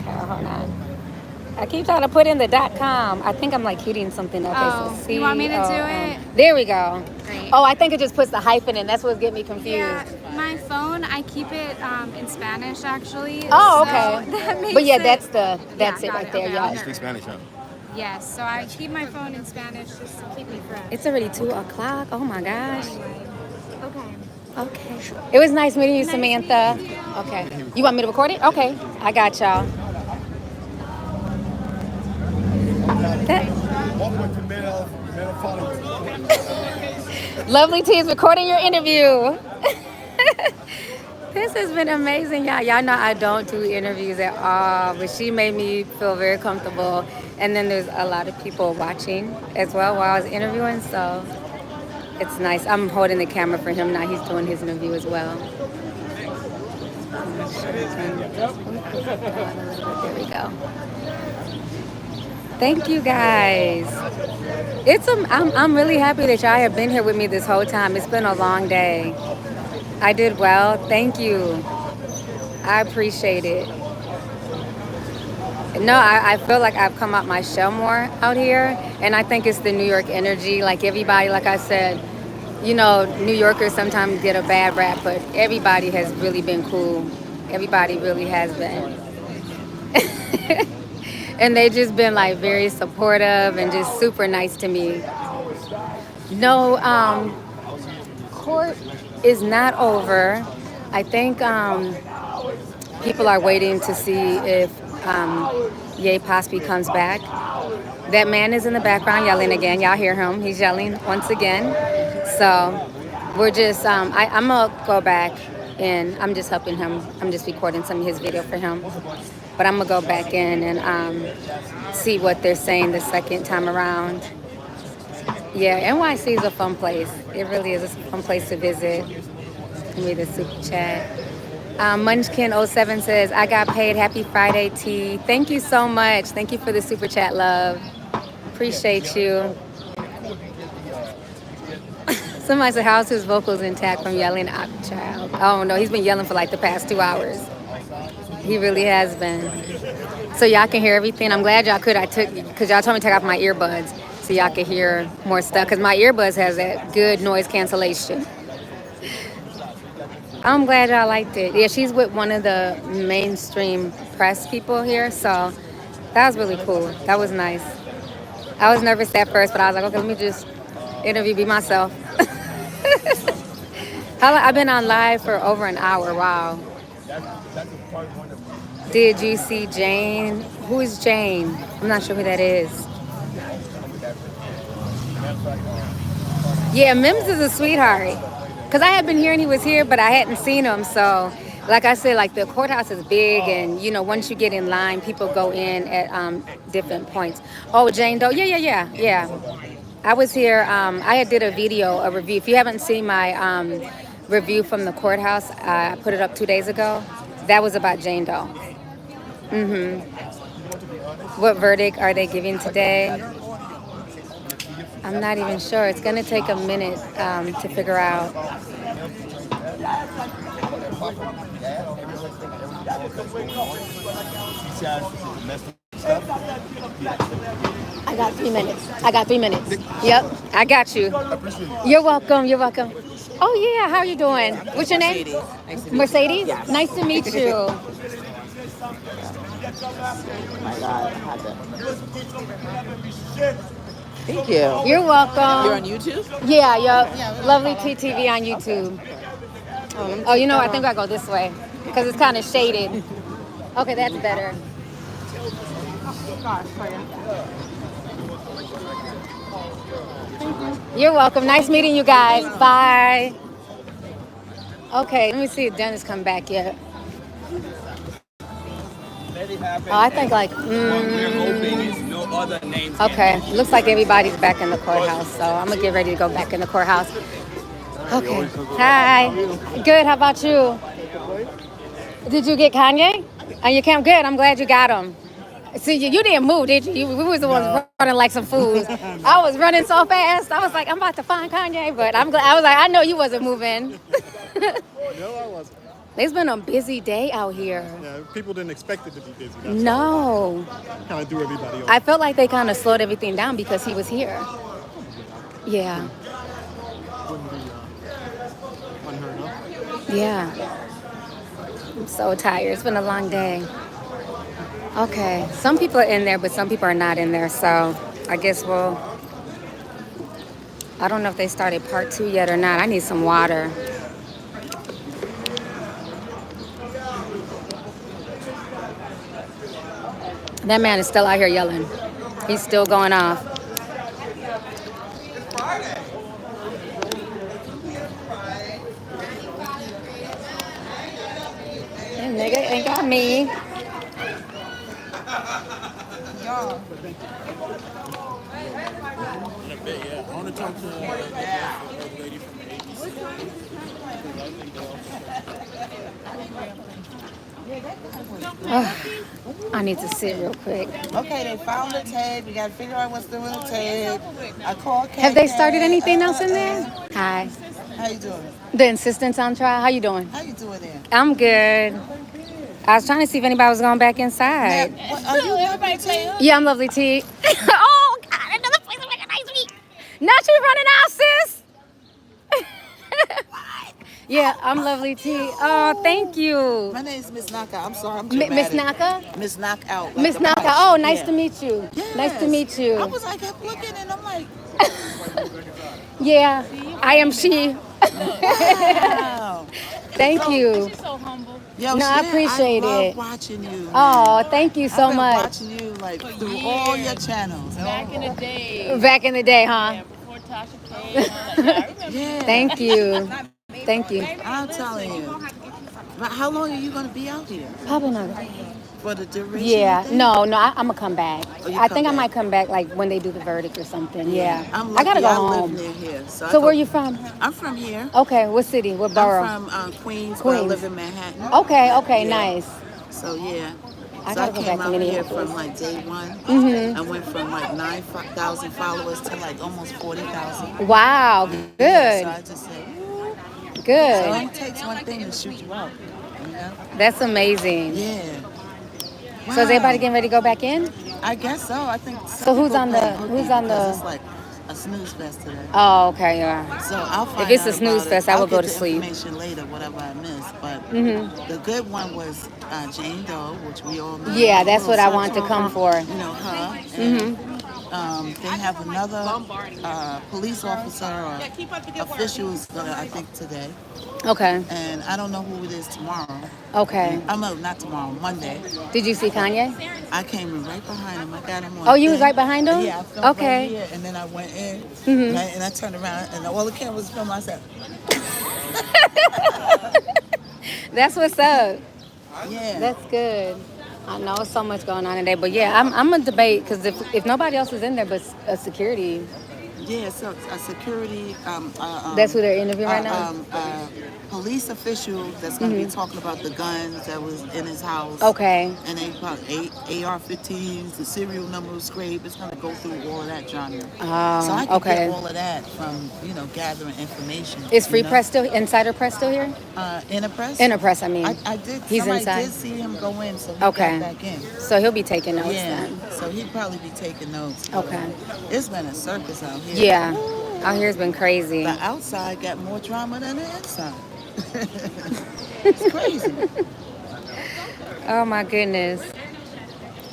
Okay, hold on. I keep trying to put in the .com. I think I'm like hitting something up. Oh, It's you want me to do C-O-M. it? There we go. Great. Oh, I think it just puts the hyphen in. That's what's getting me confused. Yeah, my phone, I keep it in Spanish actually. Oh, so okay. that makes But yeah, it- that's it got right there, Okay, y'all. I'll You speak Spanish, huh? Yes, so I keep my phone in Spanish just to keep me fresh. It's already 2:00. Oh my gosh. Okay. Okay. It was nice meeting you, Nice Samantha. meeting you. Okay. You want me to record it? Okay. I got y'all. Lovelyti is recording your interview. This has been amazing, y'all. Y'all know I don't do interviews at all, but she made me feel very comfortable. And then there's a lot of people watching as well while I was interviewing, so it's nice. I'm holding the camera for him now. He's doing his interview as well. There we go. Thank you guys. I'm really happy that y'all have been here with me this whole time. It's been a long day. I did well. Thank you. I appreciate it. No, I feel like I've come out my shell more out here, and I think it's the New York energy. Like everybody, like I said, you know, New Yorkers sometimes get a bad rap, but everybody has really been cool. Everybody really has been. And they just been like very supportive and just super nice to me. No, court is not over. I think people are waiting to see if Ye Posby comes back. That man is in the background yelling again. Y'all hear him. He's yelling once again. So we're just, I'm going to go back and I'm just helping him. I'm just recording some of his video for him. But I'm going to go back in and see what they're saying the second time around. Yeah, NYC is a fun place. It really is a fun place to visit. Give me the super chat. Munchkin07 says, I got paid. Happy Friday, T. Thank you so much. Thank you for the super chat, love. Appreciate you. Somebody said, how's his vocals intact from yelling at child? Oh, no, he's been yelling for like the past 2 hours. He really has been. So y'all can hear everything. I'm glad y'all could. Because y'all told me to take off my earbuds so y'all could hear more stuff. Because my earbuds has that good noise cancellation. I'm glad y'all liked it. Yeah, she's with one of the mainstream press people here. So that was really cool. That was nice. I was nervous at first, but I was like, okay, let me just be myself. I've been on live for over an hour. Wow. Did you see Jane? Who is Jane? I'm not sure who that is. Yeah, Mims is a sweetheart. Because I had been hearing he was here, but I hadn't seen him. So, like I said, like the courthouse is big, and you know, once you get in line, people go in at different points. Oh, Jane Doe. Yeah. I was here. I did a review. If you haven't seen my review from the courthouse, I put it up 2 days ago. That was about Jane Doe. What verdict are they giving today? I'm not even sure. It's going to take a minute to figure out. I got 3 minutes. Yep, I got you. You're welcome. Oh, yeah. How are you doing? What's your name? Mercedes? Yes. Nice to meet you. Oh my God, I had that. Thank you. You're welcome. You're on YouTube? Yeah. Lovelyti TV on YouTube. Oh, you know, I think I go this way because it's kind of shaded. Okay, that's better. You're welcome. Nice meeting you guys. Bye. Okay, let me see if Dennis come back yet. I think like, okay, looks like everybody's back in the courthouse, so I'm gonna get ready to go back in the courthouse. Okay, hi, good, how about you? Did you get Kanye? And you came good, I'm glad you got him. See, you didn't move, did you? We was the ones running like some fools. I was running so fast, I was like, I'm about to find Kanye, but I'm glad, I was like, I know you wasn't moving. No, I wasn't. It's been a busy day out here. Yeah, people didn't expect it to be busy. No. Kind of threw everybody off. I felt like they kind of slowed everything down because he was here. Yeah. Wouldn't be unheard of. Yeah. I'm so tired. It's been a long day. Okay. Some people are in there, but some people are not in there. So I guess I don't know if they started part 2 yet or not. I need some water. That man is still out here yelling. He's still going off. That nigga ain't got me. In a bit, yeah. I want to talk to the lady from ABC. I need to sit real quick. Okay, they found the tape. We got to figure out what's doing the tape. I called Kanye. Have they started anything else in there? Hi. How you doing? The insistence on trial. How you doing? How you doing there? I'm good. I was trying to see if anybody was going back inside. Are you Lovelyti? Yeah, I'm Lovelyti. Oh, God, another place to make a nice week. Not you running out, sis. Yeah, I'm Lovelyti. Oh, thank you. My name's Miss Knockout. I'm sorry, I'm Miss dramatic. Naka? Miss Knockout. Miss Naka. Oh, nice to meet you. Yes. Nice to meet you. I was like, kept looking and I'm like, yeah, I am she. wow. Thank you. She's so humble. Yo, No, I appreciate I love it. watching you. Man. Oh, thank you so I've been much. watching you like through all your channels. Back in the day. Back in the day, huh? Yeah, before Tasha came. I remember. Yeah. Thank you. Thank you. I'm telling you. But how long are you going to be out here? Probably not. For the duration? Yeah. of the thing? No, I'm going to come back. Oh, you I come think I back. might come back like when they do the verdict or something. Yeah. I'm I got to lucky. go I home. live near here. So, So where you from? I'm from here. Okay. What city? What borough? I'm from Queens, but I live in Manhattan. Okay. Yeah. Nice. So, yeah. I So gotta go came back to out here Minneapolis. from like day one. Mhm. I went from like 9,000 followers to like almost 40,000. Wow. Good. So I just said, ooh. So Good. it only takes one thing to shoot you up. You know? That's amazing. Yeah. So is everybody getting ready to go back in? I guess so. I think. So who's on the? It's like a snooze fest today. Oh, okay, yeah. So I'll find If it's out a snooze about fest, it. I will I'll go get to the sleep. Information later, whatever I missed. But the good one was Jane Doe, which we all know. Yeah, that's what I wanted to come for. You know her. And they have another police officer or officials, I think, today. Okay. And I don't know who it is tomorrow. Okay. Not tomorrow, Monday. Did you see Kanye? I came in right behind him. I got him on. Oh, you was right behind him? Yeah, I filmed okay. right here, and then I went in, Mm-hmm. and I turned around, and all the cameras filmed. I said, That's what's up. yeah. That's good. I know so much going on today, but yeah, I'm gonna debate because if nobody else is in there but security. Yeah, so a security. That's who they're interviewing right now? Police official that's going to be talking about the guns that was in his house. Okay. And they about AR-15s, the serial number was scraped. It's going to go through all of that genre. So I can get all of that from, gathering information. Is Free Press still, Insider Press still here? Inner Press? Inner Press, I mean. I did. He's inside. I did see him go in, so he got back in. So he'll be taking notes then. So he'd probably be taking notes. Okay. It's been a circus out here. Yeah. Out here's been crazy. The outside got more drama than the inside. It's crazy. Oh my goodness.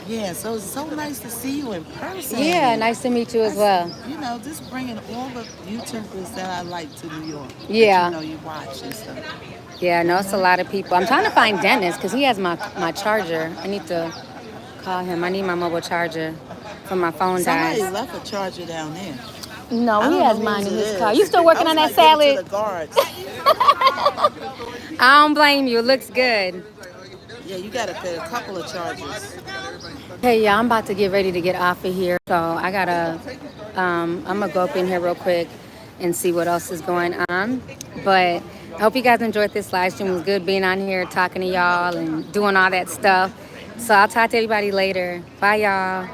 Yeah, so it's so nice to see you in person. Yeah, nice to meet you as well. Just bringing all the YouTubers that I like to New York. Yeah. That you watch and stuff. Yeah, I know it's a lot of people. I'm trying to find Dennis because he has my charger. I need to call him. I need my mobile charger for my phone dies. Somebody left a charger down there. No, he has mine in his car. You still working on that salad? To the guards. I don't blame you. It looks good. Yeah, you got to pay a couple of charges. Hey, yeah, I'm about to get ready to get off of here. So I got to, I'm going to go up in here real quick and see what else is going on. But I hope you guys enjoyed this live stream. It was good being on here, talking to y'all and doing all that stuff. So I'll talk to everybody later. Bye, y'all.